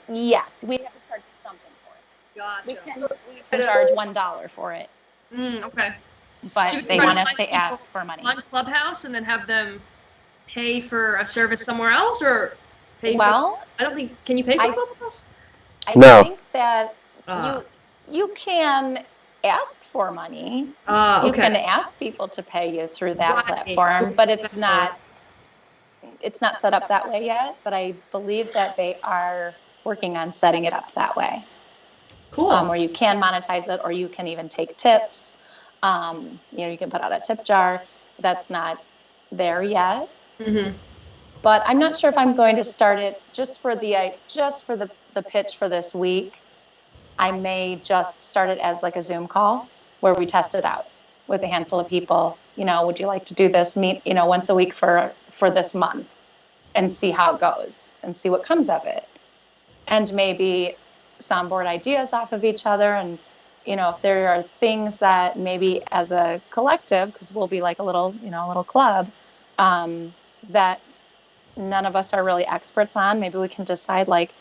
Yes, we have to charge something for it. Gotcha. We can charge $1 for it. Okay. But Should we they try to want us find to people ask for money. On Clubhouse and then have them pay for a service somewhere else, or pay Well, I don't think. Can you pay for Clubhouse? I No. think that you can ask for money. You Okay. can ask people to pay you through that Right. platform, but it's not set up that way yet. But I believe that they are working on setting it up that way. Cool. Where you can monetize it, or you can even take tips. You can put out a tip jar. That's not there yet. Mm-hmm. But I'm not sure if I'm going to start it just for the pitch for this week. I may just start it as like a Zoom call where we test it out with a handful of people. Would you like to do this? Meet, once a week for this month, and see how it goes and see what comes of it. And maybe soundboard ideas off of each other. And, if there are things that maybe as a collective, because we'll be like a little club, that none of us are really experts on, maybe we can decide like,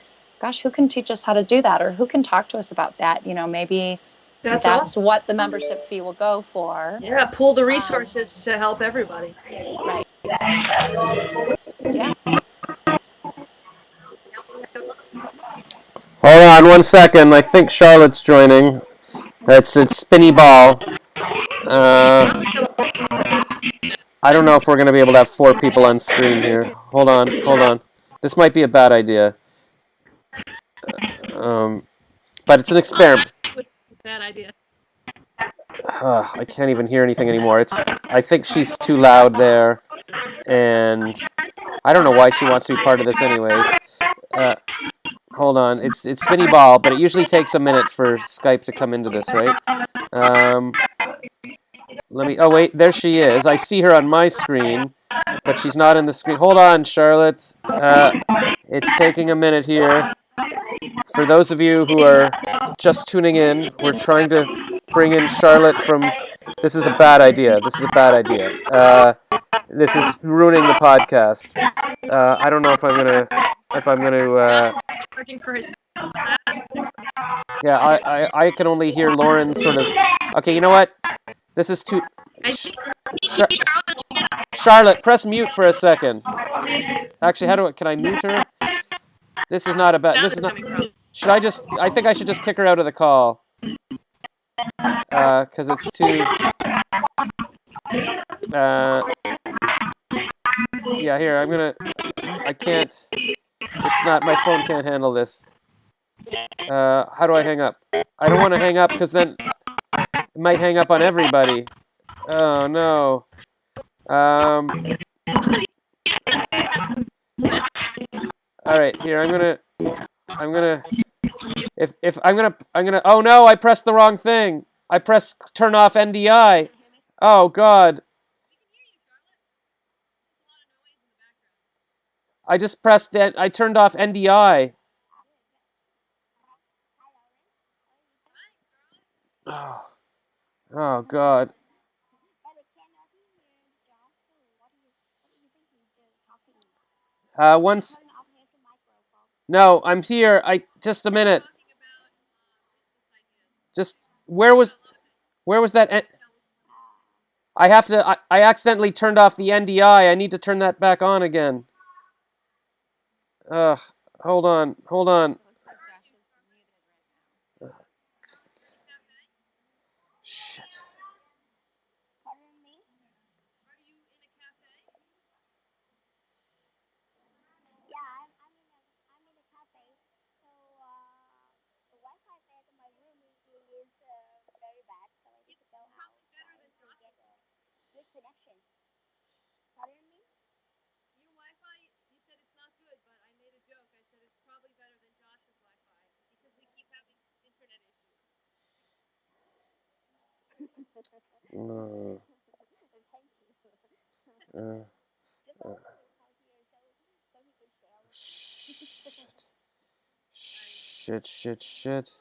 gosh, who can teach us how to do that? Or who can talk to us about that? Maybe that's awesome. what the membership fee will go for. Yeah, pool the resources to help everybody. Right. Yeah. Hold on 1 second. I think Charlotte's joining. It's Spinny Ball. I don't know if we're going to be able to have 4 people on screen here. Hold on. This might be a bad idea. But it's an experiment. Bad idea. I can't even hear anything anymore. I think she's too loud there, and I don't know why she wants to be part of this anyways. Hold on, it's Spinny Ball, but it usually takes a minute for Skype to come into this, right? Oh wait, there she is. I see her on my screen, but she's not in the screen. Hold on, Charlotte. It's taking a minute here. For those of you who are just tuning in, we're trying to bring in Charlotte from... This is a bad idea. This is a bad idea. This is ruining the podcast. I don't know if I'm gonna... Charging for his Yeah, I can only hear Lauren sort of... Okay, you know what? This is too... I think Charlotte, press mute for a second. Actually, can I mute her? This is not about... This is not... Should I just... I think I should just kick her out of the call. Because it's too... Yeah, here, I'm gonna... I can't... It's not... My phone can't handle this. How do I hang up? I don't want to hang up because then it might hang up on everybody. Oh, no. All right, here, I'm gonna... Oh no, I pressed the wrong thing. I pressed turn off NDI. Oh God. I just pressed that. I turned off NDI. Oh, oh God. Once. No, I'm here. Just a minute. Where was that? I accidentally turned off the NDI. I need to turn that back on again. Hold on. Shit. Shit.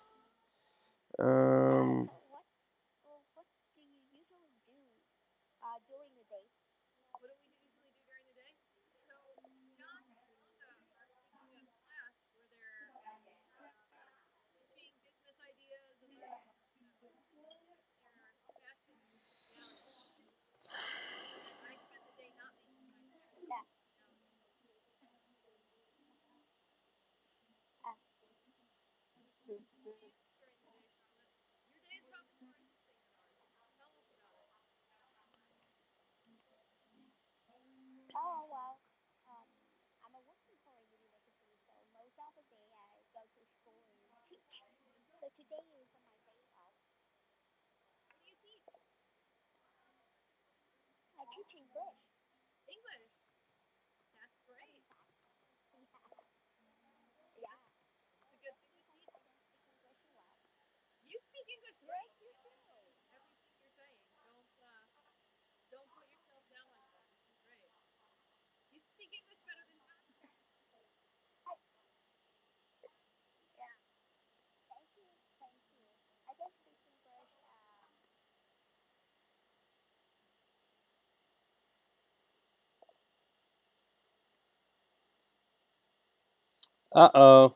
Uh-oh.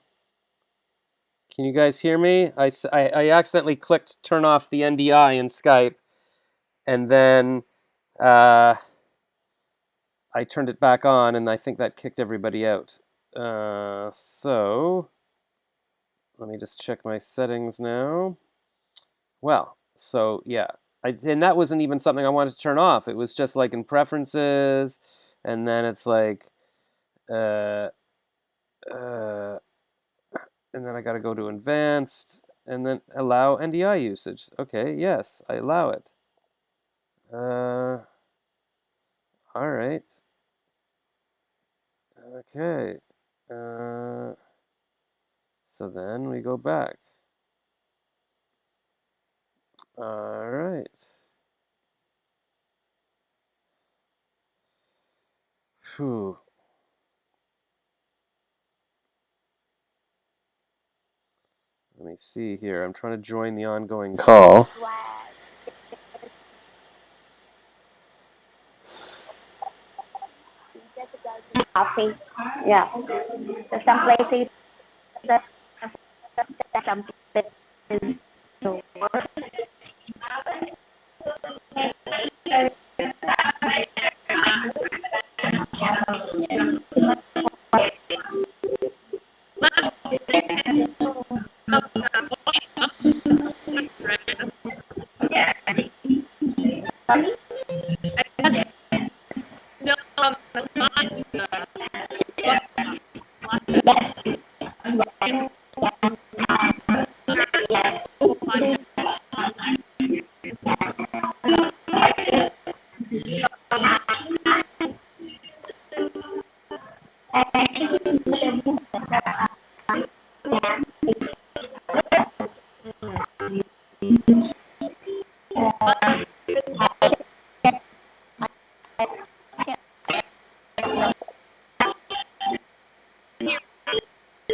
Can you guys hear me? I accidentally clicked turn off the NDI in Skype, and then I turned it back on, and I think that kicked everybody out. So let me just check my settings now. Well, so yeah, and that wasn't even something I wanted to turn off. It was just like in preferences, and then it's like, and then I got to go to advanced, and then allow NDI usage. Okay, yes, I allow it. All right. Okay. So then we go back. All right. Phew. me see here. I'm trying to join the ongoing call. Coffee. Yeah. So some places that some places to work.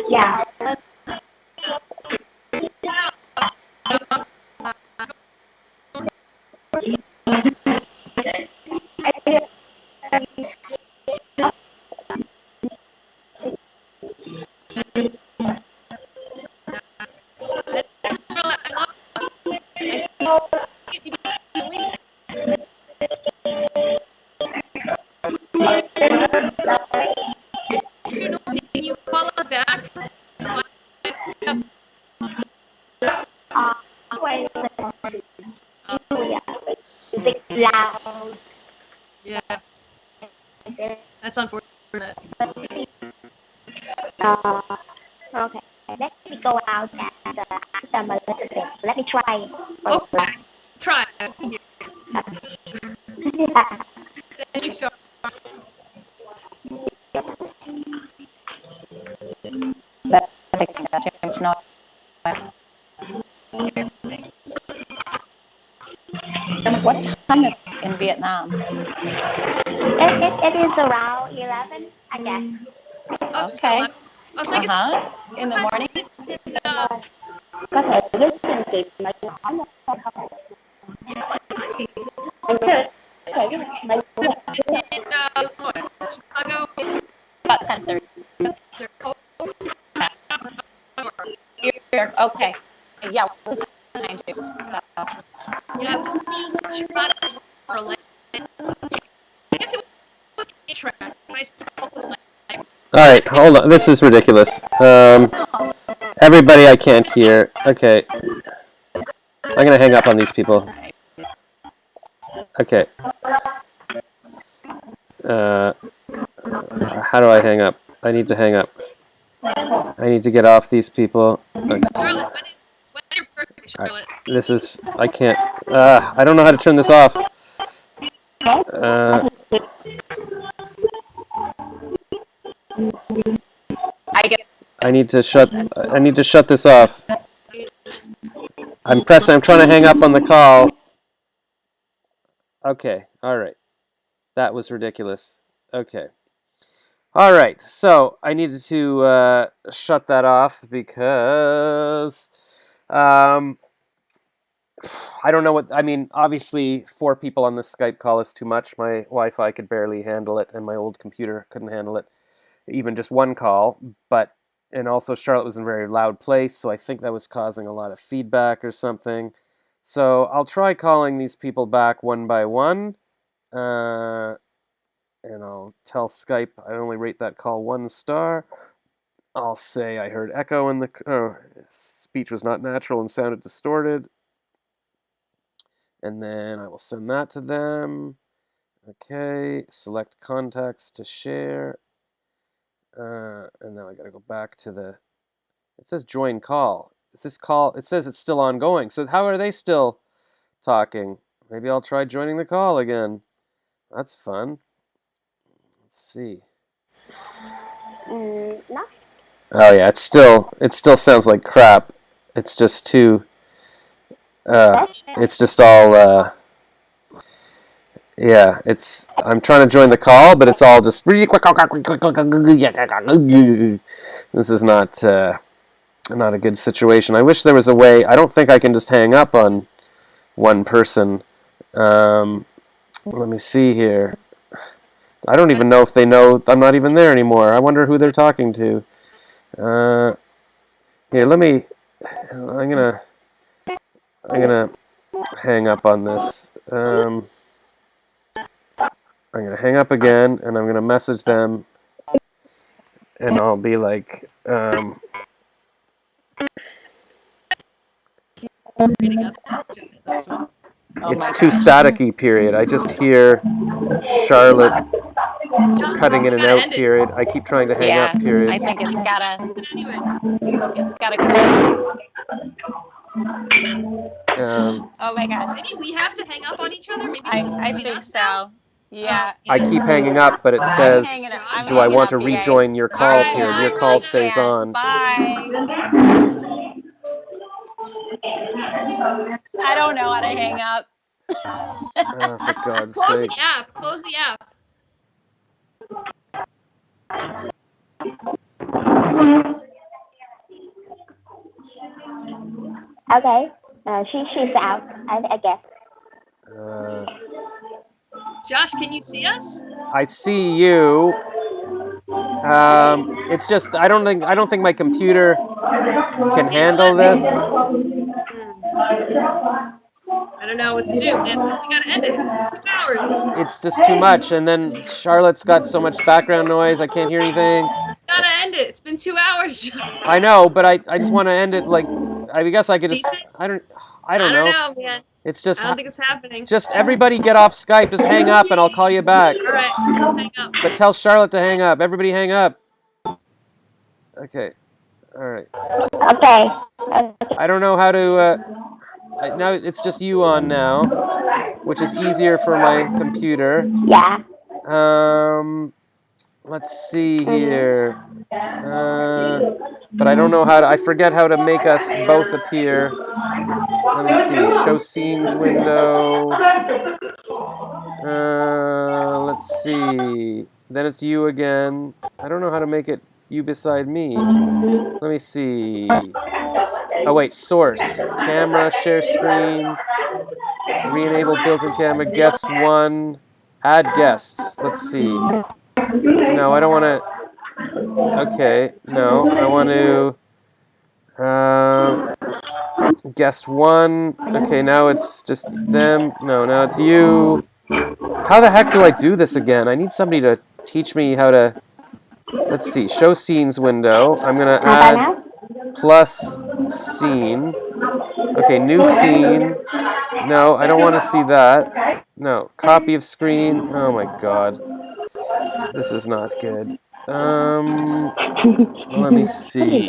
Yeah. Can you call us back? Loud. Yeah, that's unfortunate. Okay. Let me go out and ask them a little bit. Let me try. Oh, try. Thank you so much. But it's not. What time is it in Vietnam? It is around 11, I guess. Oh, Okay. I was like, In the morning? Có thể giúp anh chị mà hỏi một câu không? Chicago. About 10:30. Okay. Yeah, it was 9 too. So. Yeah, it was me, Chicago, Berlin. I guess it was a track. I still like. All right, hold on. This is ridiculous. Everybody I can't hear. Okay. I'm going to hang up on these people. Okay. How do I hang up? I need to hang up. I need to get off these people. Okay. Charlotte, when is your birthday, Charlotte? This is... I can't... I don't know how to turn this off. I need to shut this off. I'm trying to hang up on the call. Okay, all right. That was ridiculous. Okay. All right, so I needed to shut that off because I don't know what... I mean, obviously 4 people on this Skype call is too much. My Wi-Fi could barely handle it, and my old computer couldn't handle it. Even just one call, and also Charlotte was in a very loud place, so I think that was causing a lot of feedback or something. So I'll try calling these people back one by one, and I'll tell Skype I only rate that call 1 star. I'll say I heard echo in the speech was not natural and sounded distorted, and then I will send that to them. Okay, select contacts to share. And now I gotta go back to the... It says join call. It says it's still ongoing. So how are they still talking? Maybe I'll try joining the call again. That's fun. Let's see. No. Oh yeah, it still sounds like crap. It's just too... it's just all... Yeah, I'm trying to join the call, but it's all just really quick. This is not not a good situation. I wish there was a way. I don't think I can just hang up on one person. Let me see here. I don't even know if they know I'm not even there anymore. I wonder who they're talking to. Here, let me. I'm gonna hang up on this. I'm gonna hang up again, and I'm gonna message them, and I'll be like, it's too staticky. Period. I just hear Charlotte cutting in and out. Period. I keep trying to hang up. Period. I think it's gotta oh my gosh. Maybe we have to hang up on each other. Maybe I think so. Yeah. I keep hanging up, but it says, "Do I want to rejoin your call?" Alright, Period. Your bye, call Rhonda. stays on. Bye. I don't know how to hang up. Oh, for God's Close sake. the app. Close the app. Okay. She's out, I guess. Josh, can you see us? I see you. It's just I don't think my computer can handle this. I don't know what to do, man. We gotta end it. It's 2 hours. It's just too much, and then Charlotte's got so much background noise. I can't hear anything. Gotta end it. It's been 2 hours, Josh. I know, but I just want to end it like I guess I could just Decent? I don't I don't know. know, man. It's just I don't think it's happening. just everybody get off Skype. Just hang up, and I'll call you back. All right, we'll hang up. But tell Charlotte to hang up. Everybody hang up. Okay. All right. Okay. I don't know how to. Now it's just you on now, which is easier for my computer. Yeah. Let's see here. But I don't know how to. I forget how to make us both appear. Let me see. Show scenes window. Let's see. Then it's you again. I don't know how to make it you beside me. Let me see. Oh wait, source. Camera, share screen. Re-enable built-in camera. Guest 1. Add guests. Let's see. No, I don't want to. Okay, no, I want to. Guest 1. Okay, now it's just them. No, now it's you. How the heck do I do this again? I need somebody to teach me how to. Let's see. Show scenes window. I'm gonna add plus scene. Okay, new scene. No, I don't want to see that. No, copy of screen. Oh my God, this is not good. Let me see.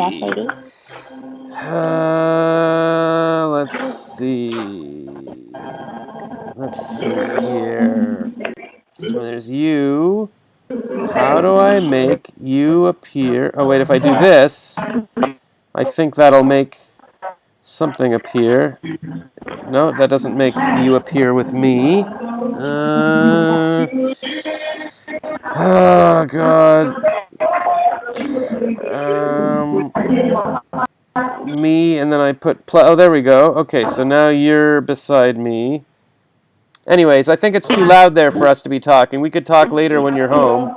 Let's see. Let's see here. There's you. How do I make you appear? Oh wait, if I do this, I think that'll make something appear. No, that doesn't make you appear with me. Oh God. Me, and then I put oh, there we go. Okay, so now you're beside me. Anyways, I think it's too loud there for us to be talking. We could talk later when you're home.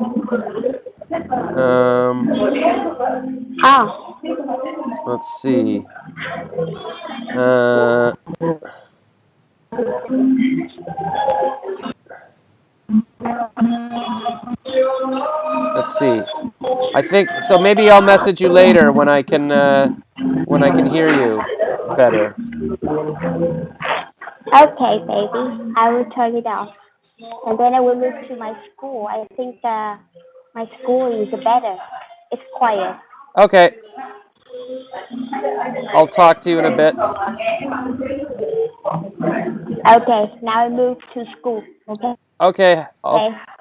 Let's see. Let's see. I think so. Maybe I'll message you later when I can hear you better. Okay, baby. I will turn it off. And then I will move to my school. I think my school is better. It's quiet. Okay. I'll talk to you in a bit. Okay, now I move to school. Okay. Okay.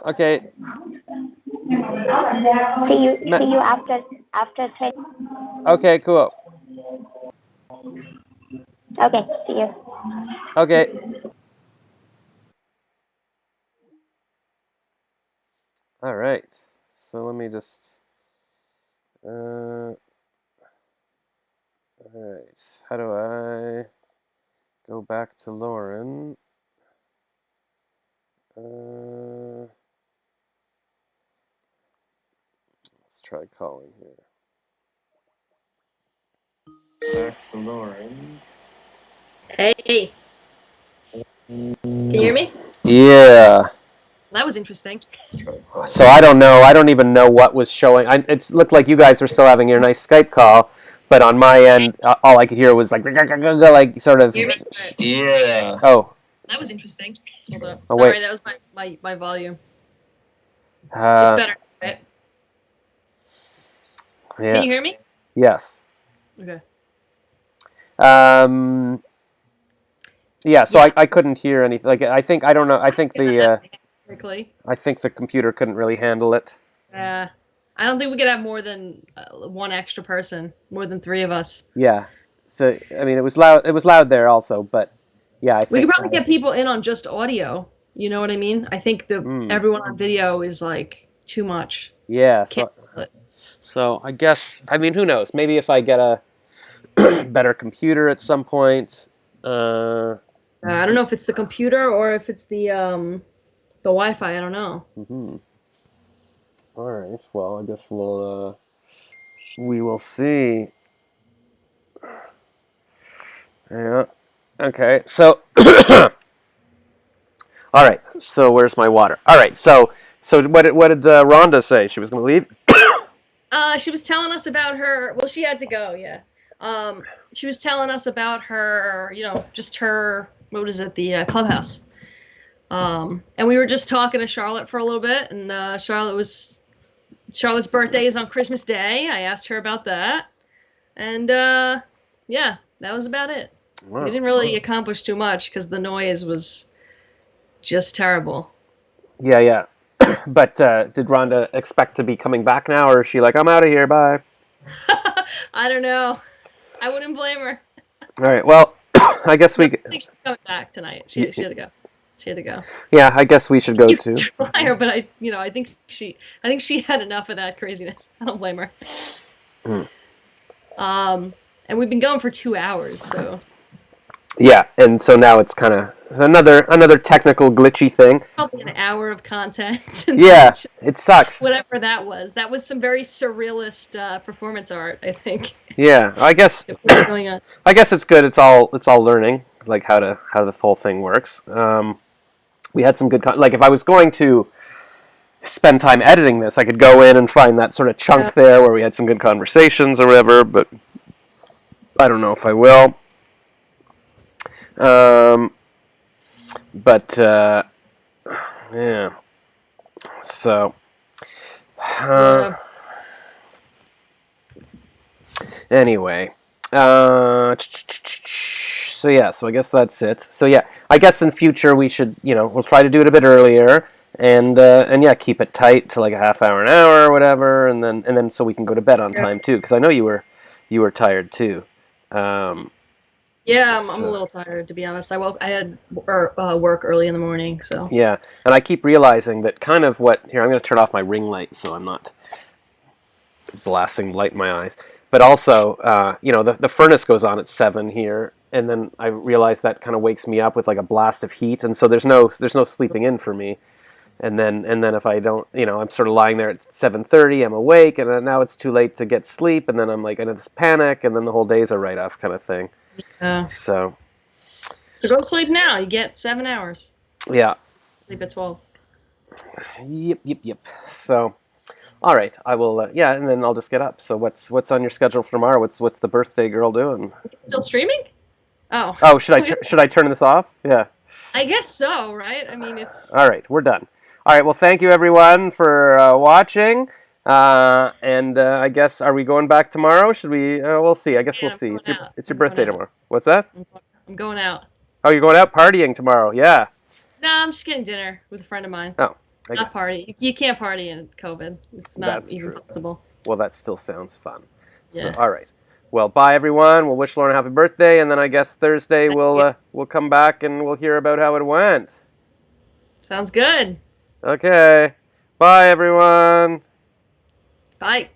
Okay. See you after training. Okay, cool. Okay, see you. Okay. All right. So let me just All right. How do I go back to Lauren? Let's try calling here. Back to Lauren. Hey. Can you hear me? Yeah. That was interesting. So I don't know. I don't even know what was showing. It looked like you guys were still having your nice Skype call, but on my end, all I could hear was like sort of. Hear me? Yeah. Oh. That was interesting. Hold on. Oh, Sorry, wait. that was my volume. It's better, right? Yeah. Can you hear me? Yes. Okay. Yeah. So I couldn't hear anything. Like I think I don't know. I think the computer couldn't really handle it. I don't think we could have more than one extra person, more than 3 of us. Yeah. So I mean, it was loud. It was loud there also, but yeah, I think we could probably get people in on just audio. You know what I mean? I think everyone on video is like too much. Yeah. So I guess, I mean, who knows? Maybe if I get a better computer at some point. I don't know if it's the computer or if it's the Wi-Fi. I don't know. Mm-hmm. All right. Well, I guess we will see. Yeah. Okay. So, all right. So where's my water? All right. So what did Rhonda say? She was going to leave? She was telling us about her. Well, she had to go. Yeah. She was telling us about her. Just her. What is it? The clubhouse. And we were just talking to Charlotte for a little bit, and Charlotte's birthday is on Christmas Day. I asked her about that, and yeah, that was about it. Wow. We didn't really accomplish too much because the noise was just terrible. Yeah. But did Rhonda expect to be coming back now, or is she like, I'm out of here, bye? I don't know. I wouldn't blame her. All right. Well, I guess I think she's coming back tonight. She had to go. She had to go. Yeah, I guess we should go too. Try her, but I think she had enough of that craziness. I don't blame her. And we've been going for 2 hours, so. Yeah, and so now it's kind of another technical glitchy thing. Probably an hour of content. Yeah, it sucks. Whatever that was. That was some very surrealist performance art, I think. Yeah, I guess. Going on. I guess it's good. It's all learning, like how the whole thing works. We had some good like if I was going to spend time editing this, I could go in and find that sort of chunk there where we had some good conversations or whatever. But I don't know if I will. Yeah. So, anyway, so I guess that's it. So yeah, I guess in future we should, we'll try to do it a bit earlier, and yeah, keep it tight to like a half hour, an hour, or whatever, and then so we can go to bed on time too, because I know you were tired too. Yeah, I'm a little tired, to be honest. I had work early in the morning, so. Yeah, and I keep realizing that kind of here, I'm going to turn off my ring light so I'm not blasting light in my eyes. But also, the furnace goes on at 7 here, and then I realize that kind of wakes me up with like a blast of heat, and so there's no sleeping in for me. And then if I don't, I'm sort of lying there at 7:30, I'm awake, and then now it's too late to get sleep, and then I'm like in this panic, and then the whole day's a write-off kind of thing. Yeah. So go to sleep now. You get 7 hours. Yeah. Sleep at 12. Yep. So, all right, I will. Yeah, and then I'll just get up. So what's on your schedule for tomorrow? What's the birthday girl doing? It's still streaming? Oh. Oh, should I turn this off? Yeah. I guess so, right? I mean, it's. All right, we're done. All right. Well, thank you everyone for watching. And I guess, are we going back tomorrow? Should we? We'll see. I guess we'll see. It's your birthday tomorrow. What's that? I'm going out. Oh, you're going out partying tomorrow? Yeah. No, I'm just getting dinner with a friend of mine. Oh. Not party. You can't party in COVID. It's not even possible. Well, that still sounds fun. Yeah. So, all right. Well, bye everyone. We'll wish Lauren a happy birthday, and then I guess Thursday we'll come back and we'll hear about how it went. Sounds good. Okay. Bye everyone. Bye.